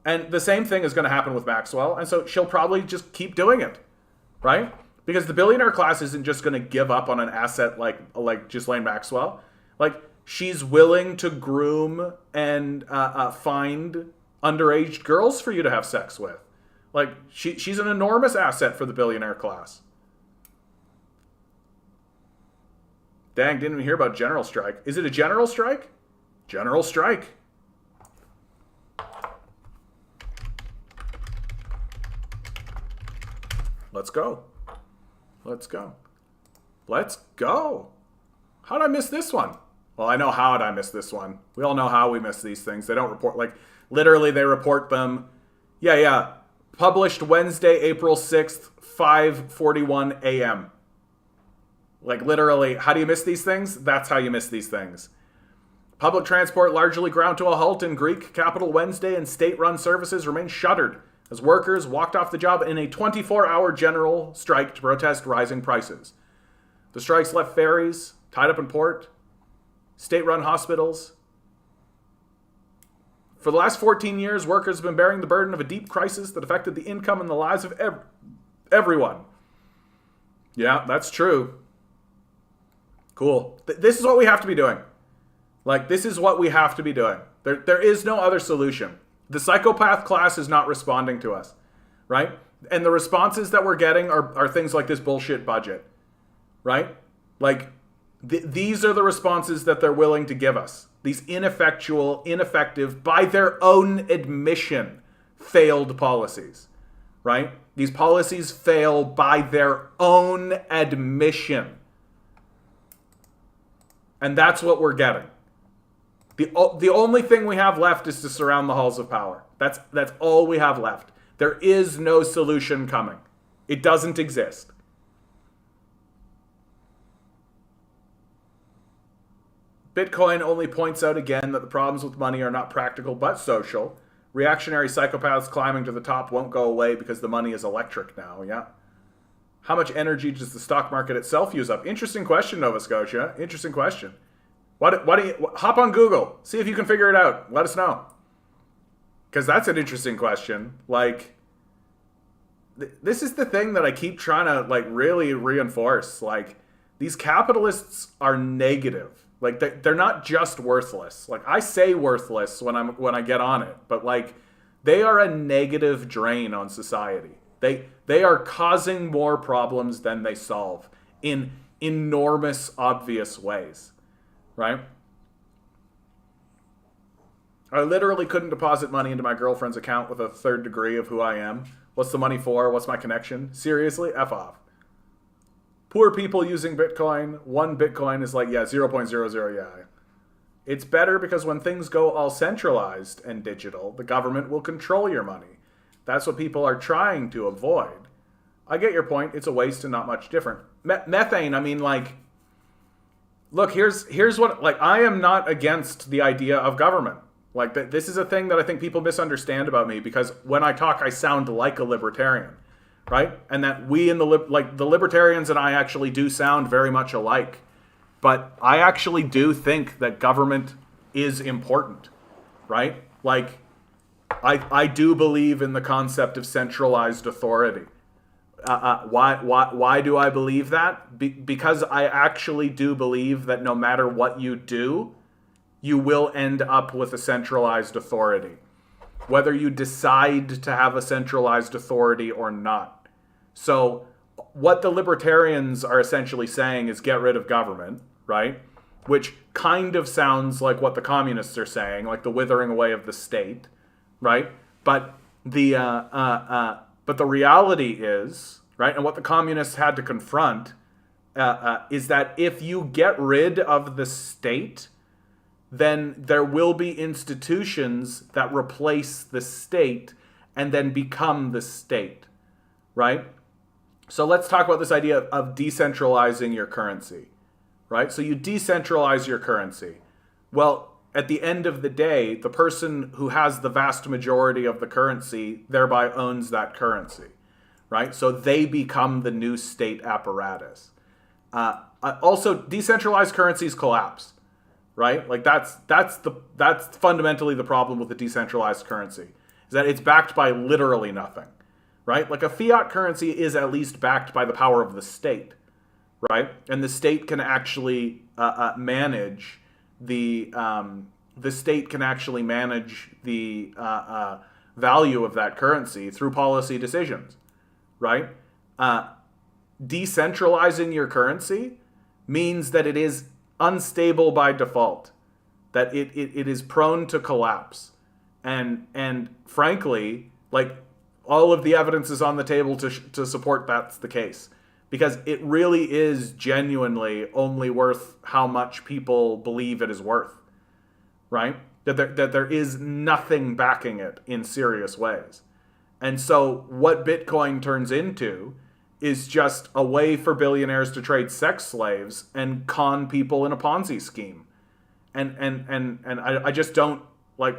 [SPEAKER 1] and the same thing is going to happen with Maxwell. And so she'll probably just keep doing it, right? Because the billionaire class isn't just going to give up on an asset like Ghislaine Maxwell. Like she's willing to groom and find underage girls for you to have sex with. Like, she's an enormous asset for the billionaire class. Dang, didn't even hear about general strike. Is it a general strike? General strike. Let's go. Let's go. Let's go. How did I miss this one? Well, I know how did I miss this one. We all know how we miss these things. They don't report, like, literally they report them. Yeah. Published Wednesday, April 6th, 5:41 a.m. Like literally, how do you miss these things? That's how you miss these things. Public transport largely ground to a halt in Greek capital Wednesday, and state-run services remain shuttered as workers walked off the job in a 24-hour general strike to protest rising prices. The strikes left ferries tied up in port, state-run hospitals. For the last 14 years, workers have been bearing the burden of a deep crisis that affected the income and the lives of everyone. Yeah, that's true. Cool. This is what we have to be doing. Like, this is what we have to be doing. There is no other solution. The psychopath class is not responding to us, right? And the responses that we're getting are things like this bullshit budget, right? Like, these are the responses that they're willing to give us. These ineffective, by their own admission, failed policies, right? These policies fail by their own admission. And that's what we're getting. The only thing we have left is to surround the halls of power. That's all we have left. There is no solution coming. It doesn't exist. Bitcoin only points out again that the problems with money are not practical but social. Reactionary psychopaths climbing to the top won't go away because the money is electric now, yeah? How much energy does the stock market itself use up? Interesting question, Nova Scotia. Interesting question. Why do you hop on Google? See if you can figure it out. Let us know. Because that's an interesting question. Like, this is the thing that I keep trying to, like, really reinforce. Like, these capitalists are negative. Like, they're not just worthless. Like, I say worthless when I get on it, but like, they are a negative drain on society. They are causing more problems than they solve in enormous, obvious ways, right? I literally couldn't deposit money into my girlfriend's account with a third degree of who I am. What's the money for? What's my connection? Seriously? F off. Poor people using Bitcoin, 1 Bitcoin is like, yeah, 0.00, yeah. It's better because when things go all centralized and digital, the government will control your money. That's what people are trying to avoid. I get your point. It's a waste and not much different. Methane, I mean, like, look, here's what, like, I am not against the idea of government. Like, this is a thing that I think people misunderstand about me, because when I talk, I sound like a libertarian. Right? And that we in the libertarians and I actually do sound very much alike. But I actually do think that government is important, right? Like, I do believe in the concept of centralized authority. Why do I believe that? Because I actually do believe that no matter what you do, you will end up with a centralized authority, whether you decide to have a centralized authority or not. So what the libertarians are essentially saying is get rid of government, right? Which kind of sounds like what the communists are saying, like the withering away of the state, right? But the reality is, right, and what the communists had to confront is that if you get rid of the state, then there will be institutions that replace the state and then become the state, right? So let's talk about this idea of decentralizing your currency, right? So you decentralize your currency. Well, at the end of the day, the person who has the vast majority of the currency thereby owns that currency, right? So they become the new state apparatus. Also, decentralized currencies collapse, right? Like that's fundamentally the problem with the decentralized currency, is that it's backed by literally nothing, right? Like a fiat currency is at least backed by the power of the state, right? And the state can actually manage the state can actually manage the value of that currency through policy decisions, right? Decentralizing your currency means that it is unstable by default, that it is prone to collapse, and frankly, like, all of the evidence is on the table to support that's the case, because it really is genuinely only worth how much people believe it is worth, right? That there is nothing backing it in serious ways. And so what Bitcoin turns into is just a way for billionaires to trade sex slaves and con people in a Ponzi scheme. And I just don't, like,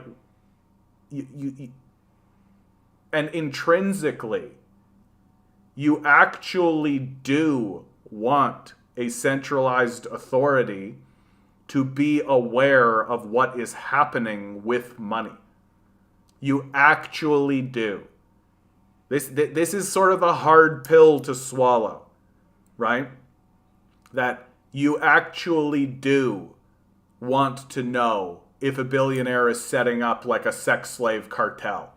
[SPEAKER 1] and intrinsically, you actually do want a centralized authority to be aware of what is happening with money. You actually do. This is sort of the hard pill to swallow, right? That you actually do want to know if a billionaire is setting up like a sex slave cartel,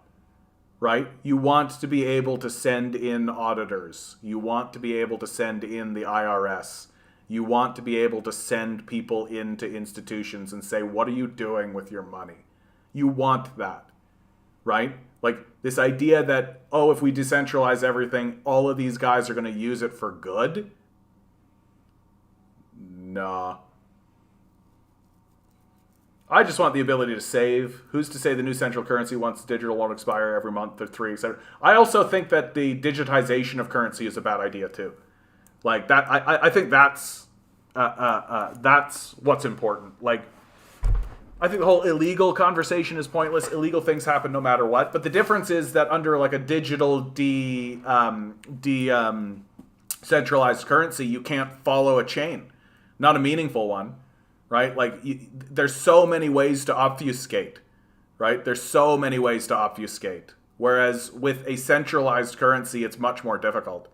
[SPEAKER 1] right? You want to be able to send in auditors. You want to be able to send in the IRS. You want to be able to send people into institutions and say, what are you doing with your money? You want that, right? Like this idea that, oh, if we decentralize everything, all of these guys are going to use it for good. Nah. I just want the ability to save. Who's to say the new central currency once digital won't expire every month or 3, etc. I also think that the digitization of currency is a bad idea too. Like that, I think that's what's important. Like, I think the whole illegal conversation is pointless. Illegal things happen no matter what. But the difference is that under like a digital centralized currency, you can't follow a chain, not a meaningful one, right? Like there's so many ways to obfuscate, right? There's so many ways to obfuscate. Whereas with a centralized currency, it's much more difficult.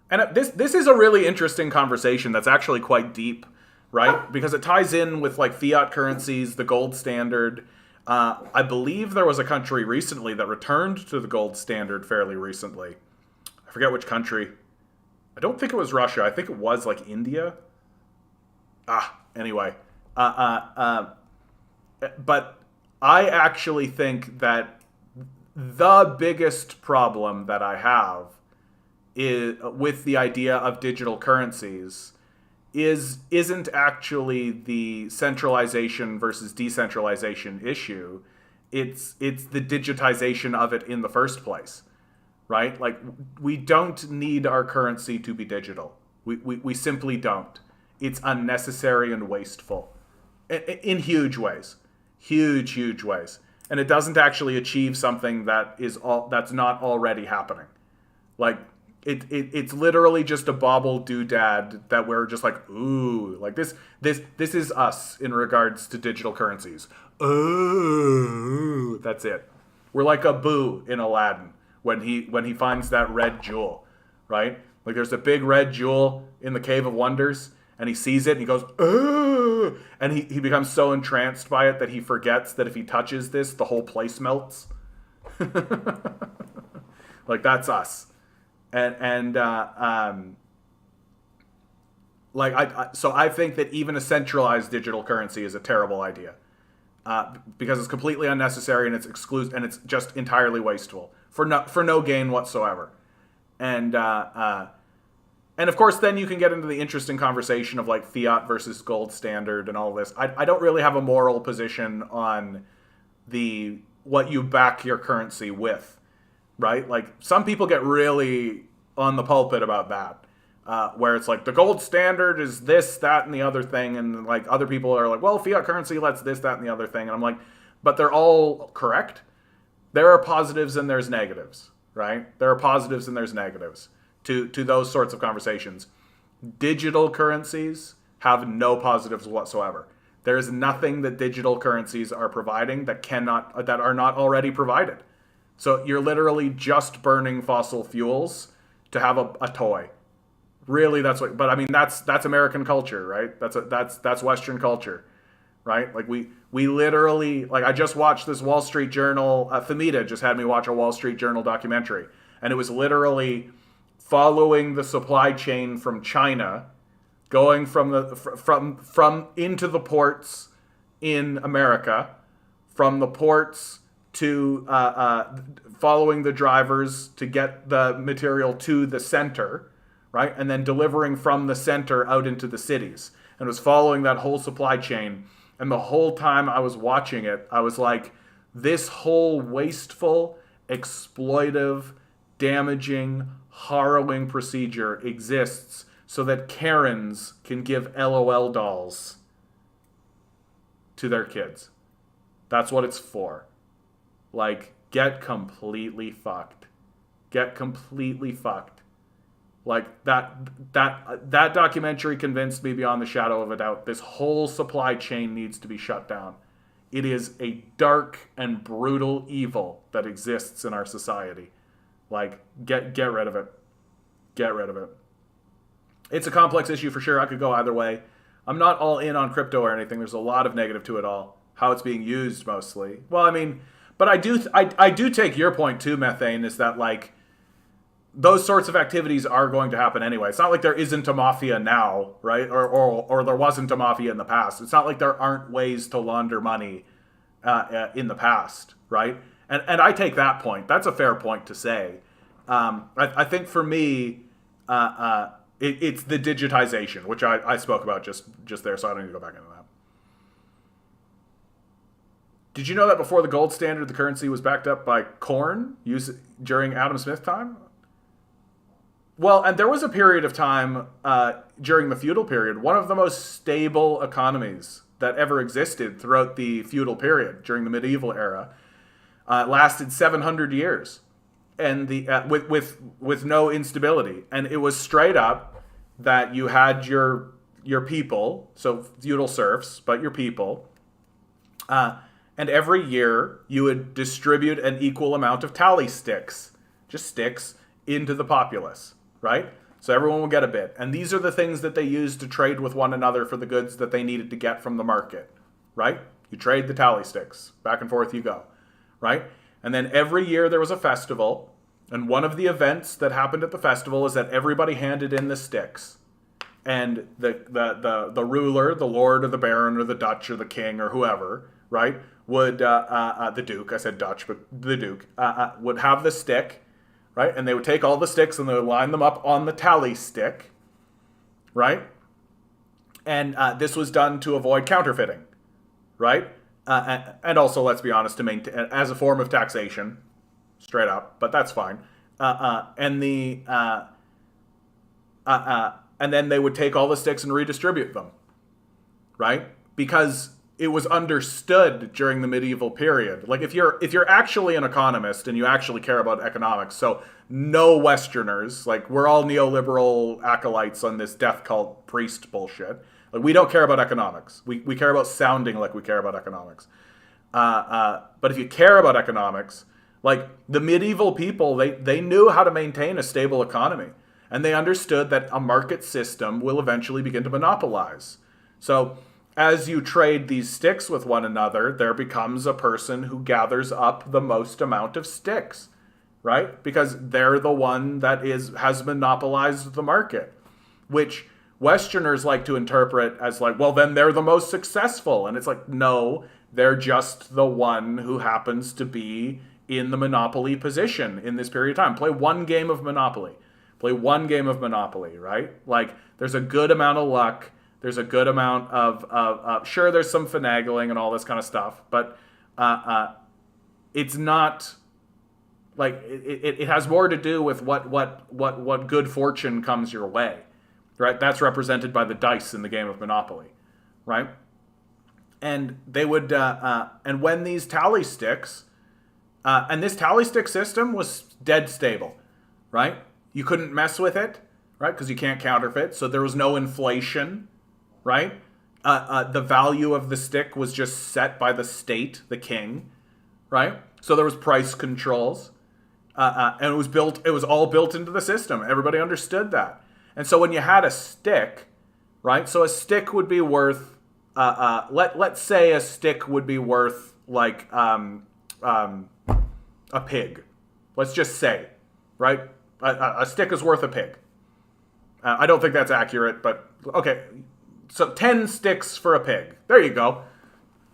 [SPEAKER 1] And this is a really interesting conversation that's actually quite deep, right? Because it ties in with like fiat currencies, the gold standard. I believe there was a country recently that returned to the gold standard fairly recently. I forget which country. I don't think it was Russia. I think it was like India. Anyway. But I actually think that the biggest problem that I have is with the idea of digital currencies isn't actually the centralization versus decentralization issue. It's the digitization of it in the first place, right? Like we don't need our currency to be digital. We simply don't. It's unnecessary and wasteful in huge ways, huge ways, and it doesn't actually achieve something that's not already happening. Like it's literally just a bauble doodad that we're just like, ooh, like this is us in regards to digital currencies. Ooh, that's it. We're like a boo in Aladdin when he finds that red jewel, right? Like there's a big red jewel in the Cave of Wonders, and he sees it and he goes, "Ugh!" And he becomes so entranced by it that he forgets that if he touches this, the whole place melts. Like that's us. So I think that even a centralized digital currency is a terrible idea, because it's completely unnecessary and it's exclusive and it's just entirely wasteful for no gain whatsoever. And of course, then you can get into the interesting conversation of like fiat versus gold standard and all this. I don't really have a moral position on what you back your currency with, right? Like some people get really on the pulpit about that, where it's like the gold standard is this, that, and the other thing, and like other people are like, well, fiat currency lets this, that, and the other thing, and I'm like, but they're all correct. There are positives and there's negatives, right? There are positives and there's negatives to those sorts of conversations. Digital currencies have no positives whatsoever. There is nothing that digital currencies are providing that are not already provided. So you're literally just burning fossil fuels to have a toy. Really, that's what. But I mean, that's American culture, right? That's Western culture, right? Like we literally, like I just watched this Wall Street Journal. Famita just had me watch a Wall Street Journal documentary, and it was literally following the supply chain from China, going from into the ports in America, from the ports to following the drivers to get the material to the center, right? And then delivering from the center out into the cities. And it was following that whole supply chain. And the whole time I was watching it, I was like, this whole wasteful, exploitive, damaging, harrowing procedure exists so that Karens can give LOL dolls to their kids. That's what it's for. Like, get completely fucked. Get completely fucked. Like, that documentary convinced me beyond the shadow of a doubt. This whole supply chain needs to be shut down. It is a dark and brutal evil that exists in our society. Like, get rid of it. Get rid of it. It's a complex issue for sure. I could go either way. I'm not all in on crypto or anything. There's a lot of negative to it all. How it's being used mostly. Well, I mean, but I do take your point too, Methane, is that like those sorts of activities are going to happen anyway. It's not like there isn't a mafia now, right? Or there wasn't a mafia in the past. It's not like there aren't ways to launder money in the past, right? And I take that point. That's a fair point to say. I think for me, it's the digitization, which I spoke about just there, so I don't need to go back into that. Did you know that before the gold standard, the currency was backed up by corn used during Adam Smith time? Well, and there was a period of time during the feudal period, one of the most stable economies that ever existed throughout the feudal period during the medieval era. Lasted 700 years, and with no instability, and it was straight up that you had your people, so feudal serfs, but your people, and every year you would distribute an equal amount of tally sticks, just sticks, into the populace, right? So everyone will get a bit, and these are the things that they used to trade with one another for the goods that they needed to get from the market, right? You trade the tally sticks, back and forth you go. Right? And then every year there was a festival, and one of the events that happened at the festival is that everybody handed in the sticks. And the ruler, the lord or the baron or the dutch or the king or whoever, right, would, the duke, I said Dutch, but the duke, would have the stick, right? And they would take all the sticks and they would line them up on the tally stick, right? And this was done to avoid counterfeiting, right? And also, let's be honest, to maintain as a form of taxation, straight up, but that's fine. And then they would take all the sticks and redistribute them, right? Because it was understood during the medieval period. Like if you're actually an economist and you actually care about economics, so no Westerners, like we're all neoliberal acolytes on this death cult priest bullshit. Like, we don't care about economics. We care about sounding like we care about economics. But if you care about economics, like the medieval people, they knew how to maintain a stable economy. And they understood that a market system will eventually begin to monopolize. So as you trade these sticks with one another, there becomes a person who gathers up the most amount of sticks, right? Because they're the one that has monopolized the market, which Westerners like to interpret as like, well, then they're the most successful. And it's like, no, they're just the one who happens to be in the monopoly position in this period of time. Play one game of Monopoly. Play one game of Monopoly, right? Like, there's a good amount of luck. There's a good amount of sure, there's some finagling and all this kind of stuff, but it's not like it has more to do with what good fortune comes your way, right? That's represented by the dice in the game of Monopoly, right? And they would and when these tally sticks, and this tally stick system was dead stable, right? You couldn't mess with it, right? Because you can't counterfeit, so there was no inflation. Right? The value of the stick was just set by the state, the king, right? So there was price controls, and it was all built into the system. Everybody understood that. And so when you had a stick, right? So a stick would be worth, let's say a stick would be worth like a pig. Let's just say, right? A stick is worth a pig. I don't think that's accurate, but okay. So 10 sticks for a pig. There you go.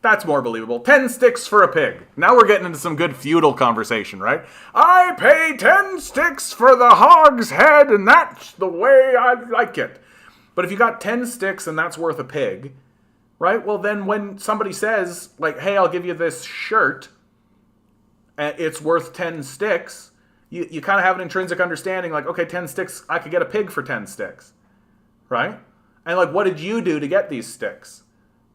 [SPEAKER 1] That's more believable. 10 sticks for a pig. Now we're getting into some good feudal conversation, right? I pay 10 sticks for the hog's head, and that's the way I like it. But if you got 10 sticks and that's worth a pig, right? Well, then when somebody says, like, hey, I'll give you this shirt, and it's worth 10 sticks, you kind of have an intrinsic understanding, like, okay, 10 sticks, I could get a pig for 10 sticks, right? And like, what did you do to get these sticks,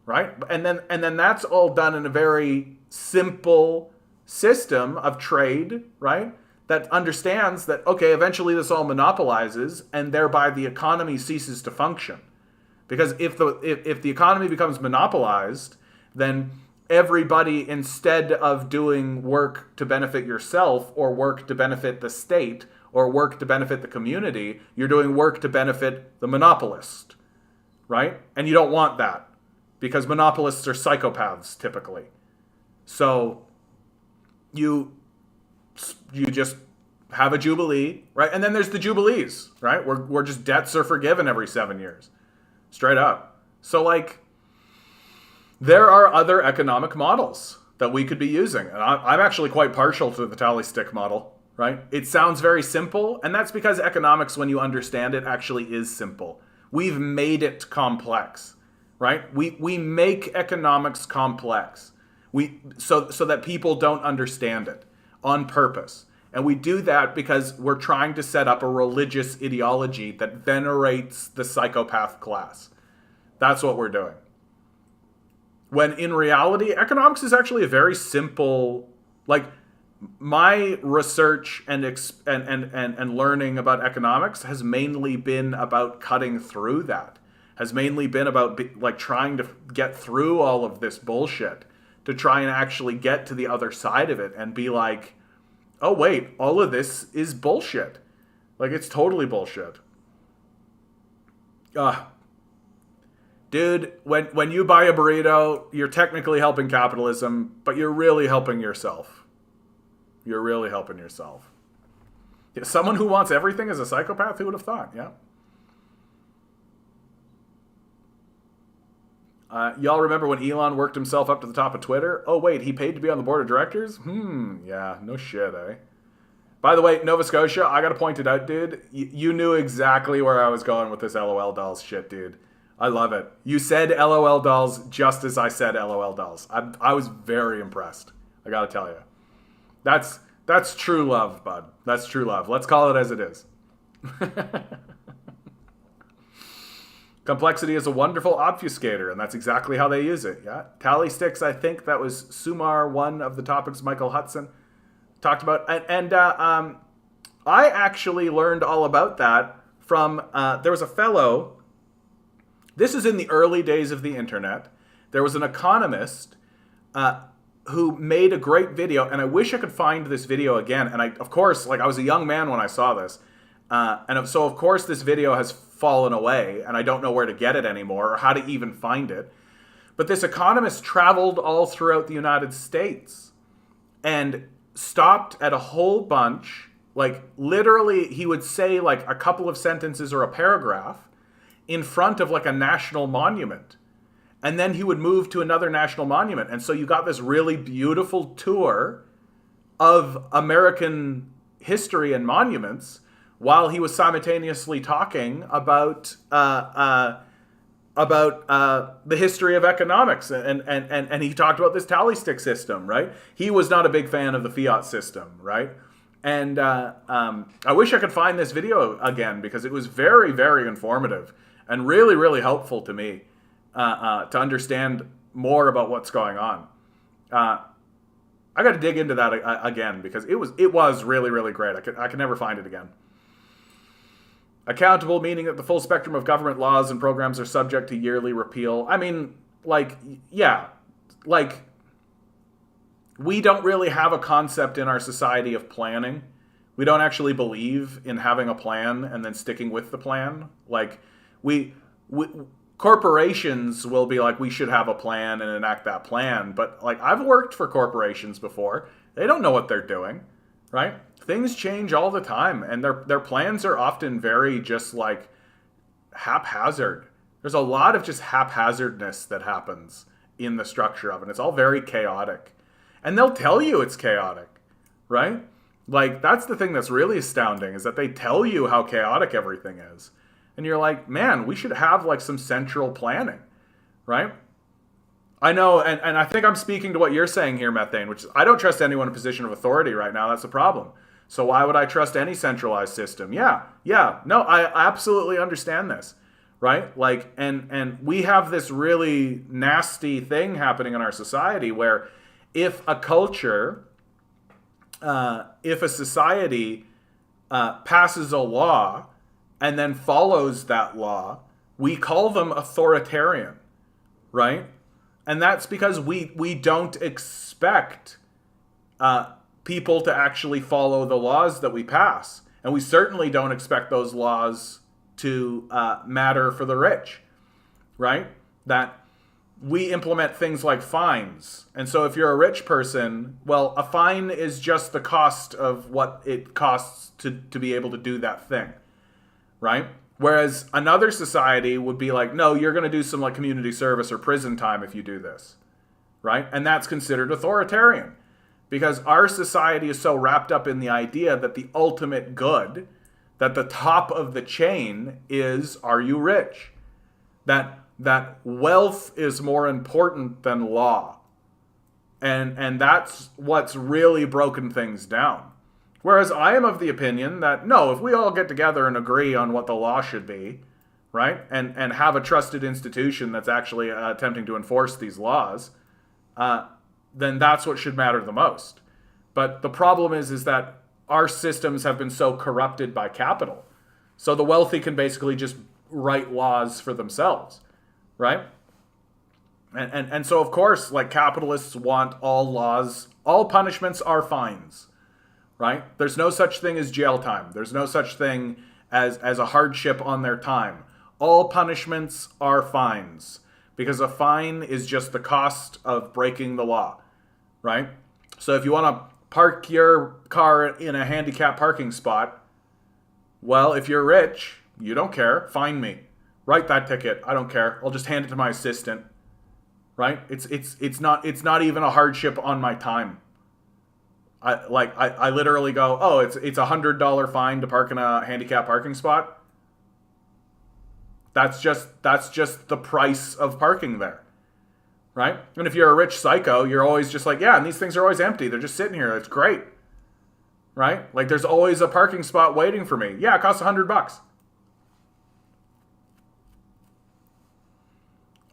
[SPEAKER 1] right? And then that's all done in a very simple system of trade, right? That understands that, okay, eventually this all monopolizes, and thereby the economy ceases to function. Because if the economy becomes monopolized, then everybody, instead of doing work to benefit yourself or work to benefit the state or work to benefit the community, you're doing work to benefit the monopolist. Right? And you don't want that because monopolists are psychopaths typically. So you just have a jubilee, right? And then there's the jubilees, right? Where just debts are forgiven every 7 years. Straight up. So like there are other economic models that we could be using. And I'm actually quite partial to the tally stick model, right? It sounds very simple, and that's because economics, when you understand it, actually is simple. We've made it complex, right? We make economics complex. So that people don't understand it on purpose. And we do that because we're trying to set up a religious ideology that venerates the psychopath class. That's what we're doing. When in reality, economics is actually a very simple, like, my research and learning about economics has mainly been about cutting through that. Has mainly been about trying to get through all of this bullshit to try and actually get to the other side of it and be like, oh wait, all of this is bullshit. Like, it's totally bullshit. Dude, when you buy a burrito, you're technically helping capitalism, but you're really helping yourself. You're really helping yourself. Yeah, someone who wants everything is a psychopath? Who would have thought? Yeah. Y'all remember when Elon worked himself up to the top of Twitter? Oh, wait, he paid to be on the board of directors? Yeah, no shit, eh? By the way, Nova Scotia, I gotta point it out, dude. You knew exactly where I was going with this LOL dolls shit, dude. I love it. You said LOL dolls just as I said LOL dolls. I was very impressed. I gotta tell you. That's true love, bud. That's true love. Let's call it as it is. Complexity is a wonderful obfuscator, and that's exactly how they use it. Yeah, tally sticks. I think that was Sumar, one of the topics Michael Hudson talked about, and I actually learned all about that from there was a fellow. This is in the early days of the internet. There was an economist who made a great video, and I wish I could find this video again. And of course, I was a young man when I saw this. And so, of course, this video has fallen away, and I don't know where to get it anymore or how to even find it. But this economist traveled all throughout the United States and stopped at a whole bunch. Like, literally, he would say, like, a couple of sentences or a paragraph in front of, like, a national monument. And then he would move to another national monument. And so you got this really beautiful tour of American history and monuments while he was simultaneously talking about the history of economics. And he talked about this tally stick system, right? He was not a big fan of the fiat system, right? And I wish I could find this video again, because it was very, very informative and really, really helpful to me to understand more about what's going on. I got to dig into that again, because it was really, really great. I could never find it again. Accountable, meaning that the full spectrum of government laws and programs are subject to yearly repeal. I mean, like, yeah, like, we don't really have a concept in our society of planning. We don't actually believe in having a plan and then sticking with the plan. Like, corporations will be like, we should have a plan and enact that plan. But, like, I've worked for corporations before. They don't know what they're doing, right? Things change all the time, and their plans are often very just, like, haphazard. There's a lot of just haphazardness that happens in the structure of it. It's all very chaotic. And they'll tell you it's chaotic, right? Like, that's the thing that's really astounding, is that they tell you how chaotic everything is. And you're like, man, we should have, like, some central planning, right? I know, and I think I'm speaking to what you're saying here, Methane, which is, I don't trust anyone in a position of authority right now. That's the problem. So why would I trust any centralized system? Yeah. No, I absolutely understand this, right? Like, and we have this really nasty thing happening in our society where if a culture, if a society passes a law and then follows that law, we call them authoritarian, right? And that's because we don't expect people to actually follow the laws that we pass. And we certainly don't expect those laws to matter for the rich, right? That we implement things like fines. And so if you're a rich person, well, a fine is just the cost of what it costs to be able to do that thing, right? Whereas another society would be like, no, you're going to do some, like, community service or prison time if you do this, right? And that's considered authoritarian, because our society is so wrapped up in the idea that the ultimate good, that the top of the chain is, are you rich? That wealth is more important than law. And that's what's really broken things down. Whereas I am of the opinion that, no, if we all get together and agree on what the law should be, right, and have a trusted institution that's actually attempting to enforce these laws, then that's what should matter the most. But the problem is that our systems have been so corrupted by capital. So the wealthy can basically just write laws for themselves, right? And so, of course, like, capitalists want all laws, all punishments are fines, right? There's no such thing as jail time. There's no such thing as a hardship on their time. All punishments are fines, because a fine is just the cost of breaking the law, right? So if you want to park your car in a handicapped parking spot, well, if you're rich, you don't care. Fine me. Write that ticket. I don't care. I'll just hand it to my assistant, right? It's not even a hardship on my time. I literally go, oh, it's $100 fine to park in a handicapped parking spot. That's just the price of parking there, right? And if you're a rich psycho, you're always just like, yeah, and these things are always empty. They're just sitting here. It's great, right? Like, there's always a parking spot waiting for me. Yeah, it costs $100.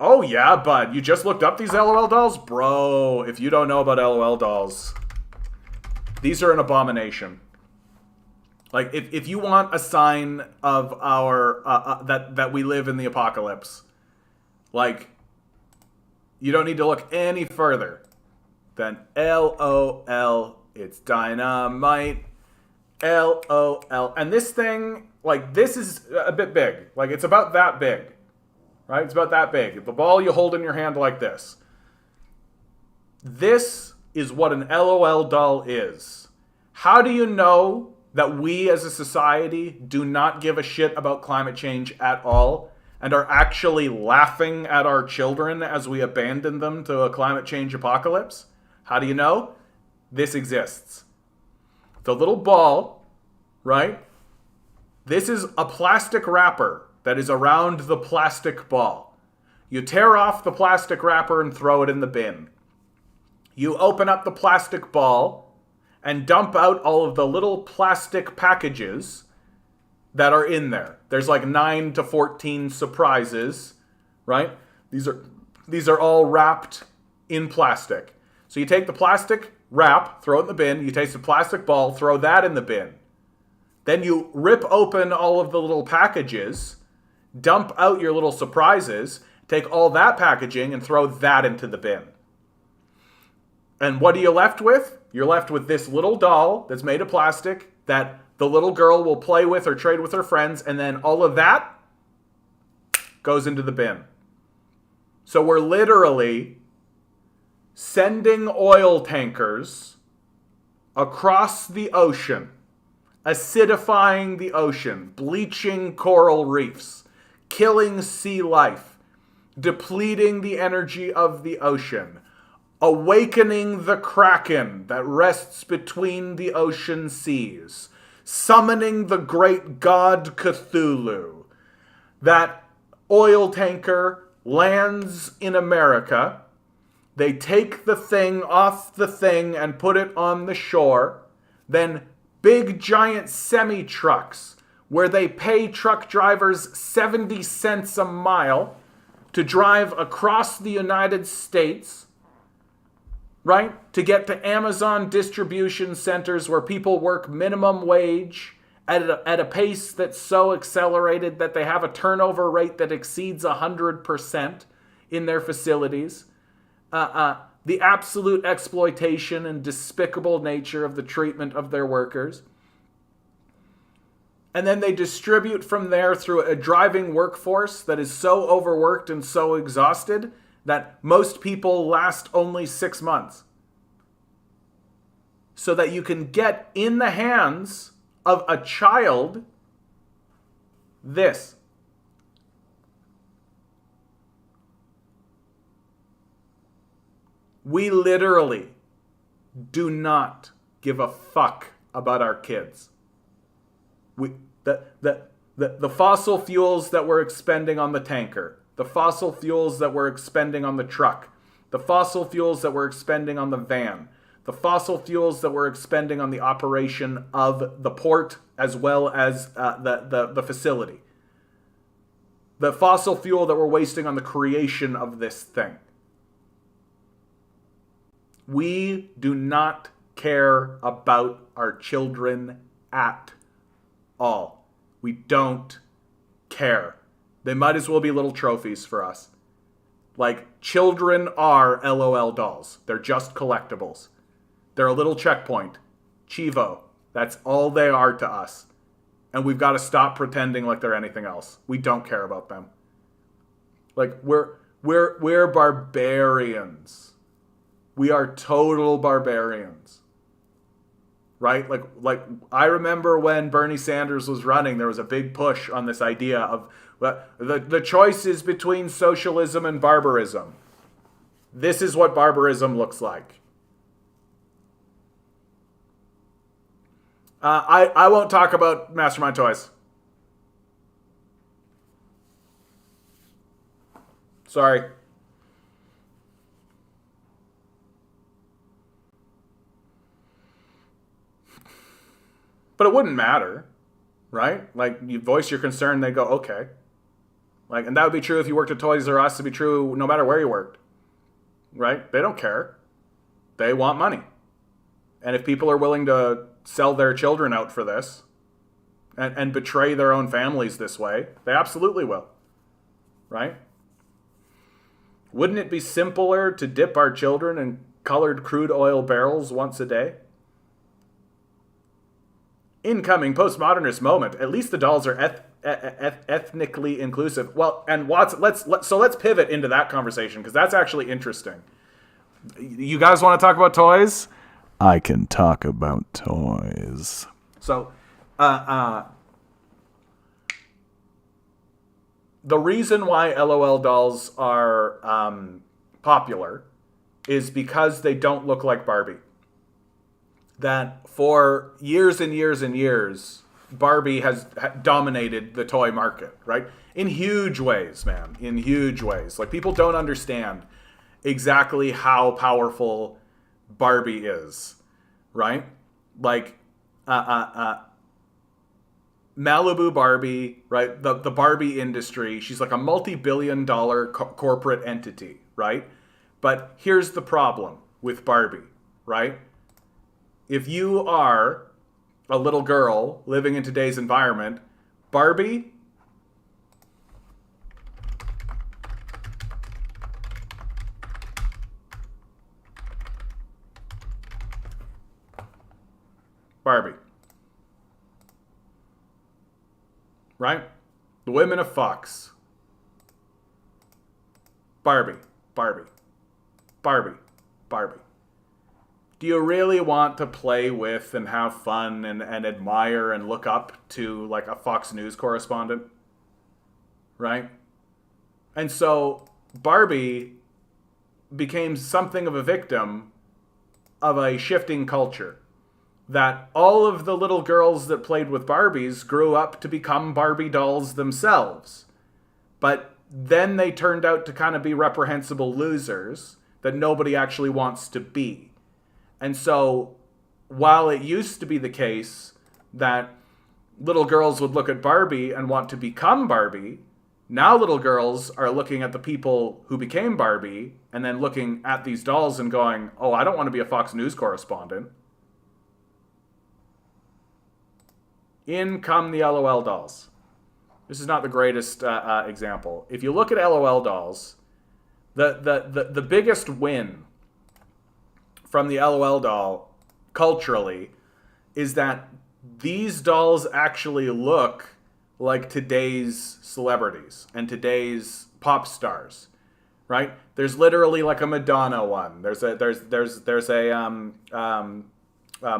[SPEAKER 1] Oh yeah, bud, you just looked up these LOL dolls? Bro, if you don't know about LOL dolls, these are an abomination. Like, if you want a sign of our, that we live in the apocalypse, like, you don't need to look any further than LOL, it's dynamite, LOL. And this thing like this is a bit big. Like it's about that big, right? It's about that big. The ball you hold in your hand like this. This is what an LOL doll is. How do you know that we as a society do not give a shit about climate change at all and are actually laughing at our children as we abandon them to a climate change apocalypse? How do you know? This exists. The little ball, right? This is a plastic wrapper that is around the plastic ball. You tear off the plastic wrapper and throw it in the bin. You open up the plastic ball and dump out all of the little plastic packages that are in there. There's like 9 to 14 surprises, right? These are all wrapped in plastic. So you take the plastic wrap, throw it in the bin. You take the plastic ball, throw that in the bin. Then you rip open all of the little packages, dump out your little surprises, take all that packaging and throw that into the bin. And what are you left with? You're left with this little doll that's made of plastic that the little girl will play with or trade with her friends, and then all of that goes into the bin. So we're literally sending oil tankers across the ocean, acidifying the ocean, bleaching coral reefs, killing sea life, depleting the energy of the ocean, awakening the kraken that rests between the ocean seas, summoning the great god Cthulhu. That oil tanker lands in America. They take the thing off the thing and put it on the shore. Then big giant semi-trucks where they pay truck drivers 70 cents a mile to drive across the United States, right? To get to Amazon distribution centers where people work minimum wage at a pace that's so accelerated that they have a turnover rate that exceeds 100% in their facilities. The absolute exploitation and despicable nature of the treatment of their workers. And then they distribute from there through a driving workforce that is so overworked and so exhausted that most people last only 6 months. So that you can get in the hands of a child this. We literally do not give a fuck about our kids. The fossil fuels that we're expending on the tanker, the fossil fuels that we're expending on the truck, the fossil fuels that we're expending on the van, the fossil fuels that we're expending on the operation of the port as well as the facility, the fossil fuel that we're wasting on the creation of this thing. We do not care about our children at all. We don't care. They might as well be little trophies for us. Like, children are LOL dolls. They're just collectibles. They're a little checkpoint. Chivo. That's all they are to us. And we've got to stop pretending like they're anything else. We don't care about them. Like, we're barbarians. We are total barbarians. Right? Like I remember when Bernie Sanders was running, there was a big push on this idea of the choice is between socialism and barbarism. This is what barbarism looks like. I won't talk about Mastermind Toys. Sorry. But it wouldn't matter, right? Like, you voice your concern, they go, okay. Like, and that would be true if you worked at Toys R Us. It'd be true no matter where you worked, right? They don't care. They want money. And if people are willing to sell their children out for this and betray their own families this way, they absolutely will, right? Wouldn't it be simpler to dip our children in colored crude oil barrels once a day? incoming postmodernist moment. At least the dolls are ethnically inclusive. Well, and Watson, let's pivot into that conversation because that's actually interesting. You guys want to talk about toys? I can talk about toys. So, the reason why LOL dolls are popular is because they don't look like Barbie. That for years and years and years, Barbie has dominated the toy market, right? In huge ways, man. In huge ways. Like, people don't understand exactly how powerful Barbie is, right? Like, Malibu Barbie, right? The Barbie industry, she's like a multi-billion-dollar corporate entity, right? But here's the problem with Barbie, right? If you are a little girl living in today's environment, Barbie right? The Women of Fox. Barbie. Do you really want to play with and have fun and admire and look up to like a Fox News correspondent? Right? And so Barbie became something of a victim of a shifting culture. That all of the little girls that played with Barbies grew up to become Barbie dolls themselves. But then they turned out to kind of be reprehensible losers that nobody actually wants to be. And so, while it used to be the case that little girls would look at Barbie and want to become Barbie, now little girls are looking at the people who became Barbie and then looking at these dolls and going, oh, I don't want to be a Fox News correspondent. In come the LOL dolls. This is not the greatest example. If you look at LOL dolls, the biggest win from the LOL doll culturally is that these dolls actually look like today's celebrities and today's pop stars, right? There's literally like a Madonna one. There's a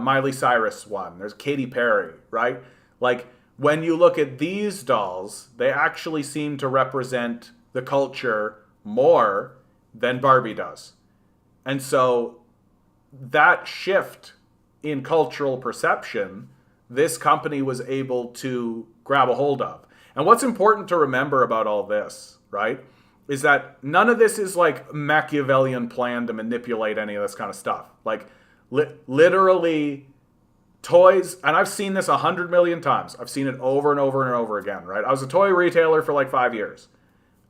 [SPEAKER 1] Miley Cyrus one. There's Katy Perry, right? Like, when you look at these dolls, they actually seem to represent the culture more than Barbie does. And so that shift in cultural perception, this company was able to grab a hold of. And what's important to remember about all this, right, is that none of this is like Machiavellian plan to manipulate any of this kind of stuff. Like, literally, toys, and I've seen this 100 million times. I've seen it over and over and over again, right? I was a toy retailer for like 5 years.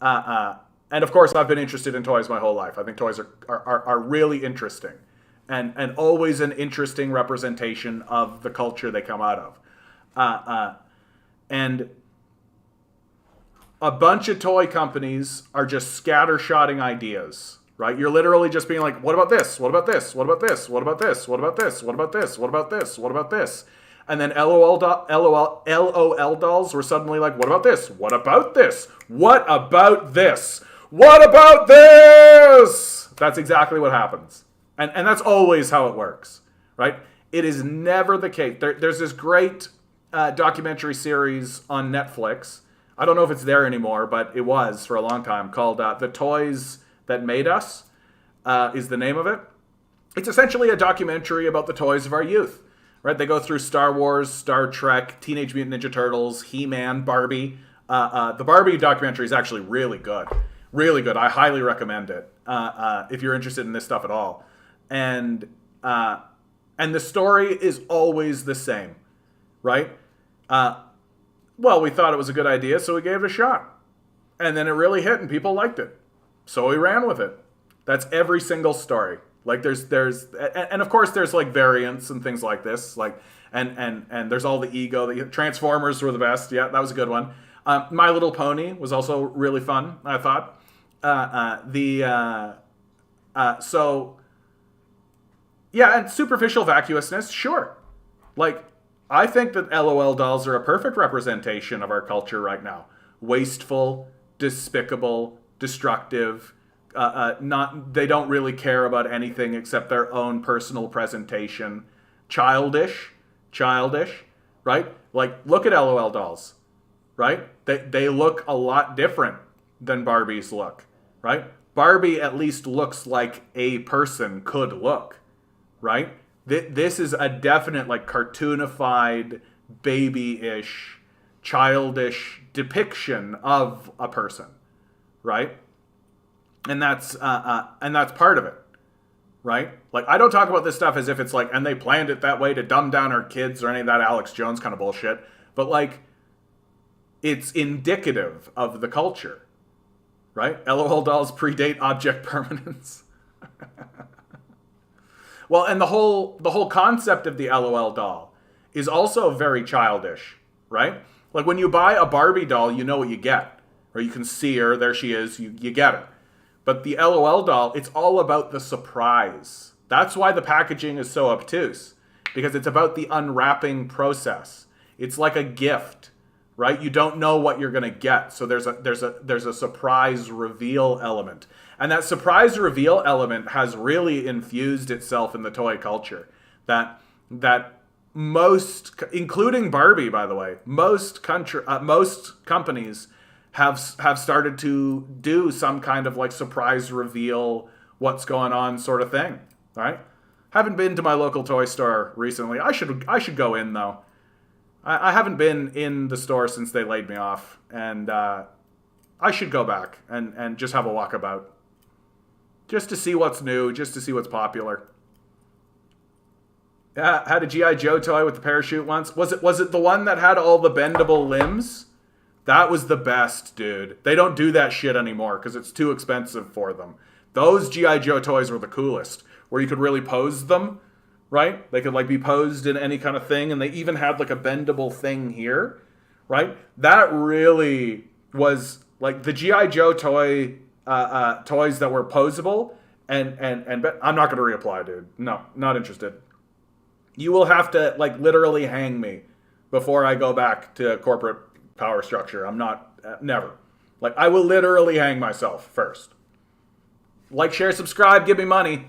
[SPEAKER 1] And of course, I've been interested in toys my whole life. I think toys are really interesting. And always an interesting representation of the culture they come out of. And a bunch of toy companies are just scattershotting ideas, right? You're literally just being like, what about this? What about this? What about this? What about this? What about this? What about this? What about this? What about this? And then LOL dolls were suddenly like, what about this? What about this? What about this? What about this? That's exactly what happens. And that's always how it works, right? It is never the case. There's this great documentary series on Netflix. I don't know if it's there anymore, but it was for a long time, called The Toys That Made Us, is the name of it. It's essentially a documentary about the toys of our youth, right? They go through Star Wars, Star Trek, Teenage Mutant Ninja Turtles, He-Man, Barbie. The Barbie documentary is actually really good. Really good. I highly recommend it if you're interested in this stuff at all. And the story is always the same, right? Well, we thought it was a good idea, so we gave it a shot. And then it really hit, and people liked it. So we ran with it. That's every single story. Like there's and of course there's like variants and things like this. Like and there's all the ego. The Transformers were the best. Yeah, that was a good one. My Little Pony was also really fun, I thought. So yeah, and superficial vacuousness, sure. Like I think that LOL dolls are a perfect representation of our culture right now. Wasteful, despicable, destructive. They don't really care about anything except their own personal presentation. Childish, right? Like, look at LOL dolls, right? They look a lot different than Barbies look, right? Barbie at least looks like a person could look, right? This is a definite, like, cartoonified, baby-ish, childish depiction of a person, right? And that's part of it, right? Like, I don't talk about this stuff as if it's like, and they planned it that way to dumb down our kids or any of that Alex Jones kind of bullshit. But, like, it's indicative of the culture, right? LOL dolls predate object permanence. Well, and the whole concept of the LOL doll is also very childish, right? Like, when you buy a Barbie doll, you know what you get. Or you can see her, there she is, you get her. But the LOL doll, it's all about the surprise. That's why the packaging is so obtuse. Because it's about the unwrapping process. It's like a gift, right? You don't know what you're going to get. So there's a surprise reveal element. And that surprise reveal element has really infused itself in the toy culture. That most, including Barbie, by the way, most companies have started to do some kind of like surprise reveal, what's going on sort of thing, right? Haven't been to my local toy store recently. I should go in though. I haven't been in the store since they laid me off, and I should go back and just have a walkabout. Just to see what's new, just to see what's popular. Yeah, had a G.I. Joe toy with the parachute once. Was it the one that had all the bendable limbs? That was the best, dude. They don't do that shit anymore because it's too expensive for them. Those G.I. Joe toys were the coolest, where you could really pose them, right? They could like be posed in any kind of thing, and they even had like a bendable thing here, right? That really was like the G.I. Joe toys that were posable, and I'm not going to reapply, dude. No, not interested. You will have to like literally hang me before I go back to corporate power structure. I'm not, never. Like, I will literally hang myself first. Like, share, subscribe, give me money.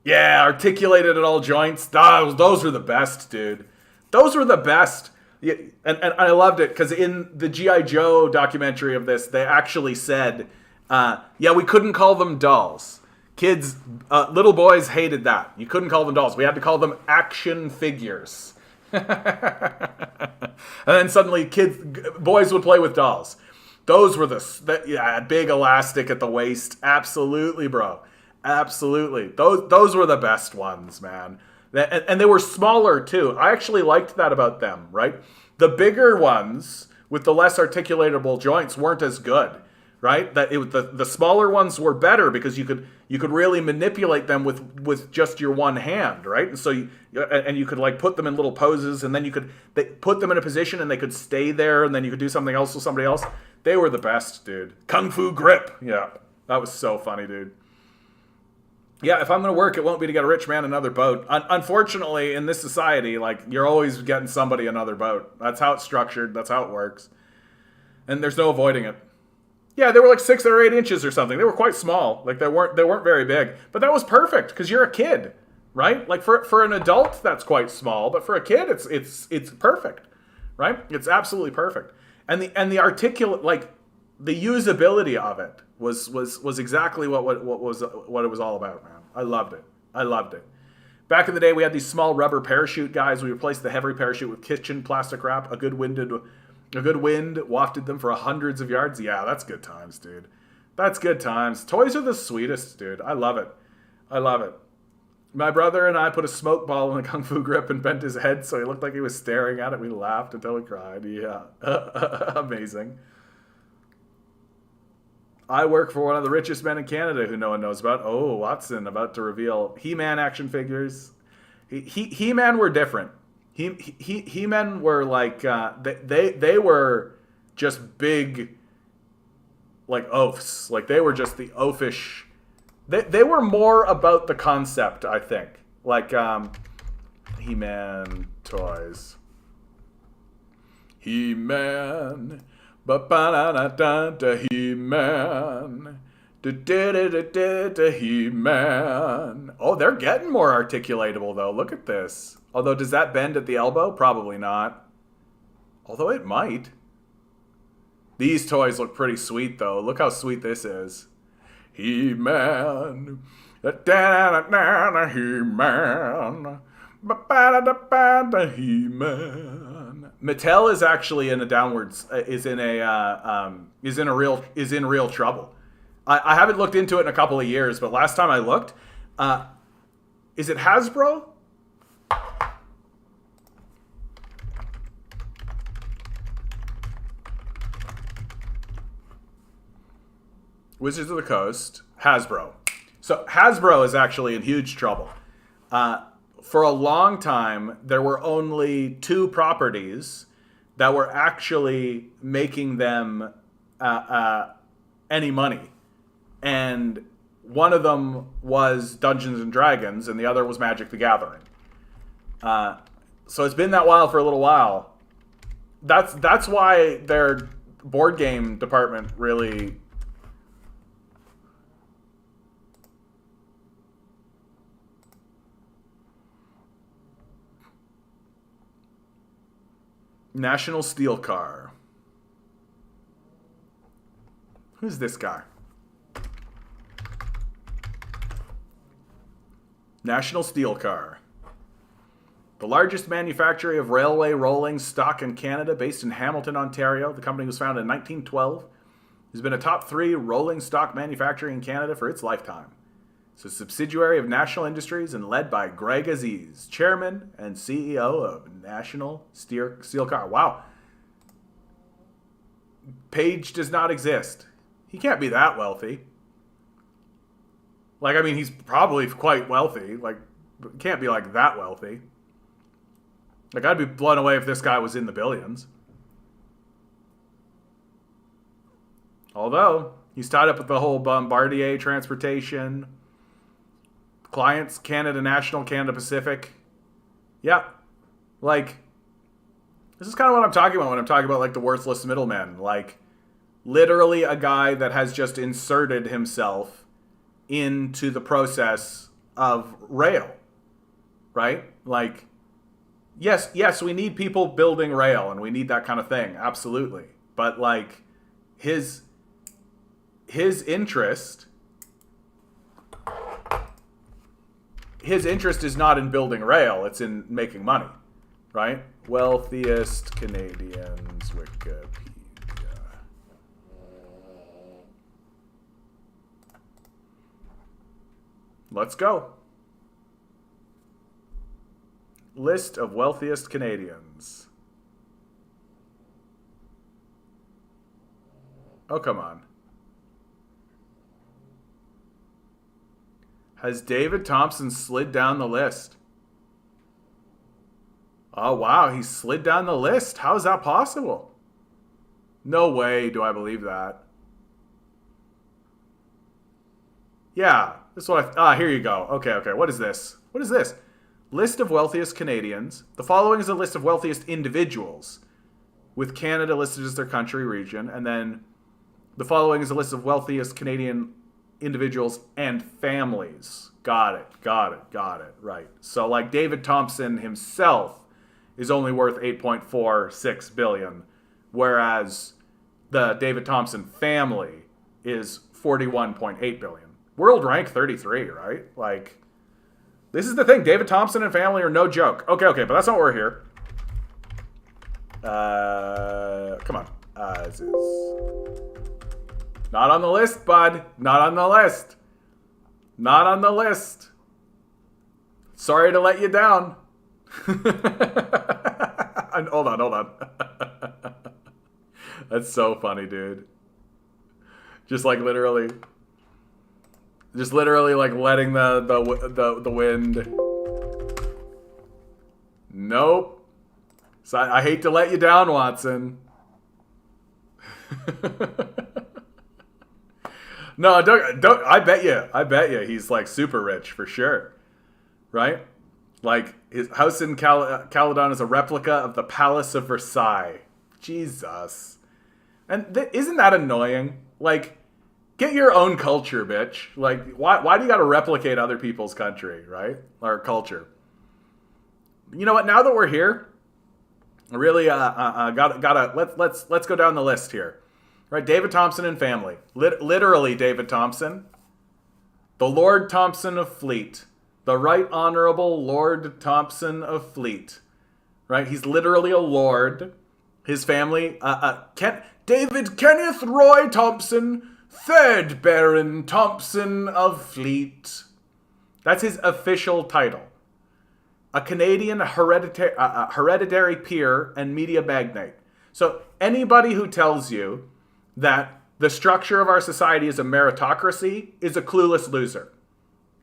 [SPEAKER 1] Yeah, articulated at all joints. Those were the best, dude. Those were the best. Yeah, and I loved it because in the G.I. Joe documentary of this, they actually said, yeah, we couldn't call them dolls. Kids, little boys hated that. You couldn't call them dolls. We had to call them action figures. And then suddenly boys would play with dolls. Those were yeah, big elastic at the waist. Absolutely, bro. Absolutely. Those were the best ones, man. And they were smaller too. I actually liked that about them, right? The bigger ones with the less articulatable joints weren't as good, right? The smaller ones were better because you could really manipulate them with just your one hand, right? And so you could like put them in little poses, and then they put them in a position and they could stay there, and then you could do something else with somebody else. They were the best, dude. Kung Fu Grip. Yeah. That was so funny, dude. Yeah, if I'm going to work, it won't be to get a rich man another boat. Unfortunately, in this society, like, you're always getting somebody another boat. That's how it's structured. That's how it works. And there's no avoiding it. Yeah, they were like 6 or 8 inches or something. They were quite small. Like, they weren't very big. But that was perfect because you're a kid, right? Like, for an adult, that's quite small. But for a kid, it's perfect, right? It's absolutely perfect. And the articulate, like, the usability of it was exactly what it was all about, man. I loved it. Back in the day, we had these small rubber parachute guys. We replaced the heavy parachute with kitchen plastic wrap. A good wind wafted them for hundreds of yards. Yeah, that's good times, dude. That's good times. Toys are the sweetest, dude. I love it. My brother and I put a smoke ball in a Kung Fu Grip and bent his head so he looked like he was staring at it. We laughed until we cried. Yeah. Amazing. I work for one of the richest men in Canada who no one knows about. Oh, Watson, about to reveal He-Man action figures. He-Man were different. He-Men were like, they were just big, like, oafs. Like, they were just the oafish. They were more about the concept, I think. Like He-Man toys. He-Man. Ba-ba-da-da-da, He-Man. Da-da-da-da-da, He-Man. Oh, they're getting more articulatable, though. Look at this. Although, does that bend at the elbow? Probably not. Although it might. These toys look pretty sweet, though. Look how sweet this is. He-Man. Da-da-da-da, He-Man. Ba-ba-da-da-da, He-Man. Mattel is actually in a downwards. Is in real trouble. I haven't looked into it in a couple of years, but last time I looked, is it Hasbro? Wizards of the Coast, Hasbro. So Hasbro is actually in huge trouble. For a long time, there were only 2 properties that were actually making them any money. And one of them was Dungeons and Dragons, and the other was Magic the Gathering. So it's been that while for a little while. That's why their board game department really... National Steel Car. Who's this guy? National Steel Car. The largest manufacturer of railway rolling stock in Canada, based in Hamilton, Ontario. The company was founded in 1912. Has been a top 3 rolling stock manufacturer in Canada for its lifetime. It's a subsidiary of National Industries and led by Greg Aziz, chairman and CEO of National Steel Car. Wow. Page does not exist. He can't be that wealthy. Like, I mean, he's probably quite wealthy. Like, can't be like that wealthy. Like, I'd be blown away if this guy was in the billions. Although, he's tied up with the whole Bombardier transportation. Clients, Canada National, Canada Pacific. Yeah. Like, this is kind of what I'm talking about when I'm talking about, like, the worthless middleman. Like, literally a guy that has just inserted himself into the process of rail. Right? Like, yes, we need people building rail, and we need that kind of thing. Absolutely. But, like, his interest... His interest is not in building rail, it's in making money, right? Wealthiest Canadians, Wikipedia. Let's go. List of wealthiest Canadians. Oh, come on. Has David Thompson slid down the list? Oh, wow. He slid down the list. How is that possible? No way do I believe that. Yeah. This is what here you go. Okay. What is this? What is this? List of wealthiest Canadians. The following is a list of wealthiest individuals, with Canada listed as their country, region. And then the following is a list of wealthiest Canadian individuals and families. Got it. Right. So, like, David Thompson himself is only worth $8.46 billion, whereas the David Thompson family is $41.8 billion. World rank 33, right? Like, this is the thing. David Thompson and family are no joke. Okay, but that's not why we're here. Come on. This is... Not on the list, bud. Not on the list. Not on the list. Sorry to let you down. Hold on. That's so funny, dude. Just literally like letting the wind. Nope. So I hate to let you down, Watson. No, don't. I bet you he's like super rich for sure, right? Like, his house in Caledon is a replica of the Palace of Versailles. Jesus. And isn't that annoying? Like, get your own culture, bitch. Like, why do you gotta replicate other people's country, right? Or culture? You know what? Now that we're here, I really let's go down the list here. Right, David Thompson and family. Literally David Thompson, the Lord Thompson of Fleet, the Right Honorable Lord Thompson of Fleet. Right, he's literally a lord. His family, David Kenneth Roy Thompson, 3rd Baron Thompson of Fleet. That's his official title. A Canadian hereditary peer and media magnate. So anybody who tells you that the structure of our society is a meritocracy is a clueless loser.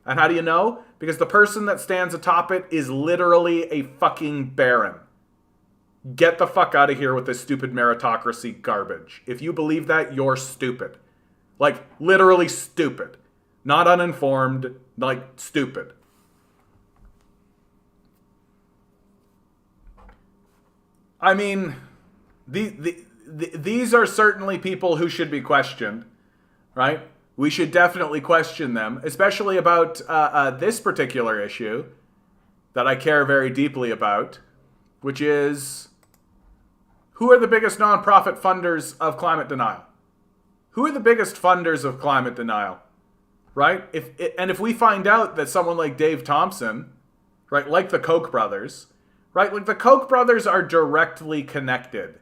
[SPEAKER 1] And how do you know? Because the person that stands atop it is literally a fucking baron. Get the fuck out of here with this stupid meritocracy garbage. If you believe that, you're stupid. Like, literally stupid. Not uninformed, like, stupid. I mean, these are certainly people who should be questioned, right? We should definitely question them, especially about this particular issue that I care very deeply about, which is, who are the biggest nonprofit funders of climate denial? Who are the biggest funders of climate denial, right? If we find out that someone like Dave Thompson, right, like the Koch brothers, right, like the Koch brothers are directly connected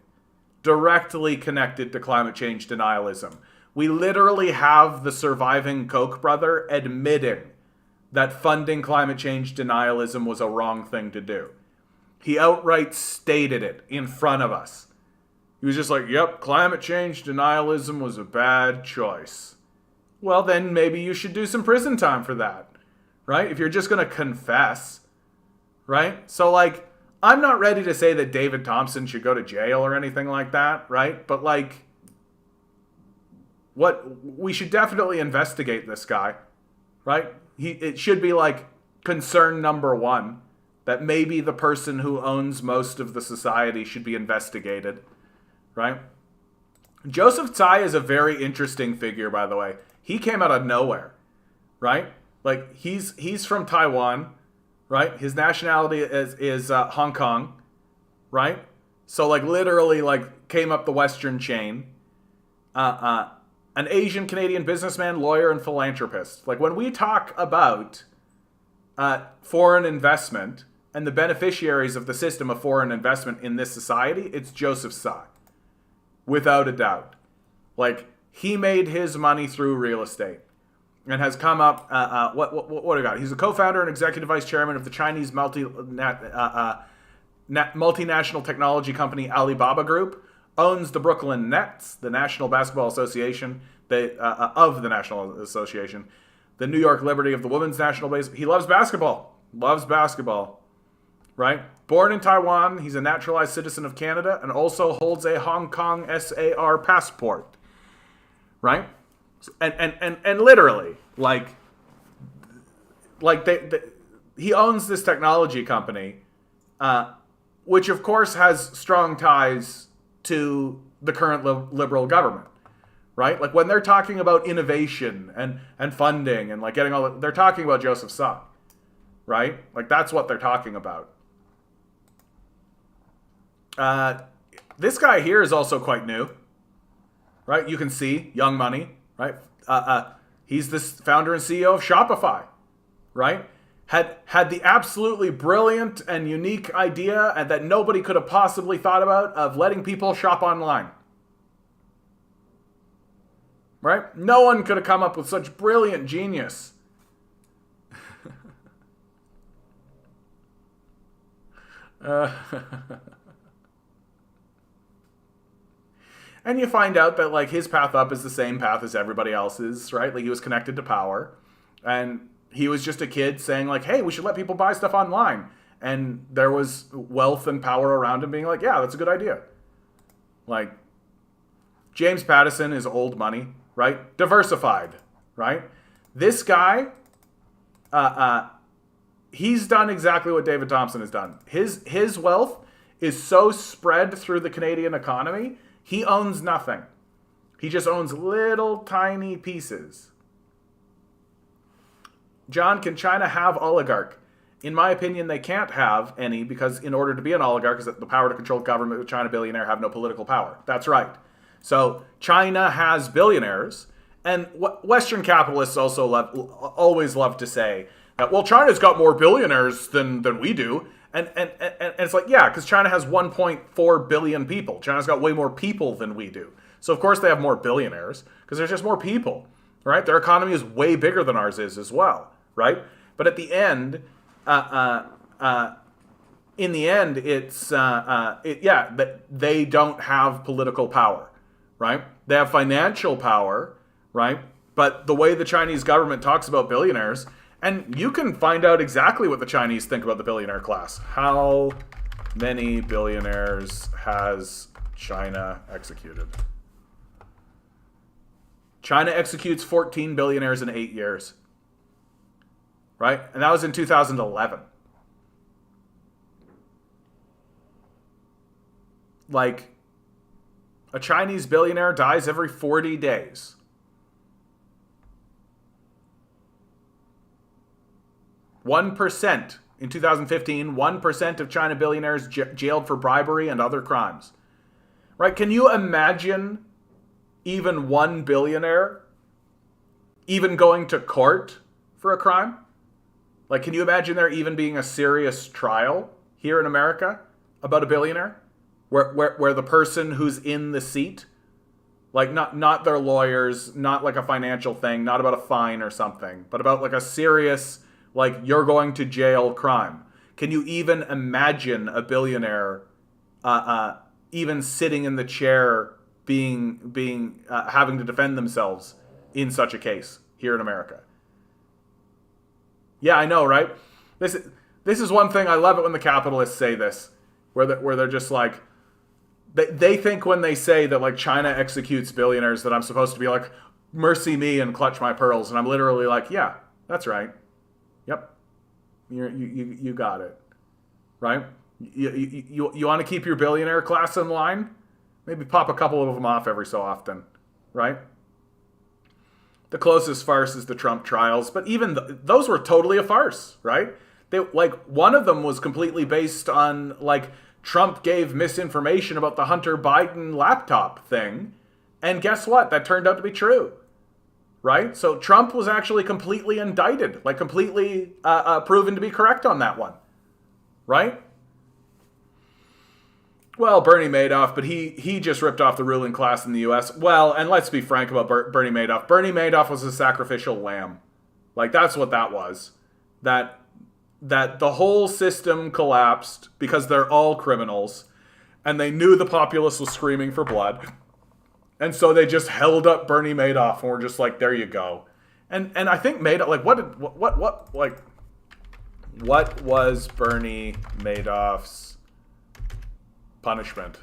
[SPEAKER 1] to climate change denialism. We literally have the surviving Koch brother admitting that funding climate change denialism was a wrong thing to do. He outright stated it in front of us. He was just like, yep, climate change denialism was a bad choice. Well, then maybe you should do some prison time for that, right? If you're just going to confess, right? So, like, I'm not ready to say that David Thompson should go to jail or anything like that, right? But, like, we should definitely investigate this guy, right? It should be, like, concern number one, that maybe the person who owns most of the society should be investigated, right? Joseph Tsai is a very interesting figure, by the way. He came out of nowhere, right? Like, he's from Taiwan, right? His nationality is Hong Kong, right? So, like, literally, like, came up the Western chain. An Asian Canadian businessman, lawyer, and philanthropist. Like, when we talk about foreign investment and the beneficiaries of the system of foreign investment in this society, it's Joseph Tsai. Without a doubt. Like, he made his money through real estate and has come up, what do we got? He's a co-founder and executive vice chairman of the Chinese multinational technology company Alibaba Group, owns the Brooklyn Nets, the National Basketball Association, of the National Association, the New York Liberty of the Women's National Base. He loves basketball. Right? Born in Taiwan, he's a naturalized citizen of Canada and also holds a Hong Kong SAR passport. Right? And literally, he owns this technology company, which of course has strong ties to the current liberal government. Right? Like, when they're talking about innovation and funding and, like, getting all that, they're talking about Joseph Tsai. Right? Like, that's what they're talking about. This guy here is also quite new, right? You can see Young Money, right? He's the founder and CEO of Shopify, right? Had the absolutely brilliant and unique idea and that nobody could have possibly thought about of letting people shop online, right? No one could have come up with such brilliant genius. And you find out that, like, his path up is the same path as everybody else's, right? Like, he was connected to power. And he was just a kid saying, like, hey, we should let people buy stuff online. And there was wealth and power around him being like, yeah, that's a good idea. Like, James Pattison is old money, right? Diversified, right? This guy he's done exactly what David Thompson has done. His wealth is so spread through the Canadian economy, he owns nothing. He just owns little tiny pieces. John, can China have oligarch? In my opinion, they can't have any, because in order to be an oligarch, is that the power to control government with China billionaire have no political power. That's right. So China has billionaires, and Western capitalists also always love to say that, well, China's got more billionaires than we do. And it's like, yeah, because China has 1.4 billion people. China's got way more people than we do. So of course they have more billionaires, because there's just more people, right? Their economy is way bigger than ours is as well, right? But at the end, in the end, they don't have political power, right? They have financial power, right? But the way the Chinese government talks about billionaires, and you can find out exactly what the Chinese think about the billionaire class. How many billionaires has China executed? China executes 14 billionaires in 8 years, right? And that was in 2011. Like, a Chinese billionaire dies every 40 days. In 2015, 1% of China billionaires jailed for bribery and other crimes. Right? Can you imagine even one billionaire even going to court for a crime? Like, can you imagine there even being a serious trial here in America about a billionaire? Where the person who's in the seat, like not their lawyers, not like a financial thing, not about a fine or something, but about like a serious, like, you're going to jail crime. Can you even imagine a billionaire even sitting in the chair being having to defend themselves in such a case here in America? Yeah, I know, right? This is one thing. I love it when the capitalists say this, where they're just like, they think when they say that, like, China executes billionaires, that I'm supposed to be like, mercy me and clutch my pearls, and I'm literally like, yeah, that's right. Yep, you got it, right? You want to keep your billionaire class in line? Maybe pop a couple of them off every so often, right? The closest farce is the Trump trials, but even those were totally a farce, right? One of them was completely based on, like, Trump gave misinformation about the Hunter Biden laptop thing, and guess what? That turned out to be true. Right? So Trump was actually completely indicted, like completely proven to be correct on that one. Right? Well, Bernie Madoff, but he just ripped off the ruling class in the U.S. Well, and let's be frank about Bernie Madoff. Bernie Madoff was a sacrificial lamb. Like, that's what that was. That the whole system collapsed because they're all criminals, and they knew the populace was screaming for blood. And so they just held up Bernie Madoff and were just like, there you go. And I think Madoff, like, what was Bernie Madoff's punishment?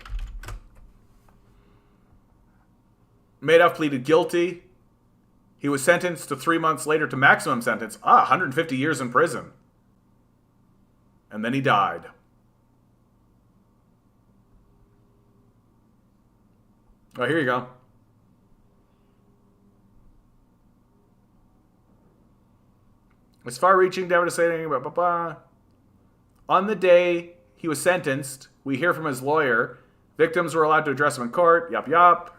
[SPEAKER 1] Madoff pleaded guilty. He was sentenced to 3 months later to maximum sentence. 150 years in prison. And then he died. Oh, here you go. It's far-reaching, devastating, blah, blah, blah. On the day he was sentenced, we hear from his lawyer, victims were allowed to address him in court, yup, yup.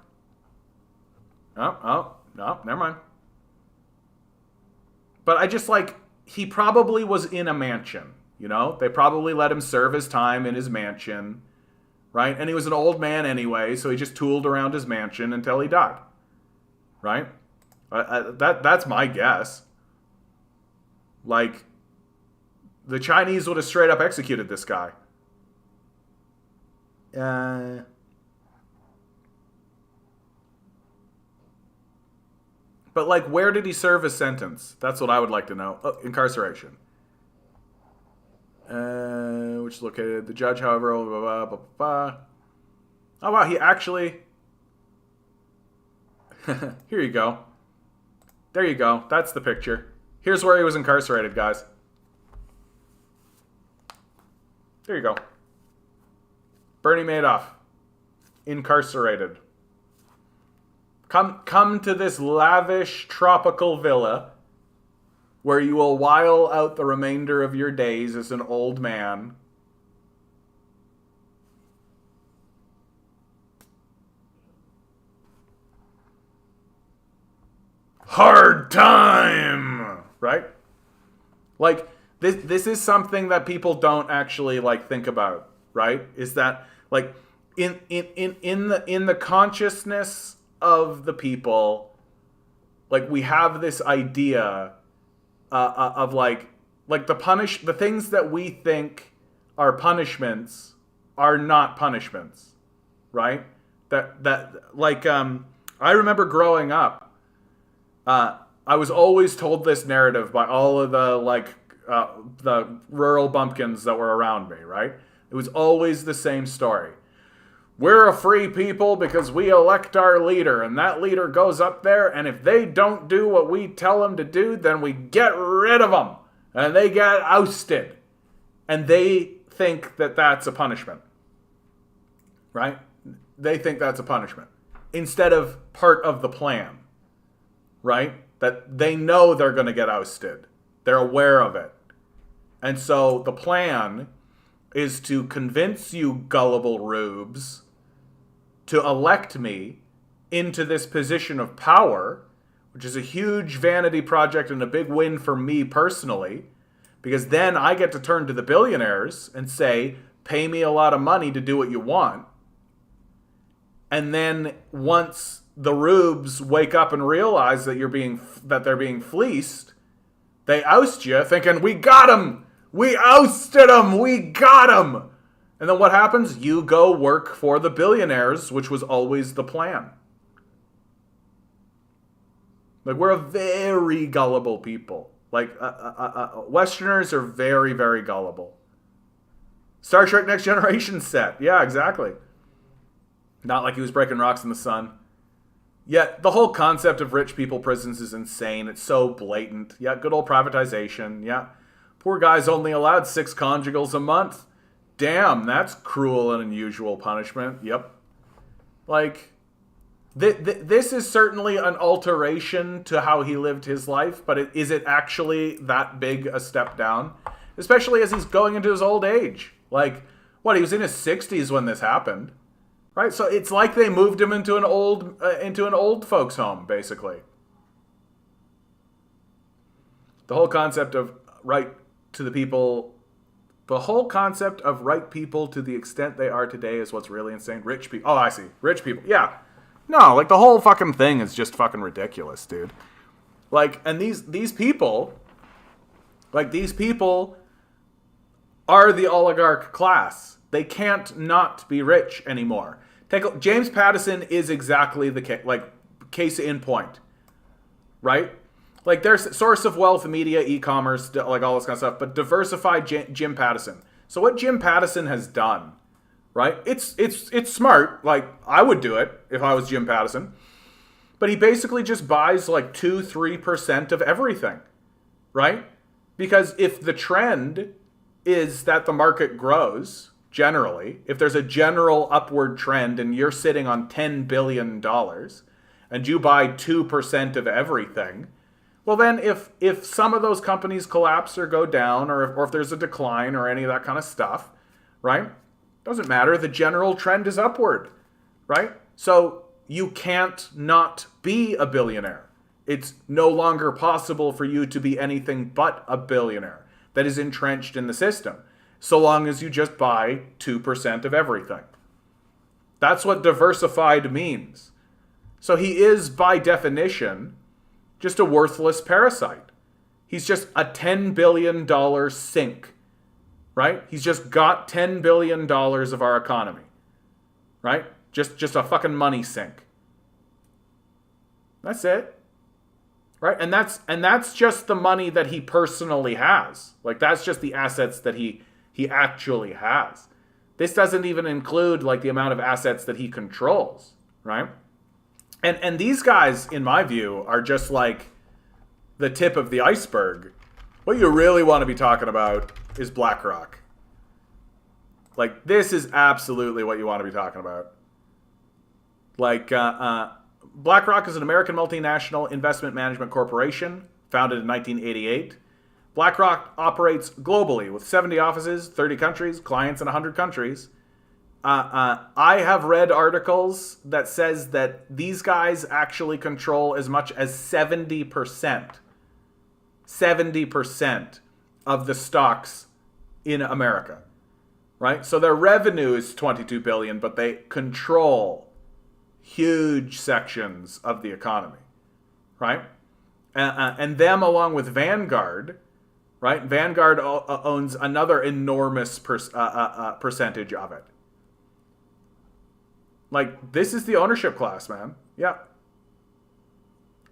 [SPEAKER 1] Oh, no, never mind. But I just, like, he probably was in a mansion, you know? They probably let him serve his time in his mansion. Right? And he was an old man anyway, so he just tooled around his mansion until he died. Right? That's my guess. Like, the Chinese would have straight up executed this guy. But, like, where did he serve his sentence? That's what I would like to know. Oh, incarceration. Which is located. The judge, however, blah, blah, blah, blah. Oh, wow, he actually... Here you go. There you go. That's the picture. Here's where he was incarcerated, guys. There you go. Bernie Madoff. Incarcerated. Come to this lavish tropical villa where you will while out the remainder of your days as an old man. Hard time, right? Like this is something that people don't actually like think about, right? Is that like in the consciousness of the people, like we have this idea of like the things that we think are punishments are not punishments, right? I remember growing up, I was always told this narrative by all of the rural bumpkins that were around me, right? It was always the same story. We're a free people because we elect our leader, and that leader goes up there, and if they don't do what we tell them to do, then we get rid of them, and they get ousted. And they think that that's a punishment, right? They think that's a punishment instead of part of the plan, right? That they know they're going to get ousted. They're aware of it. And so the plan is to convince you gullible rubes to elect me into this position of power, which is a huge vanity project and a big win for me personally, because then I get to turn to the billionaires and say, pay me a lot of money to do what you want. And then once the rubes wake up and realize that they're being fleeced, they oust you thinking, we got him! We ousted him! We got him! And then what happens? You go work for the billionaires, which was always the plan. Like, we're a very gullible people. Like, Westerners are very, very gullible. Star Trek Next Generation set. Yeah, exactly. Not like he was breaking rocks in the sun. Yet, the whole concept of rich people prisons is insane. It's so blatant. Yeah, good old privatization. Yeah. Poor guy's only allowed 6 conjugals a month. Damn, that's cruel and unusual punishment. Yep. Like, this is certainly an alteration to how he lived his life, but is it actually that big a step down? Especially as he's going into his old age. Like, what, he was in his 60s when this happened. Right? So it's like they moved him into an old folks home, basically. The whole concept of right to the people... The whole concept of right people to the extent they are today is what's really insane. Rich people. Oh, I see. Rich people. Yeah. No, like the whole fucking thing is just fucking ridiculous, dude. Like, and these people, like these people are the oligarch class. They can't not be rich anymore. James Pattison is exactly the case in point, right? Like, there's source of wealth, media, e-commerce, like all this kind of stuff, but diversified Jim Pattison. So what Jim Pattison has done, right? It's smart. Like, I would do it if I was Jim Pattison. But he basically just buys like 2-3% of everything, right? Because if the trend is that the market grows, generally, if there's a general upward trend and you're sitting on $10 billion and you buy 2% of everything, well, then if some of those companies collapse or go down, or if there's a decline or any of that kind of stuff, right? Doesn't matter. The general trend is upward, right? So you can't not be a billionaire. It's no longer possible for you to be anything but a billionaire that is entrenched in the system, so long as you just buy 2% of everything. That's what diversified means. So he is, by definition, just a worthless parasite. He's just a $10 billion sink, right? He's just got $10 billion of our economy, right? Just a fucking money sink. That's it, right? And that's just the money that he personally has. Like, that's just the assets that he actually has. This doesn't even include like the amount of assets that he controls, right? And these guys, in my view, are just like the tip of the iceberg. What you really want to be talking about is BlackRock. Like, this is absolutely what you want to be talking about. Like, BlackRock is an American multinational investment management corporation founded in 1988. BlackRock operates globally with 70 offices, 30 countries, clients in 100 countries. I have read articles that says that these guys actually control as much as 70% of the stocks in America, right? So their revenue is $22 billion, but they control huge sections of the economy, right? And them along with Vanguard, right? Vanguard owns another enormous percentage of it. Like, this is the ownership class, man. Yeah.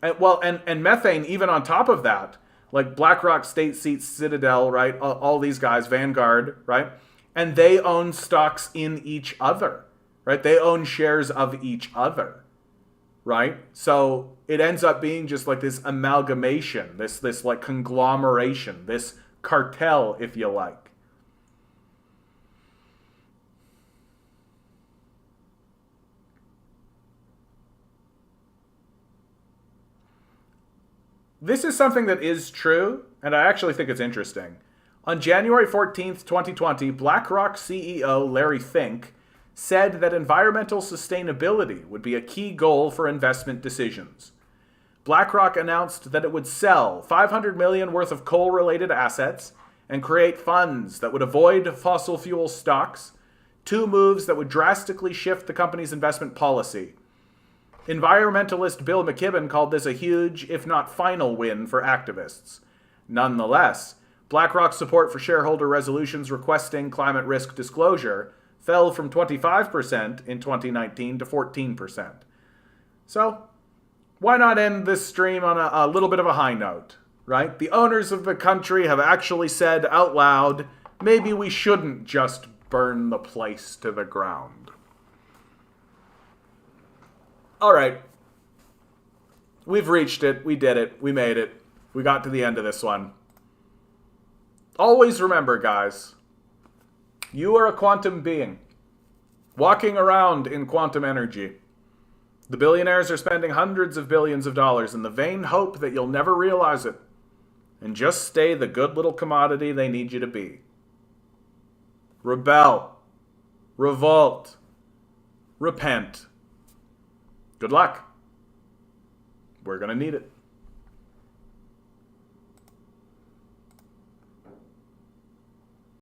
[SPEAKER 1] And methane, even on top of that, like BlackRock, State Street, Citadel, right? All these guys, Vanguard, right? And they own stocks in each other, right? They own shares of each other, right? So it ends up being just like this amalgamation, this like conglomeration, this cartel, if you like. This is something that is true, and I actually think it's interesting. On January 14th, 2020, BlackRock CEO Larry Fink said that environmental sustainability would be a key goal for investment decisions. BlackRock announced that it would sell $500 million worth of coal-related assets and create funds that would avoid fossil fuel stocks, two moves that would drastically shift the company's investment policy. Environmentalist Bill McKibben called this a huge, if not final, win for activists. Nonetheless, BlackRock's support for shareholder resolutions requesting climate risk disclosure fell from 25% in 2019 to 14%. So, why not end this stream on a little bit of a high note, right? The owners of the country have actually said out loud, maybe we shouldn't just burn the place to the ground. All right. We've reached it. We did it. We made it. We got to the end of this one. Always remember, guys, you are a quantum being, walking around in quantum energy. The billionaires are spending hundreds of billions of dollars in the vain hope that you'll never realize it, and just stay the good little commodity they need you to be. Rebel. Revolt. Repent. Good luck. We're going to need it.